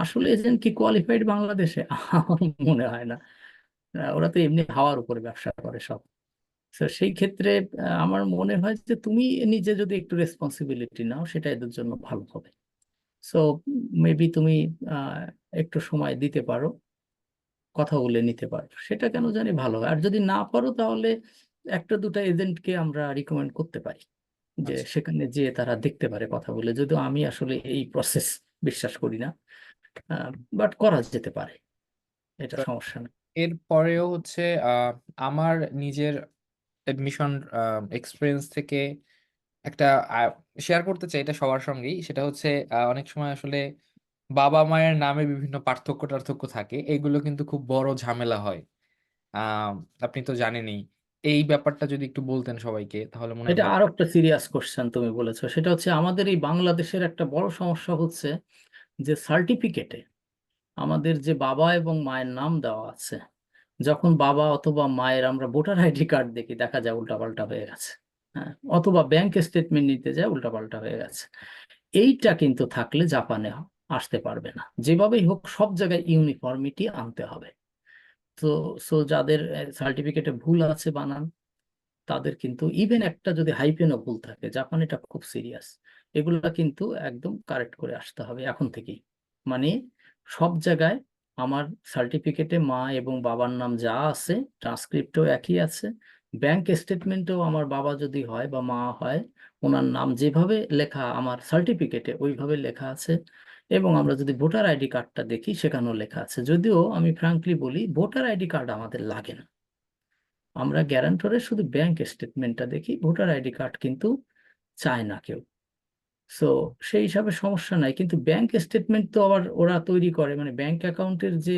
আসলে এজেন্ট কি কোয়ালিফাইড বাংলাদেশে? আমার মনে হয় না। ওরা তো এমনি হাওয়ার উপরে ব্যবসা করে সব। তো সেই ক্ষেত্রে আমার মনে হয় যে তুমি নিজে যদি একটু রেসপন্সিবিলিটি নাও সেটা এদের জন্য ভালো হবে। সো মেবি তুমি আহ, একটু সময় দিতে পারো, কথা বলে নিতে পারো, সেটা কেন জানি ভালো হয়। আর যদি না পারো তাহলে একটা দুটা এজেন্টকে আমরা রিকমেন্ড করতে পারি যে আচ্ছা। সেখানে যে তারা দেখতে পারে কথা বলে, যদিও আমি আসলে এই প্রসেস বিশ্বাস করি না, বাট করা যেতে পারে, এটা সমস্যা না। এরপরেও হচ্ছে আমার নিজের এডমিশন এক্সপিরিয়েন্স থেকে একটা শেয়ার করতে চাই এটা সবার সঙ্গেই। সেটা হচ্ছে অনেক সময় আসলে বাবা মায়ের নামে বিভিন্ন পার্থক্য টার্থক্য থাকে, এগুলো কিন্তু খুব বড় ঝামেলা হয়। আহ আপনি তো জানেনই। এই ব্যাপারটা যদি একটু বলতেন সবাইকে তাহলে মনে হয় এটা ভালো। আরো একটা সিরিয়াস কোশ্চেন তুমি বলেছো। সেটা হচ্ছে আমাদের এই বাংলাদেশের একটা বড় সমস্যা হচ্ছে যে সার্টিফিকেটে আমাদের যে বাবা এবং মায়ের নাম দেওয়া আছে, যখন বাবা অথবা মায়ের আমরা ভোটার আইডি কার্ড দেখি দেখা যায় উল্টাপাল্টা হয়ে গেছে। হ্যাঁ, অথবা ব্যাংক স্টেটমেন্ট নিতে যায় উল্টাপাল্টা হয়ে গেছে। এইটা কিন্তু থাকলে জাপানে আসতে পারবে না। যেভাবেই হোক সব জায়গায় ইউনিফর্মিটি আনতে হবে। তো সো যাদের সার্টিফিকেটে ভুল আছে বানান, তাদের কিন্তু ইভেন একটা যদি হাইফেনও ভুল থাকে, জাপান এটা খুব সিরিয়াস, এগুলা কিন্তু একদম কারেক্ট করে আসতে হবে এখন থেকেই। মানে সব জায়গায় আমার সার্টিফিকেটে মা এবং বাবার নাম যা আছে ট্রান্সক্রিপ্টেও একই আছে, ব্যাংক স্টেটমেন্টেও আমার বাবা যদি হয় বা মা হয় ওনার নাম যেভাবে লেখা আমার সার্টিফিকেটে ওইভাবে লেখা আছে। এবং আমরা যদি ভোটার আইডি কার্ডটা দেখি সেখানেও লেখা আছে, যদিও আমি ফ্রাঙ্কলি বলি ভোটার আইডি কার্ড আমাদের লাগে না, আমরা গ্যারান্টরের শুধু ব্যাংক স্টেটমেন্টটা দেখি, ভোটার আইডি কার্ড কিন্তু চায় না কেউ। সো সেই হিসাবে সমস্যা নাই, কিন্তু ব্যাংক স্টেটমেন্ট তো আবার ওরা তৈরি করে, মানে ব্যাংক অ্যাকাউন্টের যে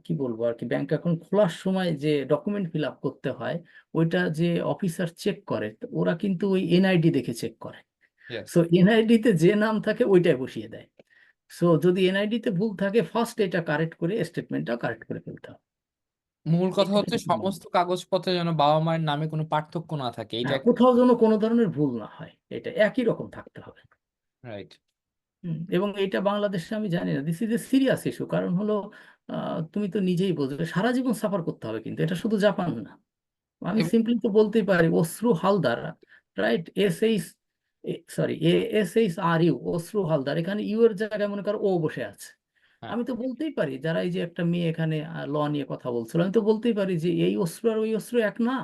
কি বলবো আর কি, ব্যাংক অ্যাকাউন্ট খোলার সময় যে ডকুমেন্ট ফিল আপ করতে হয় ওইটা যে অফিসার চেক করে, তো ওরা কিন্তু ওই এনআইডি দেখে চেক করে। Yes. সো এনআইডি তে যে নাম থাকে ওইটাই বসিয়ে দেয়। সো যদি এনআইডি তে ভুল থাকে ফার্স্ট এটা কারেক্ট করে স্টেটমেন্টটা কারেক্ট করে ফেলতে হবে। মূল কথা এটা হচ্ছে থেকে বলবো। সমস্ত কাগজপত্রে যেন বাবা মায়ের নামে কোনো পার্থক্য না থাকে, এটা হ্যাঁ, কোথাও যেন কোনো ধরনের ভুল না হয়, এটা একই রকম থাকতে হবে। রাইট। এবং এটা বাংলাদেশে আমি জানি না, this is a serious issue. কারণ হলো তুমি তো নিজেই বলছো সারা জীবন সাফার করতে হবে, কিন্তু এটা শুধু জাপান না। আমি সিম্পলি তো বলতেই পারি অশ্রু হালদার, রাইট? ASHRU, অশ্রু হালদার, এখানে ইউ এর জায়গায় মনে করো ও বসে আছে। হ্যাঁ, আমি তো বলতেই পারি, যারা এই যে একটা মেয়ে এখানে ল নিয়ে কথা বলছিল, আমি তো বলতেই পারি যে এই অশ্রু আর ওই অশ্রু এক না।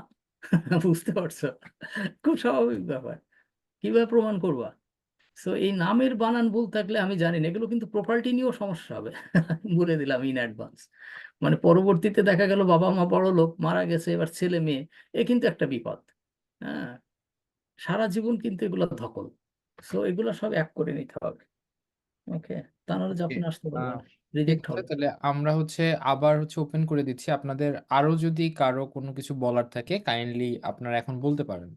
বুঝতে পারছো? খুব স্বাভাবিক ব্যাপার। কিভাবে প্রমাণ করবা? সো এই নামের বানান ভুল থাকলে আমি জানি না, এগুলো কিন্তু প্রপার্টি নিয়েও সমস্যা হবে। বলে দিলাম ইন অ্যাডভান্স। মানে পরবর্তীতে দেখা গেল বাবা মা বড় লোক, মারা গেছে, এবার ছেলে মেয়ে, এ কিন্তু একটা বিপদ। হ্যাঁ, সারা জীবন কিন্তু এগুলো ধকল। সো এগুলো সব এক করে নিতে হবে। ওকে, তা নাহলে ওকে। জাপান আসতে পারবে না, ঠিক রিজেক্ট আছে, হবে। তাহলে আমরা আবার ওপেন করে দিচ্ছি। আপনাদের আরো যদি কারো কোনো কিছু বলার থাকে কাইন্ডলি আপনারা এখন বলতে পারেন।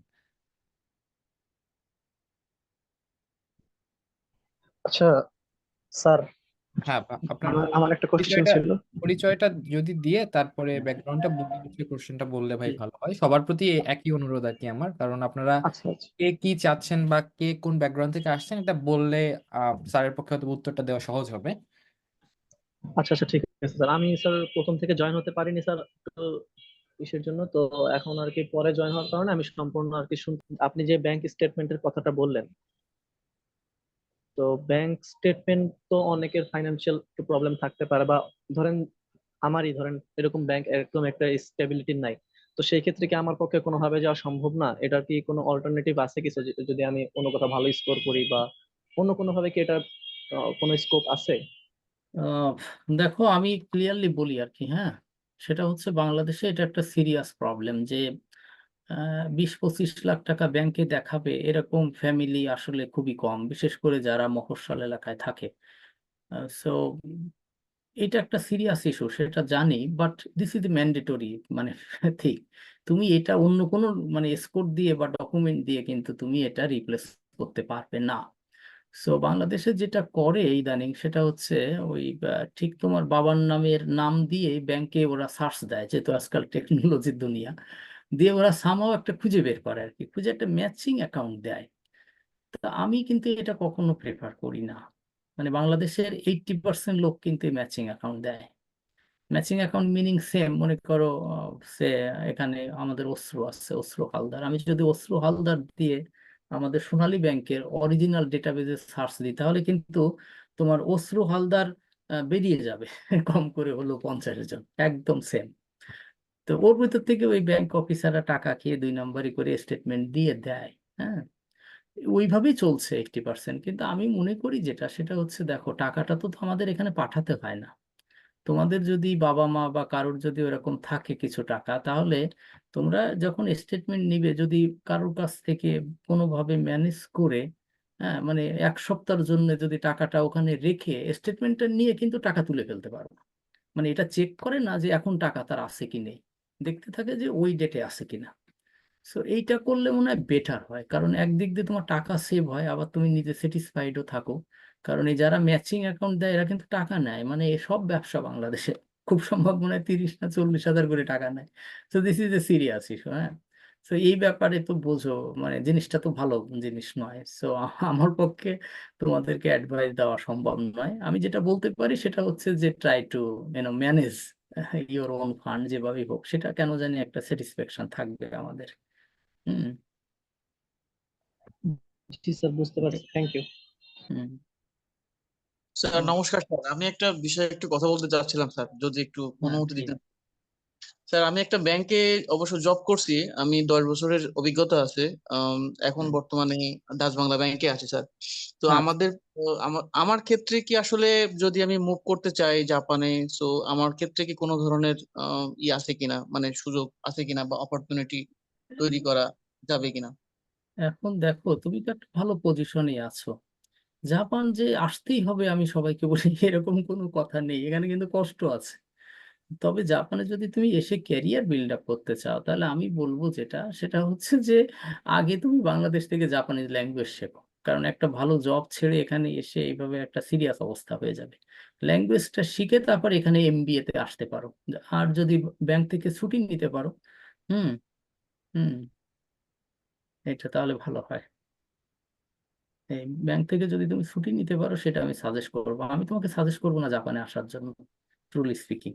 আচ্ছা স্যার, হ্যাঁ, আপনার আমার একটা কোশ্চেন পরিচয়টা ছিল। পরিচয়টা যদি দিয়ে তারপরে ব্যাকগ্রাউন্ডটা বুঝে কোশ্চেনটা বললে ভাই ভালো হয়। সবার প্রতি একই অনুরোধ আর কি আমার, কারণ আপনারা আচ্ছা আচ্ছা কে কি চাচ্ছেন বা কে কোন ব্যাকগ্রাউন্ড থেকে আসছেন এটা বললে স্যারের পক্ষে হয়তো উত্তরটা দেওয়া সহজ হবে। আচ্ছা আচ্ছা ঠিক আছে স্যার। আমি স্যার প্রথম থেকে জয়েন হতে পারিনি স্যার, তো ইসের জন্য তো এখন আর কি পরে জয়েন হওয়ার কারণে আমি সম্পূর্ণ আর কি আপনি যে ব্যাংক স্টেটমেন্টের কথাটা বললেন, তো ব্যাংক স্টেটমেন্ট তো অনেকের ফাইন্যান্সিয়াল একটু প্রবলেম থাকতে পারে, বা ধরেন আমারই ধরেন এরকম ব্যাংক একদম একটা স্টেবিলিটি নাই, তো সেই ক্ষেত্রে কি আমার পক্ষে কোনোভাবে যাওয়া সম্ভব না? এটার কি কোনো অল্টারনেটিভ আছে কিছু, যদি আমি কোনো কথা ভালো স্কোর করি বা অন্য কোনো ভাবে কি এটা কোনো স্কোপ আছে? আহ, দেখো আমি ক্লিয়ারলি বলি আর কি, হ্যাঁ, সেটা হচ্ছে বাংলাদেশে এটা একটা সিরিয়াস প্রবলেম যে 20-25 লাখ টাকা ব্যাংকে দেখাবে এরকম ফ্যামিলি আসলে খুবই কম, বিশেষ করে যারা মফস্বল এলাকায় থাকে। সো এটা একটা সিরিয়াস ইস্যু, সেটা জানি, বাট দিস ইজ ম্যান্ডেটরি, মানে ঠিক। তুমি এটা অন্য কোনো মানে স্কোর দিয়ে বা ডকুমেন্ট দিয়ে কিন্তু তুমি এটা রিপ্লেস করতে পারবে না। সো বাংলাদেশে যেটা করে ইদানিং সেটা হচ্ছে ওই ঠিক তোমার বাবার নামের নাম দিয়ে ব্যাংকে ওরা সার্চ দেয়, যেহেতু আজকাল টেকনোলজির দুনিয়া, দিয়ে ওরা সামাও একটা খুঁজে বের করে আর কি, খুঁজে একটা ম্যাচিং অ্যাকাউন্ট দেয়। তা আমি কিন্তু এটা কখনো প্রেফার করি না। মানে বাংলাদেশের 80% লোক কিন্তু ম্যাচিং অ্যাকাউন্ট দেয়। ম্যাচিং অ্যাকাউন্ট মিনিং সেম, মনে করো সে এখানে আমাদের অশ্রু আছে, অশ্রু হালদার, আমি যদি অশ্রু হালদার দিয়ে আমাদের সোনালী ব্যাংকের অরিজিনাল ডেটাবেজে সার্চ দিই, তাহলে কিন্তু তোমার অশ্রু হালদার বেরিয়ে যাবে। কম করে হলো 50 জন, একদম সেম। তো ওর ভিতর থেকে ওই ব্যাংক অফিসাররা টাকা খেয়ে 2 নম্বরই করে স্টেটমেন্ট দিয়ে দেয়। হ্যাঁ, ওইভাবেই চলছে 80%। কিন্তু আমি মনে করি যেটা, সেটা হচ্ছে দেখো টাকাটা তো আমাদের এখানে পাঠাতে হয় না। তোমাদের যদি বাবা মা বা কারোর যদি ওরকম থাকে কিছু টাকা, তাহলে তোমরা যখন স্টেটমেন্ট নিবে, যদি কারোর কাছ থেকে কোনোভাবে ম্যানেজ করে, হ্যাঁ, মানে 1 সপ্তাহের জন্য যদি টাকাটা ওখানে রেখে স্টেটমেন্টটা নিয়ে কিন্তু টাকা তুলে ফেলতে পারো। মানে এটা চেক করে না যে এখন টাকা তার আছে কি নেই, দেখতে থাকে যে ওই ডেটে আছে কিনা। সো এইটা করলে মনে হয় বেটার হয়, কারণ একদিক দিয়ে তোমার টাকা সেভ হয়, আবার তুমি নিজে স্যাটিসফাইডও থাকো। কারণ এই যারা ম্যাচিং অ্যাকাউন্ট দেয় এরা কিন্তু টাকা নেয়, মানে এসব ব্যবসা বাংলাদেশে খুব সম্ভব মনে হয় 30 না 40 হাজার করে টাকা নেয়। তো this is a serious issue. হ্যাঁ, তো এই ব্যাপারে তো বোঝো, মানে জিনিসটা তো ভালো জিনিস নয়। সো আমার পক্ষে তোমাদেরকে অ্যাডভাইস দেওয়া সম্ভব নয়। আমি যেটা বলতে পারি সেটা হচ্ছে যে try to manage your own fund, যেভাবেই হোক, সেটা কেন জানি একটা স্যাটিসফ্যাকশন থাকবে আমাদের। হুম। জি স্যার, বুঝতে পারছি, থ্যাংক ইউ। হুম। স্যার নমস্কার স্যার, আমি একটা বিষয়ে একটু কথা বলতে চাচ্ছিলাম স্যার, যদি একটু হ্যাঁ, অনুমতি ঠিক দিতেন। আছে। স্যার আমি একটা ব্যাংকে অবশ্য জব করছি, আমি 10 বছরের অভিজ্ঞতা আছে। এখন বর্তমানে ডাচ বাংলা ব্যাংকে আছি স্যার। তো আচ্ছা, আমাদের আমার ক্ষেত্রে কি আসলে যদি আমি মুভ করতে চাই জাপানে, সো আমার ক্ষেত্রে কি কোনো ধরনের আছে কিনা, মানে সুযোগ আছে কিনা বা অপরচুনিটি তৈরি করা যাবে কিনা? এখন দেখো তুমি তো একটা ভালো পজিশনে আছো। জাপান যে আসতেই হবে আমি সবাইকে বলি এরকম কোনো কথা নেই, এখানে কিন্তু কষ্ট আছে। তবে জাপানে যদি তুমি এসে ক্যারিয়ার বিল্ড আপ করতে চাও, তাহলে আমি বলবো যেটা, সেটা হচ্ছে যে আগে তুমি বাংলাদেশ থেকে জাপানিজ ল্যাঙ্গুয়েজ শেখো। কারণ একটা ভালো জব ছেড়ে এখানে এসে এইভাবে একটা সিরিয়াস অবস্থা হয়ে যাবে। ল্যাঙ্গুয়েজটা শিখে তারপর এখানে এমবিএ তে আসতে পারো, আর যদি ব্যাংক থেকে ছুটি নিতে পারো, হুম হুম এটা তাহলে ভালো হয়। এই ব্যাংক থেকে যদি তুমি ছুটি নিতে পারো সেটা আমি সাজেস্ট করবো। আমি তোমাকে সাজেস্ট করবো না জাপানে আসার জন্য, ট্রুলি স্পিকিং।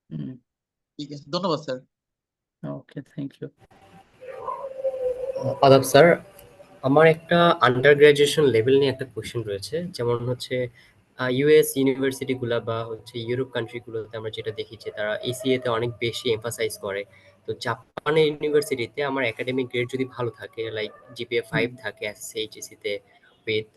হুম ঠিক আছে, ধন্যবাদ স্যার। Okay, thank you. আদাব স্যার, আমার একটা আন্ডার গ্রাজুয়েশন লেভেল নিয়ে একটা কোশ্চেন রয়েছে। যেমন হচ্ছে ইউএস ইউনিভার্সিটি গুলা বা হচ্ছে ইউরোপ কান্ট্রি গুলোতে আমরা যেটা দেখি যে তারা এসিএ তে অনেক বেশি এমফাসাইজ করে। তো জাপানের ইউনিভার্সিটিতে আমার একাডেমিক গ্রেড যদি ভালো থাকে, লাইক জিপিএ 5 থাকে এসএসসি এইচএসসি তে, উইথ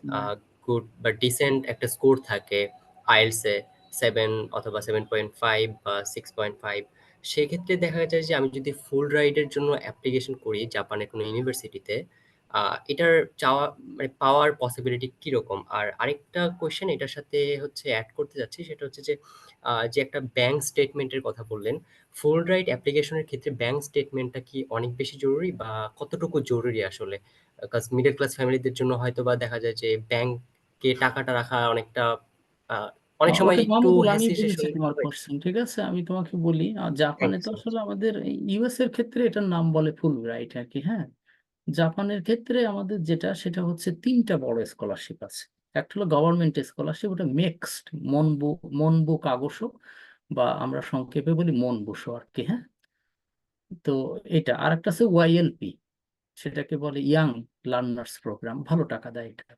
গুড বা ডিসেন্ট একটা স্কোর থাকে আইএলটিএস এ 7 অথবা 7.5 বা 6.5, সেক্ষেত্রে দেখা যায় যে আমি যদি ফুল রাইডের জন্য অ্যাপ্লিকেশন করি জাপানের কোনো ইউনিভার্সিটিতে, এটার চাওয়া মানে পাওয়ার পসিবিলিটি কিরকম? আর আরেকটা কোয়েশ্চেন এটার সাথে হচ্ছে অ্যাড করতে যাচ্ছি, সেটা হচ্ছে যে যে একটা ব্যাংক স্টেটমেন্টের কথা বললেন, ফুল রাইড অ্যাপ্লিকেশনের ক্ষেত্রে ব্যাংক স্টেটমেন্টটা কি অনেক বেশি জরুরি বা কতটুকু জরুরি আসলে? বিকজ মিডল ক্লাস ফ্যামিলিদের জন্য হয়তো বা দেখা যায় যে ব্যাংকে টাকাটা রাখা অনেকটা অনেক সময় ওকে একটু মাহমুদুল, আমি বুঝেছি হেসিটেশন তোমার হয়। কোশ্চেন, ঠিক আছে। আমি তোমাকে বলি, থ্যাংক জাপানে ইউ তো সো মাচ। আসলে আমাদের ইউএস এর ক্ষেত্রে এটার নাম বলে ফুল রাইট আর কি, হ্যাঁ। জাপানের ক্ষেত্রে আমাদের যেটা, সেটা হচ্ছে তিনটা বড় স্কলারশিপ আছে। একটা হলো গভর্নমেন্ট স্কলারশিপ, ওটা মিক্সড মনবু মনবু কাগসো, বা আমরা সংক্ষেপে বলি মনবুসো আর কি, হ্যাঁ। তো এটা আর একটা আছে ওয়াইএলপি, সেটাকে বলে ইয়াং লার্নার্স প্রোগ্রাম, ভালো টাকা দেয় এটা।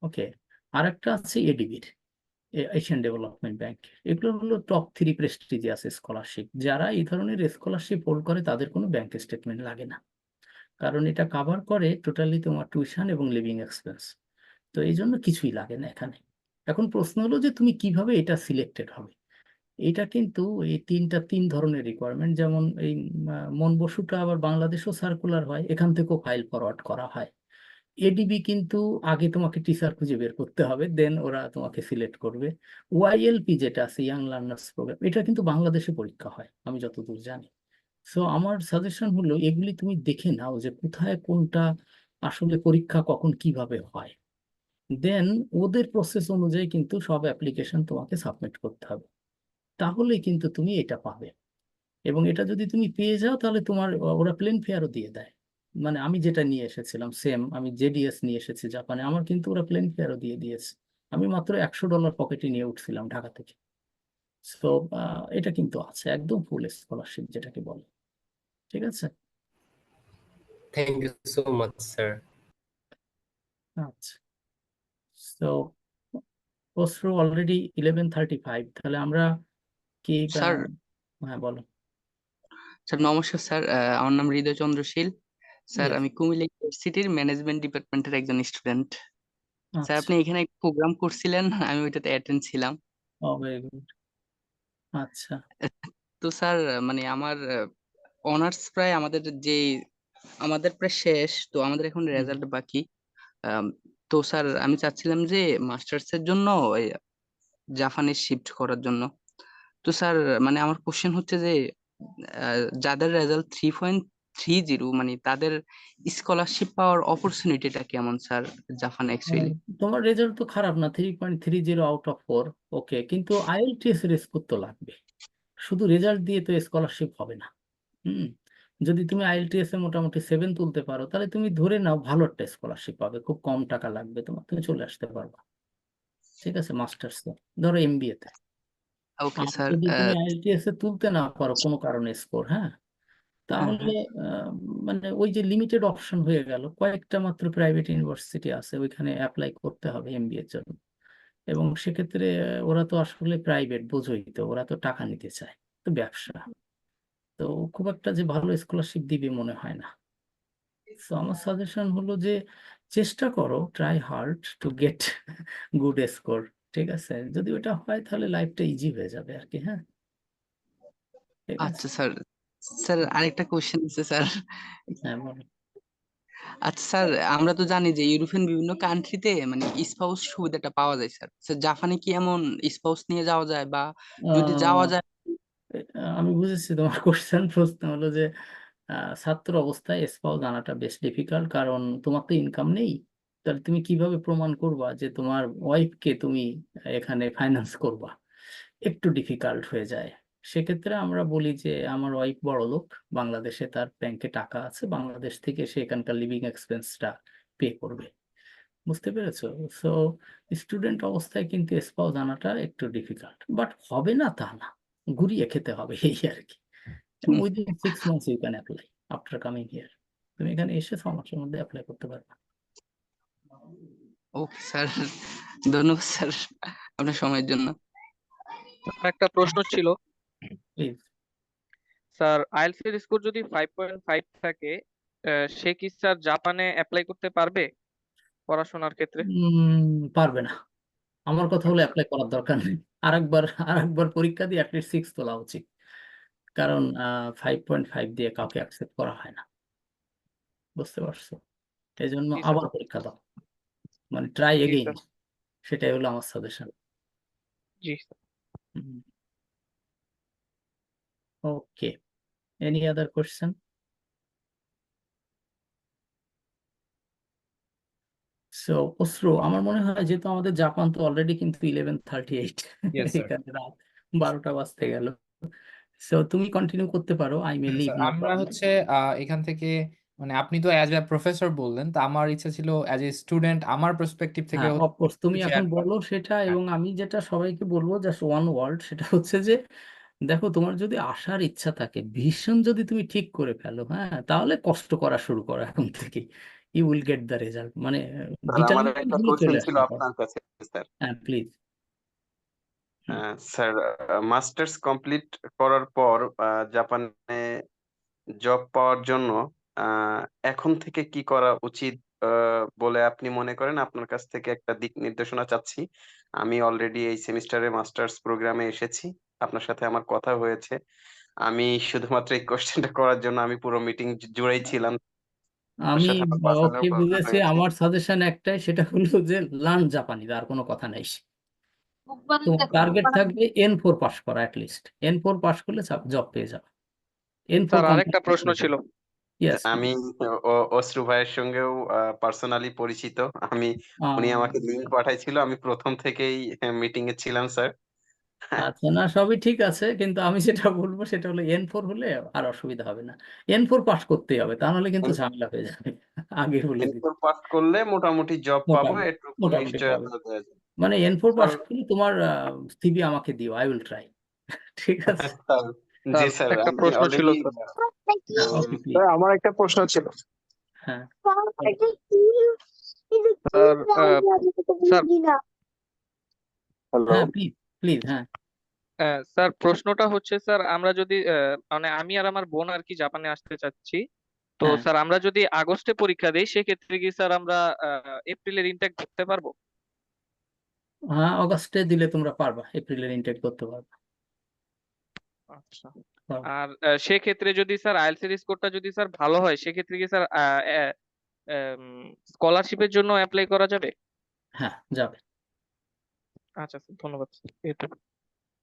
ওকে, আর একটা আছে এডিবির, এশিয়ান ডেভেলপমেন্ট ব্যাংক। এগুলো হলো টপ 3 প্রেস্টিজিয়াস স্কলারশিপ। যারা এই ধরনের স্কলারশিপ হোল্ড করে তাদের কোনো ব্যাংক স্টেটমেন্ট লাগে না, কারণ এটা কাভার করে টোটালি তোমার টিউশন এবং লিভিং এক্সপেন্স। তো এই জন্য কিছুই লাগে না এখানে। এখন প্রশ্ন হলো যে তুমি কিভাবে এটা সিলেক্টেড হবে। এটা কিন্তু এই তিন ধরনের রিকোয়ারমেন্ট, যেমন এই মন বসুটা আবার বাংলাদেশও সার্কুলার হয়, এখান থেকেও ফাইল ফরওয়ার্ড করা হয়। এডিবি কিন্তু আগে তোমাকে টিচার খুঁজে বের করতে হবে, দেন ওরা তোমাকে সিলেক্ট করবে। ওয়াইএলপি যেটা আছে, ইয়াং লার্নার্স প্রোগ্রাম, এটা কিন্তু বাংলাদেশে পরীক্ষা হয় আমি যতদূর জানি। সো আমার সাজেশন হলো এগুলি তুমি দেখে নাও যে কোথায় কোনটা আসলে পরীক্ষা কখন কিভাবে হয়, দেন ওদের প্রসেস অনুযায়ী কিন্তু সব অ্যাপ্লিকেশন তোমাকে সাবমিট করতে হবে, তাহলে কিন্তু তুমি এটা পাবে। এবং এটা যদি তুমি পেয়ে যাও তাহলে তোমার ওরা প্লেন ফেয়ারও দিয়ে দেয়। মানে আমি যেটা নিয়ে এসেছিলাম সেম, আমি জেডিএস নিয়ে এসেছি জাপানে, আমার কিন্তু ওরা প্লেন ফেয়ারও দিয়ে দিয়েছে। আমি মাত্র $100 পকেটে নিয়ে উঠছিলাম ঢাকা থেকে। তো এটা কিন্তু আছে, একদম ফুল স্কলারশিপ যেটাকে বলে, ঠিক আছে। Thank you so much sir. আচ্ছা, তো অশ্রু অলরেডি 11:35, তাহলে আমরা কি স্যার হ্যাঁ বলো। স্যার নমস্কার স্যার, আমার নাম হৃদয় চন্দ্রশীল। স্যার Yes, আমি কুমিল্লা ইউনিভার্সিটির ম্যানেজমেন্ট ডিপার্টমেন্টের একজন স্টুডেন্ট। স্যার আচ্ছা, আপনি এখানে একটা প্রোগ্রাম করছিলেন, আমি ওইটাতে অ্যাটেন্ড ছিলাম। ও ভেরি গুড। আচ্ছা, তো স্যার মানে আমার অনার্স প্রায় আমাদের প্রায় শেষ, তো আমাদের এখন হুম, রেজাল্ট বাকি। আম, তো স্যার আমি চাচ্ছিলাম যে মাস্টার্স এর জন্য ওই জাপানে শিফট করার জন্য। তো স্যার মানে আমার কোশ্চেন হচ্ছে যে যাদের রেজাল্ট 3.30, মানে তাদের স্কলারশিপ পাওয়ার অপরচুনিটিটা কেমন স্যার জাপানে আহ, অ্যাকচুয়ালি? তোমার রেজাল্ট তো খারাপ না, 3.30 আউট অফ 4। ওকে, কিন্তু আইএলটিএস এর স্কোর তো লাগবে, শুধু রেজাল্ট দিয়ে তো স্কলারশিপ হবে না। হুম, যদি তুমি আইএলটিএস এ মোটামুটি 7 তুলতে পারো, তাহলে তুমি ধরে নাও ভালো একটা স্কলারশিপ পাবে, খুব কম টাকা লাগবে তোমার, তুমি চলে আসতে পারবা, ঠিক আছে, মাস্টার্স ধরো এমবিএ তে। ওকে আর স্যার। যদি তুমি আইএলটিএস এ তুলতে না পারো কোনো কারণে স্কোর, হ্যাঁ, হ্যাঁ তাহলে হ্যাঁ। মানে ওই যে লিমিটেড অপশন হয়ে গেল, কয়েকটা মাত্র প্রাইভেট ইউনিভার্সিটি আছে, ওইখানে অ্যাপ্লাই করতে হবে এমবিএ এর জন্য। এবং সেক্ষেত্রে ওরা তো আসলে প্রাইভেট, বোঝোই তো, ওরা তো টাকা নিতে চায়, তো ব্যবসা, তো খুব একটা যে ভালো স্কলারশিপ দিবে মনে হয় না। তো আমার সাজেশন হলো যে চেষ্টা করো, try hard to get good score, ঠিক আছে। যদি ওটা হয় তাহলে লাইফটা ইজি হয়ে যাবে আর কি, হ্যাঁ, ঠিক আছে। আচ্ছা স্যার। স্যার আরেকটা কোশ্চেন আছে স্যার। হ্যাঁ বলো। আচ্ছা স্যার, আমরা তো জানি যে ইউরোপিয়ান বিভিন্ন কান্ট্রিতে মানে স্পাউস সুবিধাটা পাওয়া যায় স্যার। স্যার জাপানে কি এমন স্পাউস নিয়ে যাওয়া যায়, বা যদি যাওয়া আহ, যায়? আমি বুঝেছি তোমার কোশ্চেন। প্রশ্ন হলো যে ছাত্র অবস্থায় স্পাউস আনাটা বেশ ডিফিকাল্ট, কারণ তোমার তো ইনকাম নেই, তাহলে তুমি কিভাবে প্রমাণ করবা যে তোমার ওয়াইফকে তুমি এখানে ফাইন্যান্স করবা? একটু ডিফিকাল্ট হয়ে যায়। সেক্ষেত্রে আমরা বলি যে আমার ওয়াইফ বড় লোক, বাংলাদেশে তার ব্যাংকে টাকা আছে, বাংলাদেশ থেকে সে এখানকার লিভিং এক্সপেন্সটা পে করবে। বুঝতে পেরেছো? সো স্টুডেন্ট অবস্থায় কিন্তু স্পাউস আনাটা একটু ডিফিকাল্ট, বাট হবে না তা না, ঘুরিয়ে খেতে হবে এই আর কি। Within 6 months you can apply after coming here. তুমি এখানে এসে 6 মাসের মধ্যে অ্যাপ্লাই করতে পারবে। ওকে স্যার, ধন্যবাদ স্যার আপনার সময়ের জন্য। আমার একটা প্রশ্ন ছিল প্লিজ। স্যার, আইএলটিএস এর স্কোর যদি 5.5 থাকে, সে কি স্যার জাপানে অ্যাপ্লাই করতে পারবে পড়াশোনার ক্ষেত্রে? পারবে না। আমার কথা হলো অ্যাপ্লাই করার দরকার নেই, আরেকবার পরীক্ষা দিয়ে অ্যাটলিস্ট 6 তোলা উচিত, কারণ 5.5 দিয়ে কাউকে অ্যাকসেপ্ট করা হয় না। বুঝতে পারছো? এই জন্য জি স্যার। আবার পরীক্ষা দাও, মানে ট্রাই জি এগেইন, স্যার। সেটাই হলো আমার সাজেশন। জি স্যার। ওকে, এনি আদার কোশ্চেন? সো অশ্রু, আমার মনে হয় যেহেতু আমাদের জাপান তো অলরেডি কিন্তু 11:38, ইয়েস স্যার। এখানে রাত 12টা বাজতে গেল। সো তুমি কন্টিনিউ করতে পারো, I may leave, sir no আমরা প্রবলেম। হচ্ছে এখান থেকে মানে আপনি তো অ্যাজ এ প্রফেসর বললেন, তা আমার ইচ্ছা ছিল অ্যাজ এ স্টুডেন্ট আমার পার্সপেক্টিভ থেকে হ্যাঁ, অফকোর্স তুমি এখন শেয়ার করা। বলো সেটা, হ্যাঁ এবং আমি যেটা সবাইকে বলবো জাস্ট ওয়ান ওয়ার্ড, সেটা হচ্ছে যে দেখো, তোমার যদি আসার ইচ্ছা থাকে, ভিশন যদি তুমি ঠিক করে ফেলো, হ্যাঁ, তাহলে কষ্ট করা শুরু করো এখন থেকে, you will get the result. মানে স্যার আমার ডিটারমিনেশন একটা হলে কোশ্চেন চলে ছিল আসতে পারো। আপনার কাছে স্যার। হ্যাঁ প্লিজ। স্যার, মাস্টার্স কমপ্লিট করার পর জাপানে জব পাওয়ার জন্য আহ, এখন থেকে কি করা উচিত বলে আপনি মনে করেন? আপনার কাছ থেকে একটা দিক নির্দেশনা চাচ্ছি। আমি অলরেডি এই সেমিস্টারে মাস্টার্স প্রোগ্রামে এসেছি, আপনার সাথে আমার কথা হয়েছে। আমি শুধুমাত্র এই কোশ্চেনটা করার জন্য আমি পুরো মিটিং জুড়েই ছিলাম, আপনার আমি সাথে আমার কথা ওকে কথা বুঝেছি, হয়েছে। আমার সাজেশন একটাই, সেটা হলো যে লার্ন জাপানি, আর কোনো কথা নাই। তোমার টার্গেট থাকবে N4 পাস করা, অ্যাটলিস্ট N4 পাস করলে জব পেয়ে যাবে। N4 স্যার আরেকটা কমপ্লিট প্রশ্ন করতে ছিল। হবে। ইয়েস আমি অশ্রু ভাইয়ের সঙ্গেও পার্সোনালি পরিচিত। আমি উনি আমাকে লিংক পাঠাইছিল, আমি প্রথম থেকেই মিটিং এ ছিলাম স্যার। আচ্ছা, না সবই ঠিক আছে, কিন্তু আমি যেটা বলবো সেটা হলো N4 হলে আর অসুবিধা হবে না। N4 পাস করতেই হবে, তা নাহলে কিন্তু ঝামেলা হয়ে যাবে। আগে বলে দিই, এরপর পাস করলে মোটামুটি জব পাবো, মোটামুটি এটুকু মোটামুটি পাবে। নিশ্চয়তা দেওয়া যায়। মানে N4 স্যার, পাস করলে তোমার সিভি আমাকে দিও, আই উইল ট্রাই। ঠিক আছে? স্যার, জি স্যার স্যার, একটা আমি প্রশ্ন ছিল already sir. Okay please. Sir আমার একটা প্রশ্ন ছিল। হ্যাঁ স্যার, স্যার, হ্যালো। হ্যাঁ প্লিজ প্লিজ, হ্যাঁ। স্যার প্রশ্নটা হচ্ছে স্যার, আমরা যদি মানে আমি আর আমার বোন আর কি জাপানে আসতে চাচ্ছি, তো হ্যাঁ স্যার আমরা যদি আগস্টে পরীক্ষা দিই, সেক্ষেত্রে কি স্যার আমরা এপ্রিলের ইনটেক ধরতে পারবো? হ্যাঁ, অগাস্টে দিলে তোমরা পারবা, এপ্রিলের ইনটেক করতে পারবা। আচ্ছা। পারবা। আর সেক্ষেত্রে যদি স্যার আইএলটিএস এর স্কোরটা যদি স্যার ভালো হয়, সেক্ষেত্রে কি স্যার স্কলারশিপের জন্য অ্যাপ্লাই করা যাবে? হ্যাঁ যাবে। আচ্ছা স্যার, ধন্যবাদ স্যার। এইটুকু।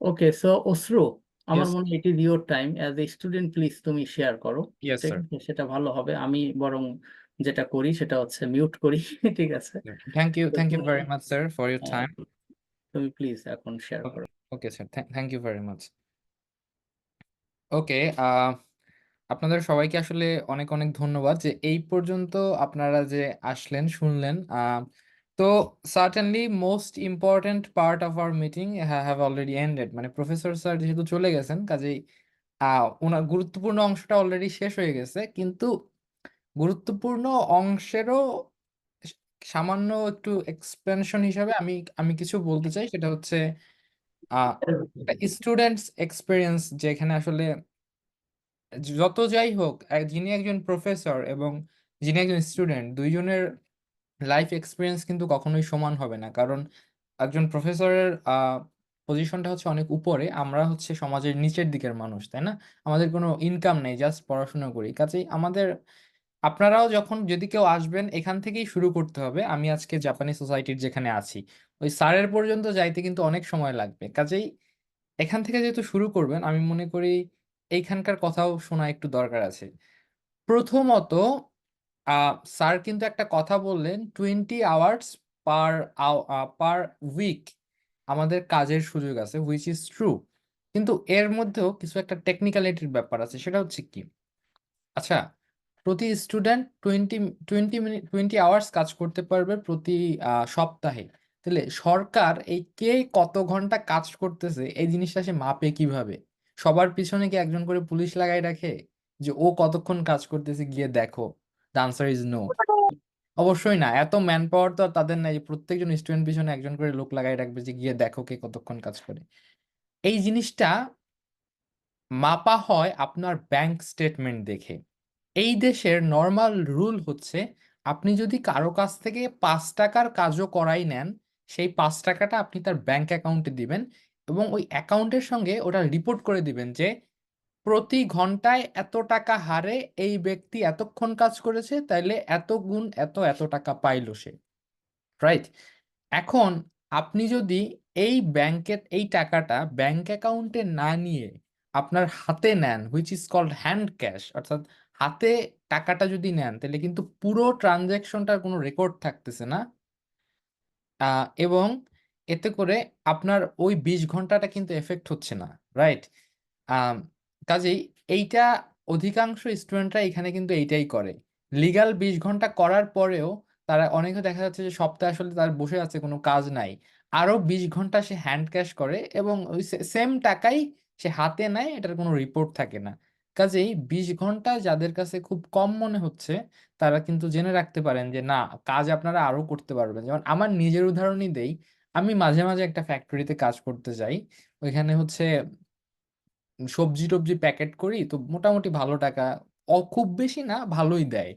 ওকে, সো অশ্রু, আমার ইয়েস মনে হয় it is your time as a student, please তুমি শেয়ার করো। ইয়েস ঠিক স্যার। আছে, সেটা ভালো হবে। আমি বরং যেটা করি সেটা হচ্ছে মিউট করি। ঠিক আছে, থ্যাংক ইউ তো তুমি very much sir for your time. তুমি প্লিজ এখন শেয়ার করো। Okay sir, thank you very much. Okay, আপনাদের সবাইকে আসলে অনেক অনেক ধন্যবাদ যে এই পর্যন্ত আপনারা যে আসলেন, শুনলেন। তো certainly most important part of our meeting have already ended, মানে প্রফেসর স্যার যেহেতু চলে গেছেন, কাজেই ওনার গুরুত্বপূর্ণ অংশটা অলরেডি শেষ হয়ে গেছে, কিন্তু গুরুত্বপূর্ণ অংশেরও সামান্য একটু এক্সপেনশন হিসাবে আমি আমি কিছু বলতে চাই। সেটা হচ্ছে স্টুডেন্টস এক্সপিরিয়েন্স, যেখানে আসলে যত যাই হোক যিনি একজন প্রফেসর এবং যিনি একজন স্টুডেন্ট, দুইজনের লাইফ এক্সপিরিয়েন্স কিন্তু কখনোই সমান হবে না। কারণ একজন প্রফেসরের পজিশনটা হচ্ছে অনেক উপরে, আমরা হচ্ছে সমাজের নিচের দিকের মানুষ, তাই না? আমাদের কোনো ইনকাম নেই, জাস্ট পড়াশোনা করি। কাজেই আমাদের, আপনারাও যখন যদি কেউ আসবেন, এখান থেকেই শুরু করতে হবে। আমি আজকে জাপানি সোসাইটির যেখানে আছি, ওই স্যারের পর্যন্ত যাইতে কিন্তু অনেক সময় লাগবে। কাজেই এখান থেকে যেহেতু শুরু করবেন, আমি মনে করি এইখানকার কথাও শোনা একটু দরকার আছে। প্রথমত, স্যার কিন্তু একটা কথা বললেন 20 আওয়ার্স পার উইক আমাদের কাজের সুযোগ আছে, হুইচ ইজ ট্রু। কিন্তু এর মধ্যেও কিছু একটা টেকনিক্যালিটির ব্যাপার আছে, সেটা হচ্ছে কি, আচ্ছা, প্রতি স্টুডেন্ট 20 আওয়ার্স কাজ করতে পারবে প্রতি সপ্তাহে। তাহলে সরকার এই কে কত ঘন্টা কাজ করতেছে এই জিনিসটা সে মাপে কিভাবে? সবার পিছনে কি একজন করে পুলিশ লাগাই রাখে যে ও কতক্ষণ কাজ করতেছে গিয়ে দেখো? The answer is no. অবশ্যই না, এত ম্যান পাওয়ার তো আর তাদের নাই যে প্রত্যেকজন স্টুডেন্ট পিছনে একজন করে লোক লাগাই রাখবে যে গিয়ে দেখো কে কতক্ষণ কাজ করে। এই জিনিসটা মাপা হয় আপনার ব্যাংক স্টেটমেন্ট দেখে। এই দেশের নর্মাল রুল হচ্ছে, আপনি যদি কারো কাছ থেকে 5 টাকার কাজও করাই নেন, সেই 5 টাকাটা আপনি তার ব্যাংক অ্যাকাউন্টে দিবেন এবং ওই অ্যাকাউন্টের সঙ্গে ওটা রিপোর্ট করে দিবেন যে প্রতি ঘন্টায় এত টাকা হারে এই ব্যক্তি এতক্ষণ কাজ করেছে, তাইলে এত গুণ এত এত টাকা পাইলো সে। রাইট? এখন আপনি যদি এই টাকাটা ব্যাংক অ্যাকাউন্টে না নিয়ে আপনার হাতে নেন, which is called hand cash, অর্থাৎ হাতে টাকাটা যদি নেন, তাহলে কিন্তু পুরো ট্রানজ্যাকশনটার কোনো রেকর্ড থাকতেছে না। এবং এতে করে আপনার ওই 20 ঘন্টাটা কিন্তু এফেক্ট হচ্ছে না। রাইট? কাজেই এইটা অধিকাংশ স্টুডেন্টরা এখানে কিন্তু এইটাই করে। লিগ্যাল 20 ঘন্টা করার পরেও তারা অনেকে দেখা যাচ্ছে যে সপ্তাহে আসলে তার বসে আছে, কোনো কাজ নাই, আরো 20 ঘন্টা সে হ্যান্ড ক্যাশ করে এবং ওই সেম টাকাই সে হাতে নেয়, এটার কোনো রিপোর্ট থাকে না। কাজেই 20 ঘন্টা যাদের কাছে খুব কম মনে হচ্ছে, তারা কিন্তু জেনে রাখতে পারেন যে না, কাজ আপনারা আরো করতে পারবেন। যেমন আমার নিজের উদাহরণই দেই, আমি মাঝে মাঝে একটা ফ্যাক্টরিতে কাজ করতে যাই, ওইখানে হচ্ছে সবজি টবজি প্যাকেট করি, তো মোটামুটি ভালো টাকা, খুব বেশি না, ভালোই দেয়।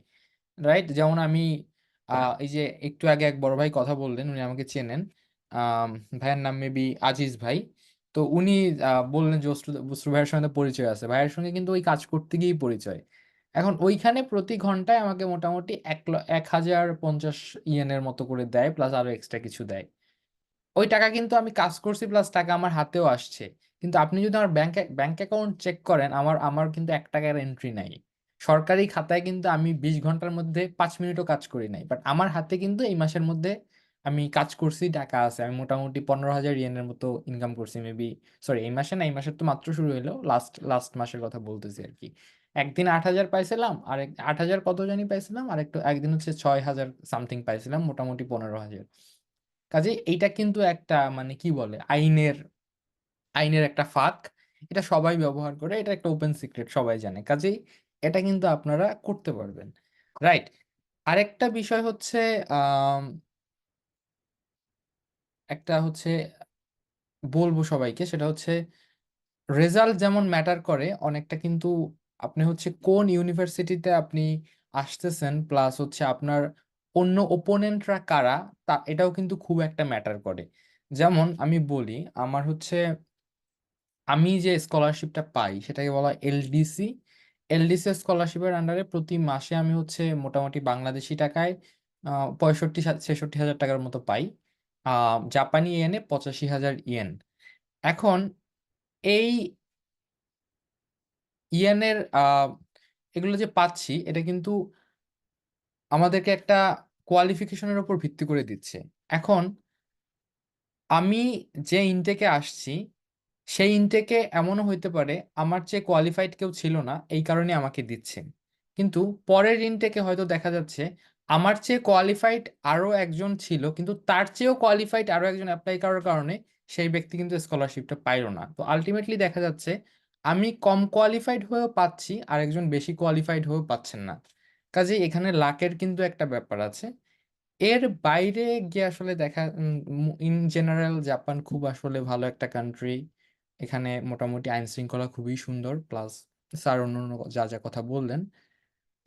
রাইট? যেমন আমি এই যে একটু আগে এক বড় ভাই কথা বললেন, উনি আমাকে চেনেন, আম, ভাইয়ের নাম মেবি আজিজ ভাই। তো উনি বললেন যে বসরু ভাইয়ের সঙ্গে তো পরিচয় আছে, ভাইয়ের সঙ্গে কিন্তু ওই কাজ করতে গিয়েই পরিচয়। এখন ওইখানে প্রতি ঘন্টায় আমাকে মোটামুটি 1050 ইয়েনের মতো করে দেয়, প্লাস আরো এক্সট্রা কিছু দেয়। ওই টাকা কিন্তু আমি কাজ করছি, প্লাস টাকা আমার হাতেও আসছে। কিন্তু আপনি যদি আমার ব্যাংক অ্যাকাউন্ট চেক করেন, আমার আমার কিন্তু 1 টাকার এন্ট্রি নাই। সরকারি খাতায় কিন্তু আমি 20 ঘন্টার মধ্যে 5 মিনিটও কাজ করি নাই, বাট আমার হাতে কিন্তু এই মাসের মধ্যে আমি কাজ করছি, টাকা আছে, আমি মোটামুটি 15,000 ইয়েনের মতো ইনকাম করছি মেবি। সরি, এই মাসে না, এই মাসের তো মাত্র শুরু হলো, লাস্ট লাস্ট মাসের কথা বলতেছি আর কি। একদিন 8,000 পাইছিলাম, 8,000 কত জানি পাইছিলাম, আর একদিন হচ্ছে 6,000 সামথিং পাইছিলাম, মোটামুটি 15,000। কাজে এইটা কিন্তু একটা মানে কি বলে, আইনের আইনের একটা ফাঁক। এটা সবাই ব্যবহার করে, এটা একটা ওপেন সিক্রেট, সবাই জানে। কাজেই এটা কিন্তু আপনারা করতে পারবেন। রাইট? আরেকটা বিষয় হচ্ছে, আম, একটা হচ্ছে বলবো সবাইকে, সেটা হচ্ছে রেজাল্ট যেমন ম্যাটার করে অনেকটা, কিন্তু আপনি হচ্ছে কোন ইউনিভার্সিটিতে আপনি আসতেছেন, প্লাস হচ্ছে আপনার অন্য ওপোনেন্টরা কারা, তা এটাও কিন্তু খুব একটা ম্যাটার করে। যেমন আমি বলি, আমার হচ্ছে আমি যে স্কলারশিপটা পাই সেটাকে বলা এলডিসি। এলডিসি স্কলারশিপের আন্ডারে প্রতি মাসে আমি হচ্ছে মোটামুটি বাংলাদেশি টাকায় 65-66 হাজার টাকার মতো পাই। জাপানি ইয়েনে 85,000 ইয়েন। এখন এই ইয়েনের এগুলো যে পাচ্ছি, এটা কিন্তু আমাদেরকে একটা কোয়ালিফিকেশনের উপর ভিত্তি করে দিচ্ছে। এখন আমি যে ইনটেকে আসছি, সেই ইনটেকে এমনও হইতে পারে আমার চেয়ে কোয়ালিফাইড কেউ ছিল না, এই কারণে আমাকে দিচ্ছে। কিন্তু পরের ইনটেকে হয়তো দেখা যাচ্ছে আমার চেয়ে কোয়ালিফাইড আরো একজন ছিল, কিন্তু তার চেয়েও কোয়ালিফাইড আরো একজন অ্যাপ্লাই করার কারণে সেই ব্যক্তি কিন্তু স্কলারশিপটা পাইলো না। তো আলটিমেটলি দেখা যাচ্ছে আমি কম কোয়ালিফাইড হয়েও পাচ্ছি, আর একজন বেশি কোয়ালিফাইড হয়েও পাচ্ছেন না। কাজে এখানে লাকের কিন্তু একটা ব্যাপার আছে। এর বাইরে গিয়ে আসলে দেখা, ইন জেনারেল জাপান খুব আসলে ভালো একটা কান্ট্রি। এখানে মোটামুটি আইন শৃঙ্খলা খুবই সুন্দর, প্লাস স্যার অন্যান্য যা যা কথা বললেন,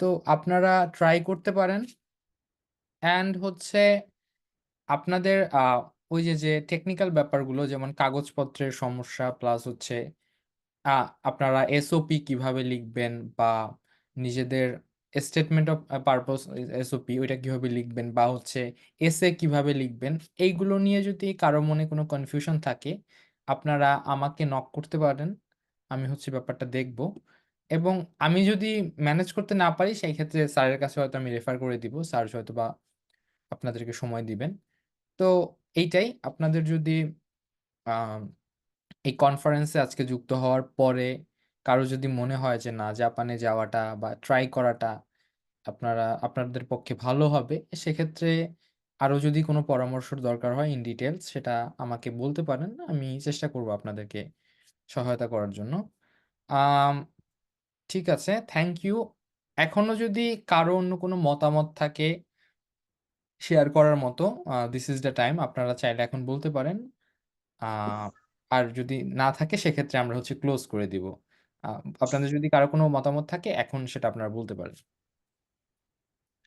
তো আপনারা ট্রাই করতে পারেন। অ্যান্ড হচ্ছে আপনাদের ওই যে যে টেকনিক্যাল ব্যাপারগুলো, যেমন কাগজপত্রের সমস্যা, প্লাস হচ্ছে আপনারা এসওপি কিভাবে লিখবেন, বা নিজেদের স্টেটমেন্ট অফ পারপস এসওপি ওইটা কিভাবে লিখবেন, বা হচ্ছে এসএ কিভাবে লিখবেন, এইগুলো নিয়ে যদি কারো মনে কোনো কনফিউশন থাকে, আপনারা আমাকে নক করতে পারেন, আমি হচ্ছে ব্যাপারটা দেখব। এবং আমি যদি ম্যানেজ করতে না পারি সেই ক্ষেত্রে স্যারের কাছে হয়তো আমি রেফার করে দিব, স্যার হয়তো বা আপনাদেরকে সময় দিবেন। তো এইটাই, আপনাদের যদি আহ, এই কনফারেন্সে আজকে যুক্ত হওয়ার পরে কারো যদি মনে হয় যে না, জাপানে যাওয়াটা বা ট্রাই করাটা আপনাদের পক্ষে ভালো হবে, সেক্ষেত্রে আরো যদি কোনো পরামর্শ দরকার হয় ইন ডিটেলস, সেটা আমাকে বলতে পারেন, আমি চেষ্টা করব আপনাদেরকে সহায়তা করার জন্য। আম, ঠিক আছে, থ্যাংক ইউ। এখনো যদি কারো অন্য কোনো মতামত থাকে শেয়ার করার মতো, দিস ইজ দ্য টাইম, আপনারা চাইলে এখন বলতে পারেন। আহ, আর যদি না থাকে সেক্ষেত্রে আমরা হচ্ছে ক্লোজ করে দিব। আপনাদের যদি কারো কোনো মতামত থাকে এখন সেটা আপনারা বলতে পারেন।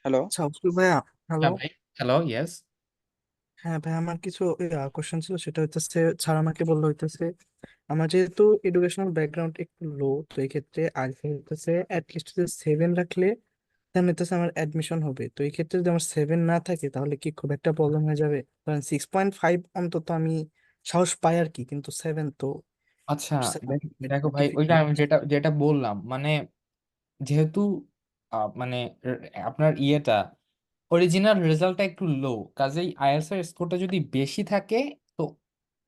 হ্যালো। আচ্ছা অবশ্যই ভাইয়া, হ্যালো। হ্যাঁ ভাই, হ্যালো, ইয়েস। হ্যাঁ ভাই, আমার কিছু কোশ্চেন ছিল, সেটা হইতেছে স্যার আমাকে বললো হইতেছে আমার যেহেতু এডুকেশনাল ব্যাকগ্রাউন্ড একটু লো, তো এই ক্ষেত্রে আইএলটিএস হইতেছে অ্যাটলিস্ট 7 রাখলে দেন হইতেছে আমার অ্যাডমিশন হবে। তো এই ক্ষেত্রে যদি আমার 7 না থাকে তাহলে কি খুব একটা প্রবলেম হয়ে যাবে? কারণ 6.5 অন্তত আমি সাহস পাই আর কি, কিন্তু 7 তো আচ্ছা, দেখো ভাই, ওইটা ডিফিকাল্ট। আমি যেটা যেটা বললাম, মানে যেহেতু মানে আপনার ইয়েটা অরিজিনাল রেজাল্টটা একটু লো, কাজেই আইএলটিএস এর স্কোরটা যদি বেশি থাকে তো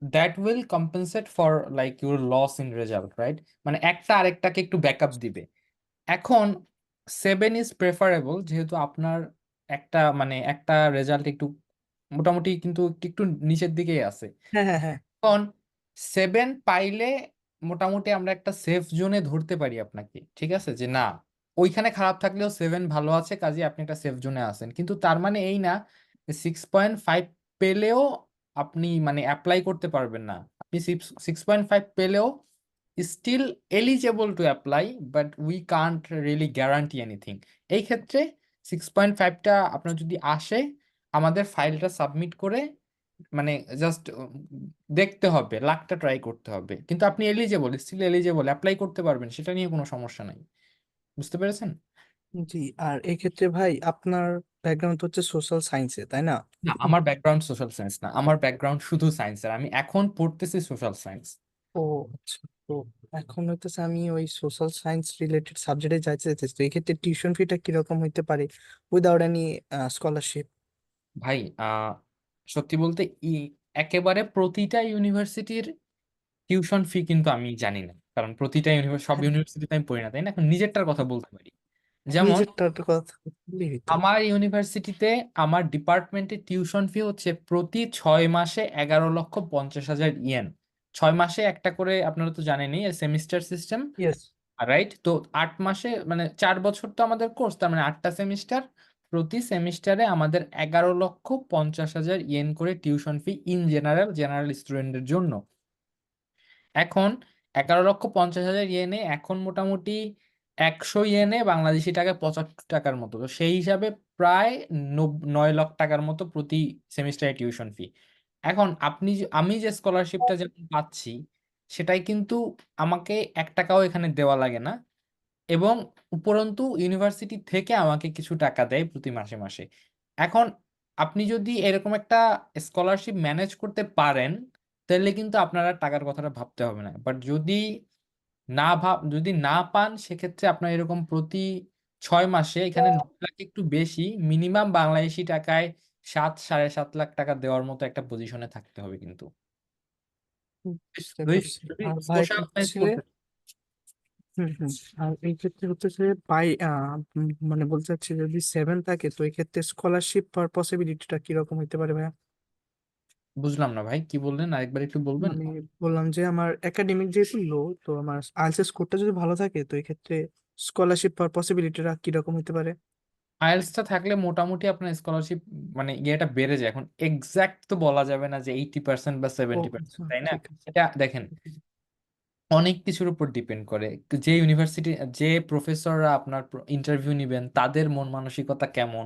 that will compensate for like your loss in result, right? মানে একটা আরেকটাকে একটু ব্যাকআপ দিবে। এখন 7 ইজ প্রেফারেবল, যেহেতু আপনার একটা রেজাল্ট একটু মোটামুটি কিন্তু একটু নিচের দিকেই আছে। হ্যাঁ হ্যাঁ হ্যাঁ। এখন 7 পাইলে মোটামুটি আমরা একটা সেফ জোনে ধরতে পারি আপনাকে, ঠিক আছে, যে না ওইখানে খারাপ থাকলেও 7 ভালো আছে, কাজে আপনি একটা সেফ জোনে আছেন। কিন্তু তার মানে এই না 6.5 পেলেও আপনি মানে অ্যাপ্লাই করতে পারবেন না। আপনি 6.5 পেলেও still eligible to apply, but we can't really guarantee anything. এই ক্ষেত্রে 6.5টা আপনার যদি আসে, আমাদের ফাইলটা সাবমিট করে মানে জাস্ট দেখতে হবে, লাকটা ট্রাই করতে হবে, কিন্তু আপনি এলিজেবল, স্টিল এলিজেবল, অ্যাপ্লাই করতে পারবেন, সেটা নিয়ে কোনো সমস্যা নাই। বুঝতে পেরেছেন? জি। আর এই ক্ষেত্রে ভাই আপনার ব্যাকগ্রাউন্ড হচ্ছে সোশ্যাল সায়েন্সে, তাই না? না, আমার ব্যাকগ্রাউন্ড সোশ্যাল সায়েন্স না, আমার ব্যাকগ্রাউন্ড শুধু সায়েন্সের, আমি এখন পড়তেছি সোশ্যাল সায়েন্স। ও আচ্ছা। তো এখন হইতেছে আমি ওই সোশ্যাল সায়েন্স রিলেটেড সাবজেক্টে যাইতে চাইতেছি, তো এই ক্ষেত্রে টিউশন ফিটা কিরকম হইতে পারে উইদাউট এনি স্কলারশিপ? ভাই সত্যি বলতে একেবারে প্রতিটা ইউনিভার্সিটির টিউশন ফি কিন্তু আমি জানি না, কারণ প্রতিটা সব হ্যাঁ, ইউনিভার্সিটিতে আমি পড়ি না, তাই না? এখন নিজেরটার কথা বলতে পারি। যেমন নিজেরটার কথা বললেই হইতো। আমার ইউনিভার্সিটিতে আমার ডিপার্টমেন্টের টিউশন ফি হচ্ছে প্রতি 6 মাসে 11,50,000 ইয়েন। 6 মাসে একটা করে, আপনারা তো জানেনই সেমিস্টার সিস্টেম, ইয়েস। রাইট? তো 8 মাসে মানে 4 বছর তো আমাদের কোর্স, তার মানে 8টা সেমিস্টার, প্রতি সেমিস্টারে আমাদের 11,50,000 ইয়েন করে টিউশন ফি ইন জেনারেল স্টুডেন্টদের জন্য। এখন 11,50,000 ইয়েনে এখন মোটামুটি 100 ইয়েনে বাংলাদেশি টাকায় 75 টাকার মতো, তো সেই হিসাবে প্রায় 9 লাখ টাকার মতো প্রতি সেমিস্টারে টিউশন ফি। এখন আমি যে স্কলারশিপটা যেমন পাচ্ছি, সেটাই কিন্তু আমাকে 1 টাকাও এখানে দেওয়া লাগে না, এবং উপরন্তু ইউনিভার্সিটি থেকে আমাকে কিছু টাকা দেয় প্রতি মাসে মাসে। এখন আপনি যদি এরকম একটা স্কলারশিপ ম্যানেজ করতে পারেন, তাহলে কিন্তু আপনারা টাকার কথাটা ভাবতে হবে না। বাট যদি না পান, সেক্ষেত্রে আপনার এরকম প্রতি 6 মাসে এখানে 9 লাখ একটু বেশি, মিনিমাম বাংলাদেশি টাকায় 7-7.5 লাখ টাকা দেওয়ার মতো একটা পজিশনে থাকতে হবে কিন্তু। বুঝতে যদি পারছি। যদি আর ভাই সোশ্যাল সায়েন্স হচ্ছে করতে হুম। আর এই ক্ষেত্রে হচ্ছে পাই মানে বলতে চাচ্ছি যদি 7 থাকে তো এই ক্ষেত্রে স্কলারশিপ পাওয়ার পসিবিলিটিটা কিরকম হইতে পারে ভাইয়া? বুঝলাম না ভাই, কি বললেন, আরেকবার একটু বলবেন? মানে বললাম যে আমার একাডেমিক যেহেতু লো, তো আমার আইএলটিএস স্কোরটা যদি ভালো থাকে তো এই ক্ষেত্রে স্কলারশিপ পাওয়ার পসিবিলিটিটা কিরকম হতে পারে? আইএলটিএসটা থাকলে মোটামুটি আপনার স্কলারশিপ মানে ইয়েটা বেড়ে যায়। এখন এক্সাক্ট তো বলা যাবে না যে 80% বা ও 70%, আচ্ছা, তাই না? ঠিক আছে। এটা দেখেন অনেক কিছুর উপর ডিপেন্ড করে, যে ইউনিভার্সিটি, যে প্রফেসররা আপনার ইন্টারভিউ নিবেন তাদের মন মানসিকতা কেমন,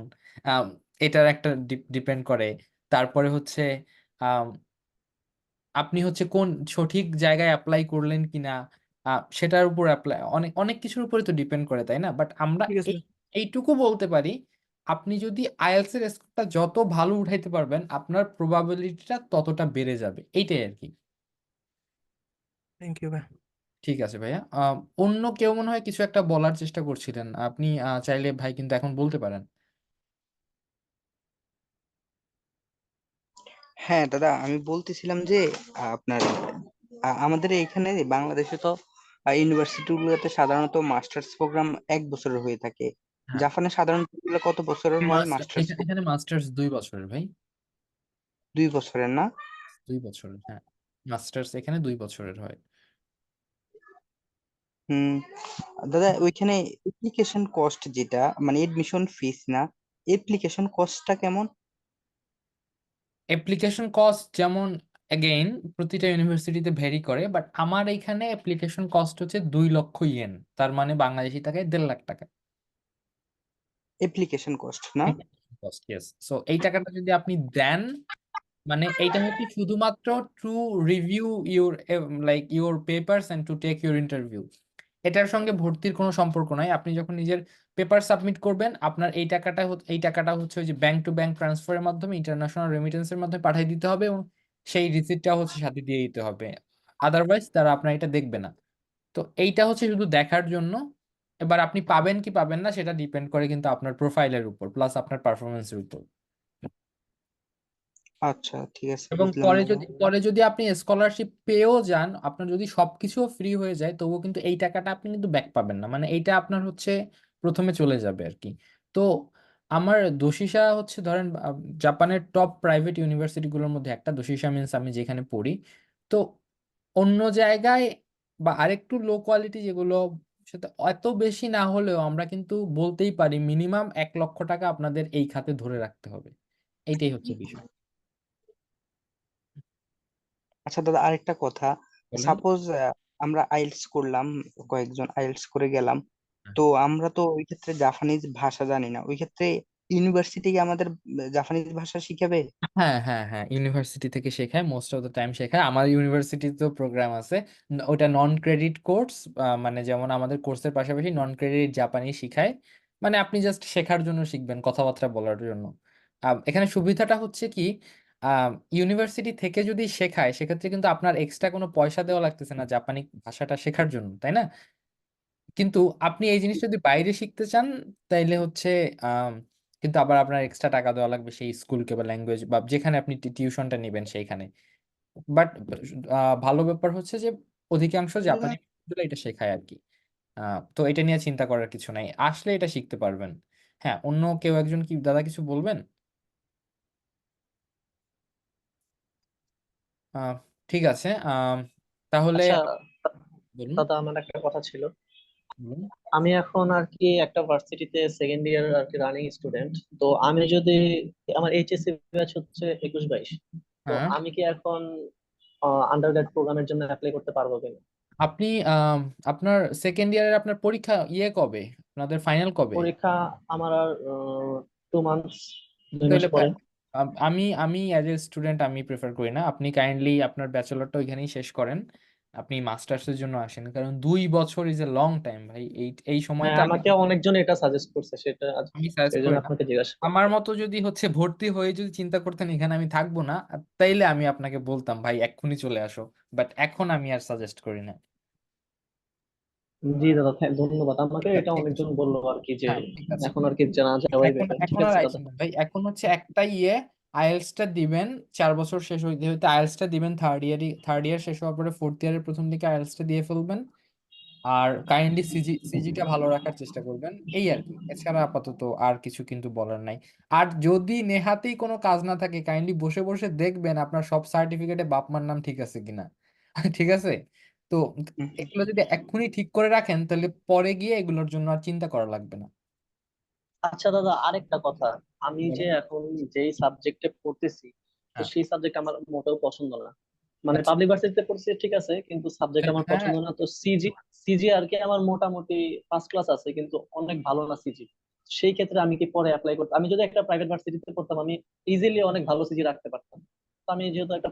আম, এটার একটা ডিপেন্ড করে। তারপরে হচ্ছে আম, আপনি হচ্ছে কোন সঠিক জায়গায় অ্যাপ্লাই করলেন কিনা, সেটার উপর অ্যাপ্লাই, অনেক অনেক কিছুর উপরে তো ডিপেন্ড করে, তাই না? বাট আমরা ঠিক আছে। এইটুকু বলতে পারি, আপনি যদি আইএলটিএস এর স্কোরটা যত ভালো উঠাইতে পারবেন, আপনার প্রবাবিলিটিটা ততটা বেড়ে যাবে, এইটাই আর কি। থ্যাংক ইউ ভাই। ঠিক আছে ভাইয়া। অন্য কেউ মনে হয় কিছু একটা বলার চেষ্টা করছিলেন, আপনি চাইলে ভাই কিন্তু এখন বলতে পারেন। হ্যাঁ দাদা, আমি বলতেছিলাম যে আপনার আমাদের এখানে বাংলাদেশে তো ইউনিভার্সিটি গুলোতে সাধারণত মাস্টার্স প্রোগ্রাম 1 বছরের হয়ে থাকে। হ্যাঁ, জাপানে সাধারণত এগুলো কত বছরের হয় মাস্টার্স? এখানে মাস্টার্স 2 বছরের ভাই। 2 বছরের না? 2 বছরের, হ্যাঁ। মাস্টার্স এখানে 2 বছরের হয়। হুম। দাদা ওইখানে অ্যাপ্লিকেশন কস্ট যেটা মানে এডমিশন ফিস না, অ্যাপ্লিকেশন কস্টটা কেমন? অ্যাপ্লিকেশন কস্ট যেমন অ্যাগেইন প্রতিটা ইউনিভার্সিটিতে ভেরি করে, বাট আমার এখানে অ্যাপ্লিকেশন কস্ট হচ্ছে 2 লক্ষ ইয়েন, তার মানে বাংলাদেশি টাকায় 1.5 লাখ টাকা। অ্যাপ্লিকেশন কস্ট না? Cost, yes. সো এই টাকাটা যদি আপনি দেন, মানে এইটা হচ্ছে শুধুমাত্র to review your like your papers and to take your interview. এটার সঙ্গে ভর্তির কোনো সম্পর্ক নাই। আপনি যখন নিজের পেপার সাবমিট করবেন, আপনার এই টাকাটা হচ্ছে ওই যে ব্যাংক টু ব্যাংক ট্রান্সফারের মাধ্যমে, ইন্টারন্যাশনাল রেমিটেন্সের মাধ্যমে পাঠিয়ে দিতে হবে, এবং সেই রিসিপ্টটা হচ্ছে সাথে দিয়ে দিতে হবে। আদারওয়াইজ তারা আপনার এটা দেখবে না। তো এইটা হচ্ছে শুধু দেখার জন্য। এবার আপনি পাবেন কি পাবেন না সেটা ডিপেন্ড করে কিন্তু আপনার প্রোফাইলের উপর, প্লাস আপনার পারফরমেন্সের উপর। আচ্ছা ঠিক আছে, এবং বুঝলাম দাদা। পরে যদি আপনি স্কলারশিপ পেয়েও যান, আপনার যদি সবকিছু ফ্রি হয়ে যায়, তবুও কিন্তু এই টাকাটা আপনি কিন্তু ব্যাক পাবেন না, মানে এইটা আপনার হচ্ছে প্রথমে চলে যাবে আর কি। তো আমার দোশিসা হচ্ছে ধরেন জাপানের টপ প্রাইভেট ইউনিভার্সিটি গুলোর মধ্যে একটা। দোশিসা মিন্স আমি যেখানে পড়ি। তো অন্য জায়গায় বা আরেকটু লো কোয়ালিটি যেগুলো, সেটা এত বেশি না হলেও আমরা কিন্তু বলতেই পারি মিনিমাম 1 লক্ষ টাকা আপনাদের এই খাতে ধরে রাখতে হবে। এইটাই হচ্ছে বিষয়। আচ্ছা দাদা, আরেকটা কথা, বলেন। সাপোজ আমরা আইএলটিএস করলাম, কয়েকজন আইএলটিএস করে গেলাম, তো আমরা তো ওই ক্ষেত্রে জাপানিজ ভাষা জানি না, ওই ক্ষেত্রে ইউনিভার্সিটি কি আমাদের জাপানিজ ভাষা শিখাবে? হ্যাঁ, হ্যাঁ, হ্যাঁ, ইউনিভার্সিটি থেকে শেখায়, মোস্ট অফ দ্য টাইম শেখায়। আমার ইউনিভার্সিটিতেও প্রোগ্রাম আছে। ওটা নন ক্রেডিট কোর্স, মানে যেমন আমাদের কোর্সের পাশাপাশি নন ক্রেডিট জাপানি শিখায়। মানে আপনি জাস্ট শেখার জন্য শিখবেন, কথাবার্তা বলার জন্য। এখানে সুবিধাটা হচ্ছে কি, ইউনিভার্সিটি থেকে যদি শেখায় সেক্ষেত্রে কিন্তু আপনার এক্সট্রা কোনো পয়সা দেওয়া লাগতেছে না জাপানি ভাষাটা শেখার জন্য, তাই না? কিন্তু আপনি এই জিনিসটা যদি বাইরে শিখতে চান, তাইলে হচ্ছে আম, কিন্তু আবার আপনার এক্সট্রা টাকা দেওয়া লাগবে সেই স্কুলকে বা ল্যাঙ্গুয়েজ বা যেখানে আপনি টিউশনটা নেবেন সেইখানে। বাট ভালো ব্যাপার হচ্ছে যে অধিকাংশ জাপানি বিশ্ববিদ্যালয় এটা শেখায় আর কি। তো এটা নিয়ে চিন্তা করার কিছু নাই, আসলে এটা শিখতে পারবেন। হ্যাঁ, অন্য কেউ একজন কি দাদা কিছু বলবেন? আহ, ঠিক আছে। তাহলে আচ্ছা বলুন। দাদা, আমার একটা কথা ছিল। বলুন। আমি এখন আর কি একটা ভার্সিটিতে সেকেন্ড ইয়ার আর কি রানিং স্টুডেন্ট। তো আমি যদি আমার এইচএসসি ব্যাচ হচ্ছে 21-22, তো হ্যাঁ, আমি কি এখন আন্ডারগ্রেড প্রোগ্রামের জন্য অ্যাপ্লাই করতে পারবো কিনা? আপনি আপনার সেকেন্ড ইয়ারের আপনার পরীক্ষা কবে, আপনাদের ফাইনাল কবে? পরীক্ষা আমার আর 2 মান্থস, 2 মাস তাহলে পরে। আমি অ্যাজ এ স্টুডেন্ট আমি প্রেফার করি না। আপনি কাইন্ডলি আপনার ব্যাচেলরটা ওইখানেই শেষ করেন, আপনি মাস্টার্সের জন্য আসেন, কারণ 2 বছর ইজ এ লং টাইম ভাই। এই হ্যাঁ, সময়টা আমাকে অনেকজন এটা সাজেস্ট করছে, সেটা আমি সাজেস্ট সেই জন্য করি না। আপনাকে জিজ্ঞাসা করা। আমার মতো যদি হচ্ছে ভর্তি হয়ে যদি চিন্তা করতেন এখানে আমি থাকবো না, তাইলে আমি আপনাকে বলতাম ভাই এক্ষুনি চলে আসো, বাট এখন আমি আর সাজেস্ট করি না। জি দাদা, ধন্যবাদ। আমাকে এটা ঠিক আছে। অনেকজন বললো আর কি যে হ্যাঁ, ঠিক আছে। এখন আর কি জানা যাওয়াই এখন বেটার। ঠিক এখন আর আছে দাদা। আইসেন না ভাই, এখন হচ্ছে একটা আইএলটিএসটা দিবেন। 4 বছর শেষ হইতে হইতে আইএলটিএসটা দিবেন, থার্ড ইয়ার শেষ হওয়ার পরে ফোর্থ ইয়ারের প্রথম দিকে আইএলটিএসটা দিয়ে ফেলবেন। আর কাইন্ডলি সিজিটা ভালো রাখার চেষ্টা করবেন, এই আর কি। এছাড়া আপাতত আর কিছু কিন্তু বলার নাই। আর যদি নেহাতেই কোনো কাজ না থাকে, কাইন্ডলি বসে বসে দেখবেন আপনার সব সার্টিফিকেটে বাপ মার নাম ঠিক আছে কিনা। ঠিক আছে? তো এগুলো যদি এক্ষুনি ঠিক করে রাখেন, তাহলে পরে গিয়ে এগুলোর জন্য আর চিন্তা করা লাগবে না। আচ্ছা দাদা, আরেকটা কথা। আমি যে বলেন। এখন যেই সাবজেক্টে পড়তেছি, তো হ্যাঁ, সেই সাবজেক্ট আমার মোটেও পছন্দ না। মানে আচ্ছা। পাবলিক ভার্সিটিতে পড়ছি ঠিক আছে, কিন্তু সাবজেক্ট আমার হ্যাঁ, পছন্দ না। তো সিজি সিজি আর কি আমার মোটামুটি ফার্স্ট ক্লাস আছে, কিন্তু অনেক ভালো না সিজি। সেই ক্ষেত্রে আমি কি পরে অ্যাপ্লাই করতে, আমি যদি একটা প্রাইভেট ভার্সিটিতে পড়তাম আমি ইজিলি অনেক ভালো সিজি রাখতে পারতাম। তো আমি যেহেতু একটা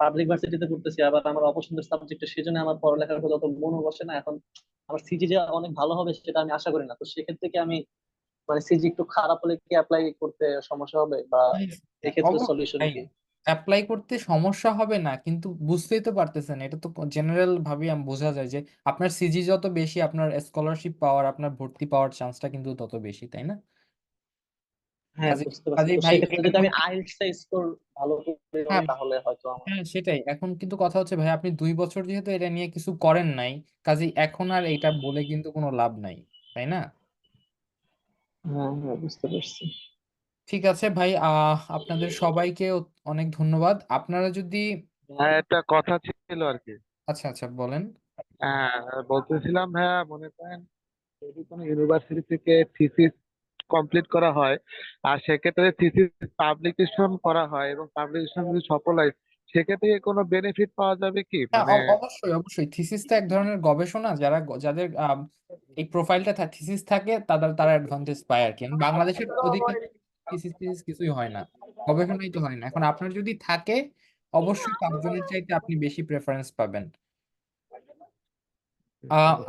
পাবলিক ভার্সিটিতে পড়তেছি, আবার আমার অপছন্দের সাবজেক্টে, সেজন্য আমার পড়ালেখার প্রতি অত মনও বসে না এখন। আমার সিজি যে অনেক ভালো হবে সেটা আমি আশা করি না। তো সেক্ষেত্রে কি আমি মানে সিজি একটু খারাপ হলে কি অ্যাপ্লাই করতে সমস্যা হবে, বা এক্ষেত্রে অবশ্যই সলিউশন ভাই। কি? অ্যাপ্লাই করতে সমস্যা হবে না, কিন্তু বুঝতেই তো পারতেছেন, এটা তো জেনারেল ভাবে বোঝা যায় যে আপনার সিজি যত বেশি আপনার স্কলারশিপ পাওয়ার, আপনার ভর্তি পাওয়ার চান্সটা কিন্তু তত বেশি, তাই না? হ্যাঁ, কাজে বুঝতে পারছি। কাজেই তো ভাই সেক্ষেত্রে যদি এখন, আমি আইএলটিএস এ স্কোর ভালো করে করি হ্যাঁ তাহলে হয়তো আমার। হ্যাঁ সেটাই, এখন কিন্তু কথা হচ্ছে ভাই আপনি 2 বছর যেহেতু এটা নিয়ে কিছু করেন নাই, কাজেই এখন আর এটা বলে কিন্তু কোনো লাভ নাই, তাই না? হ্যাঁ হ্যাঁ, বুঝতে পারছি। ঠিক আছে ভাই, আপনাদের সবাইকে অনেক ধন্যবাদ। আপনারা যদি, হ্যাঁ, একটা কথা ছিল আর কি। আচ্ছা আচ্ছা বলেন। হ্যাঁ, বলতেছিলাম ভাইয়া, মনে করেন যদি কোনো ইউনিভার্সিটি থেকে থিসিস কমপ্লিট করা হয়, আর সেক্ষেত্রে থিসিস পাবলিকেশন করা হয় এবং পাবলিকেশন যদি সফল হয়, সেক্ষেত্রে কোনো বেনিফিট পাওয়া যাবে কি? হ্যাঁ মানে অবশ্যই অবশ্যই, থিসিস তো এক ধরনের গবেষণা, যাদের এই প্রোফাইলটা থিসিস থাকে তারা তারা অ্যাডভান্টেজ পায় আর কি। বাংলাদেশের অধিকাংশ থিসিস কিছুই হয় না, গবেষণাই তো হয় না। এখন আপনার যদি থাকে, অবশ্যই 5 জনের চাইতে আপনি বেশি প্রেফারেন্স পাবেন।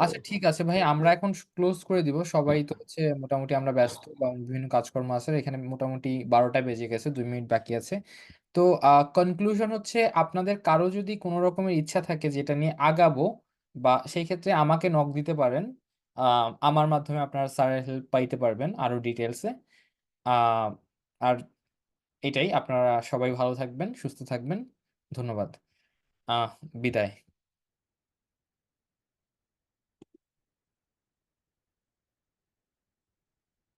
আচ্ছা ঠিক আছে ভাই, আমরা এখন ক্লোজ করে দিব। সবাই তো হচ্ছে মোটামুটি আমরা ব্যস্ত বা বিভিন্ন কাজকর্ম আছে, এখানে মোটামুটি 12টা বেজে গেছে, 2 মিনিট বাকি আছে। তো কনক্লুশন হচ্ছে, আপনাদের কারো যদি কোনো রকমের ইচ্ছা থাকে যেটা নিয়ে আগাবো, বা সেই ক্ষেত্রে আমাকে নক দিতে পারেন। আমার মাধ্যমে আপনারা স্যারের হেল্প পাইতে পারবেন আরো ডিটেলসে। আর এটাই, আপনারা সবাই ভালো থাকবেন, সুস্থ থাকবেন। ধন্যবাদ। বিদায়।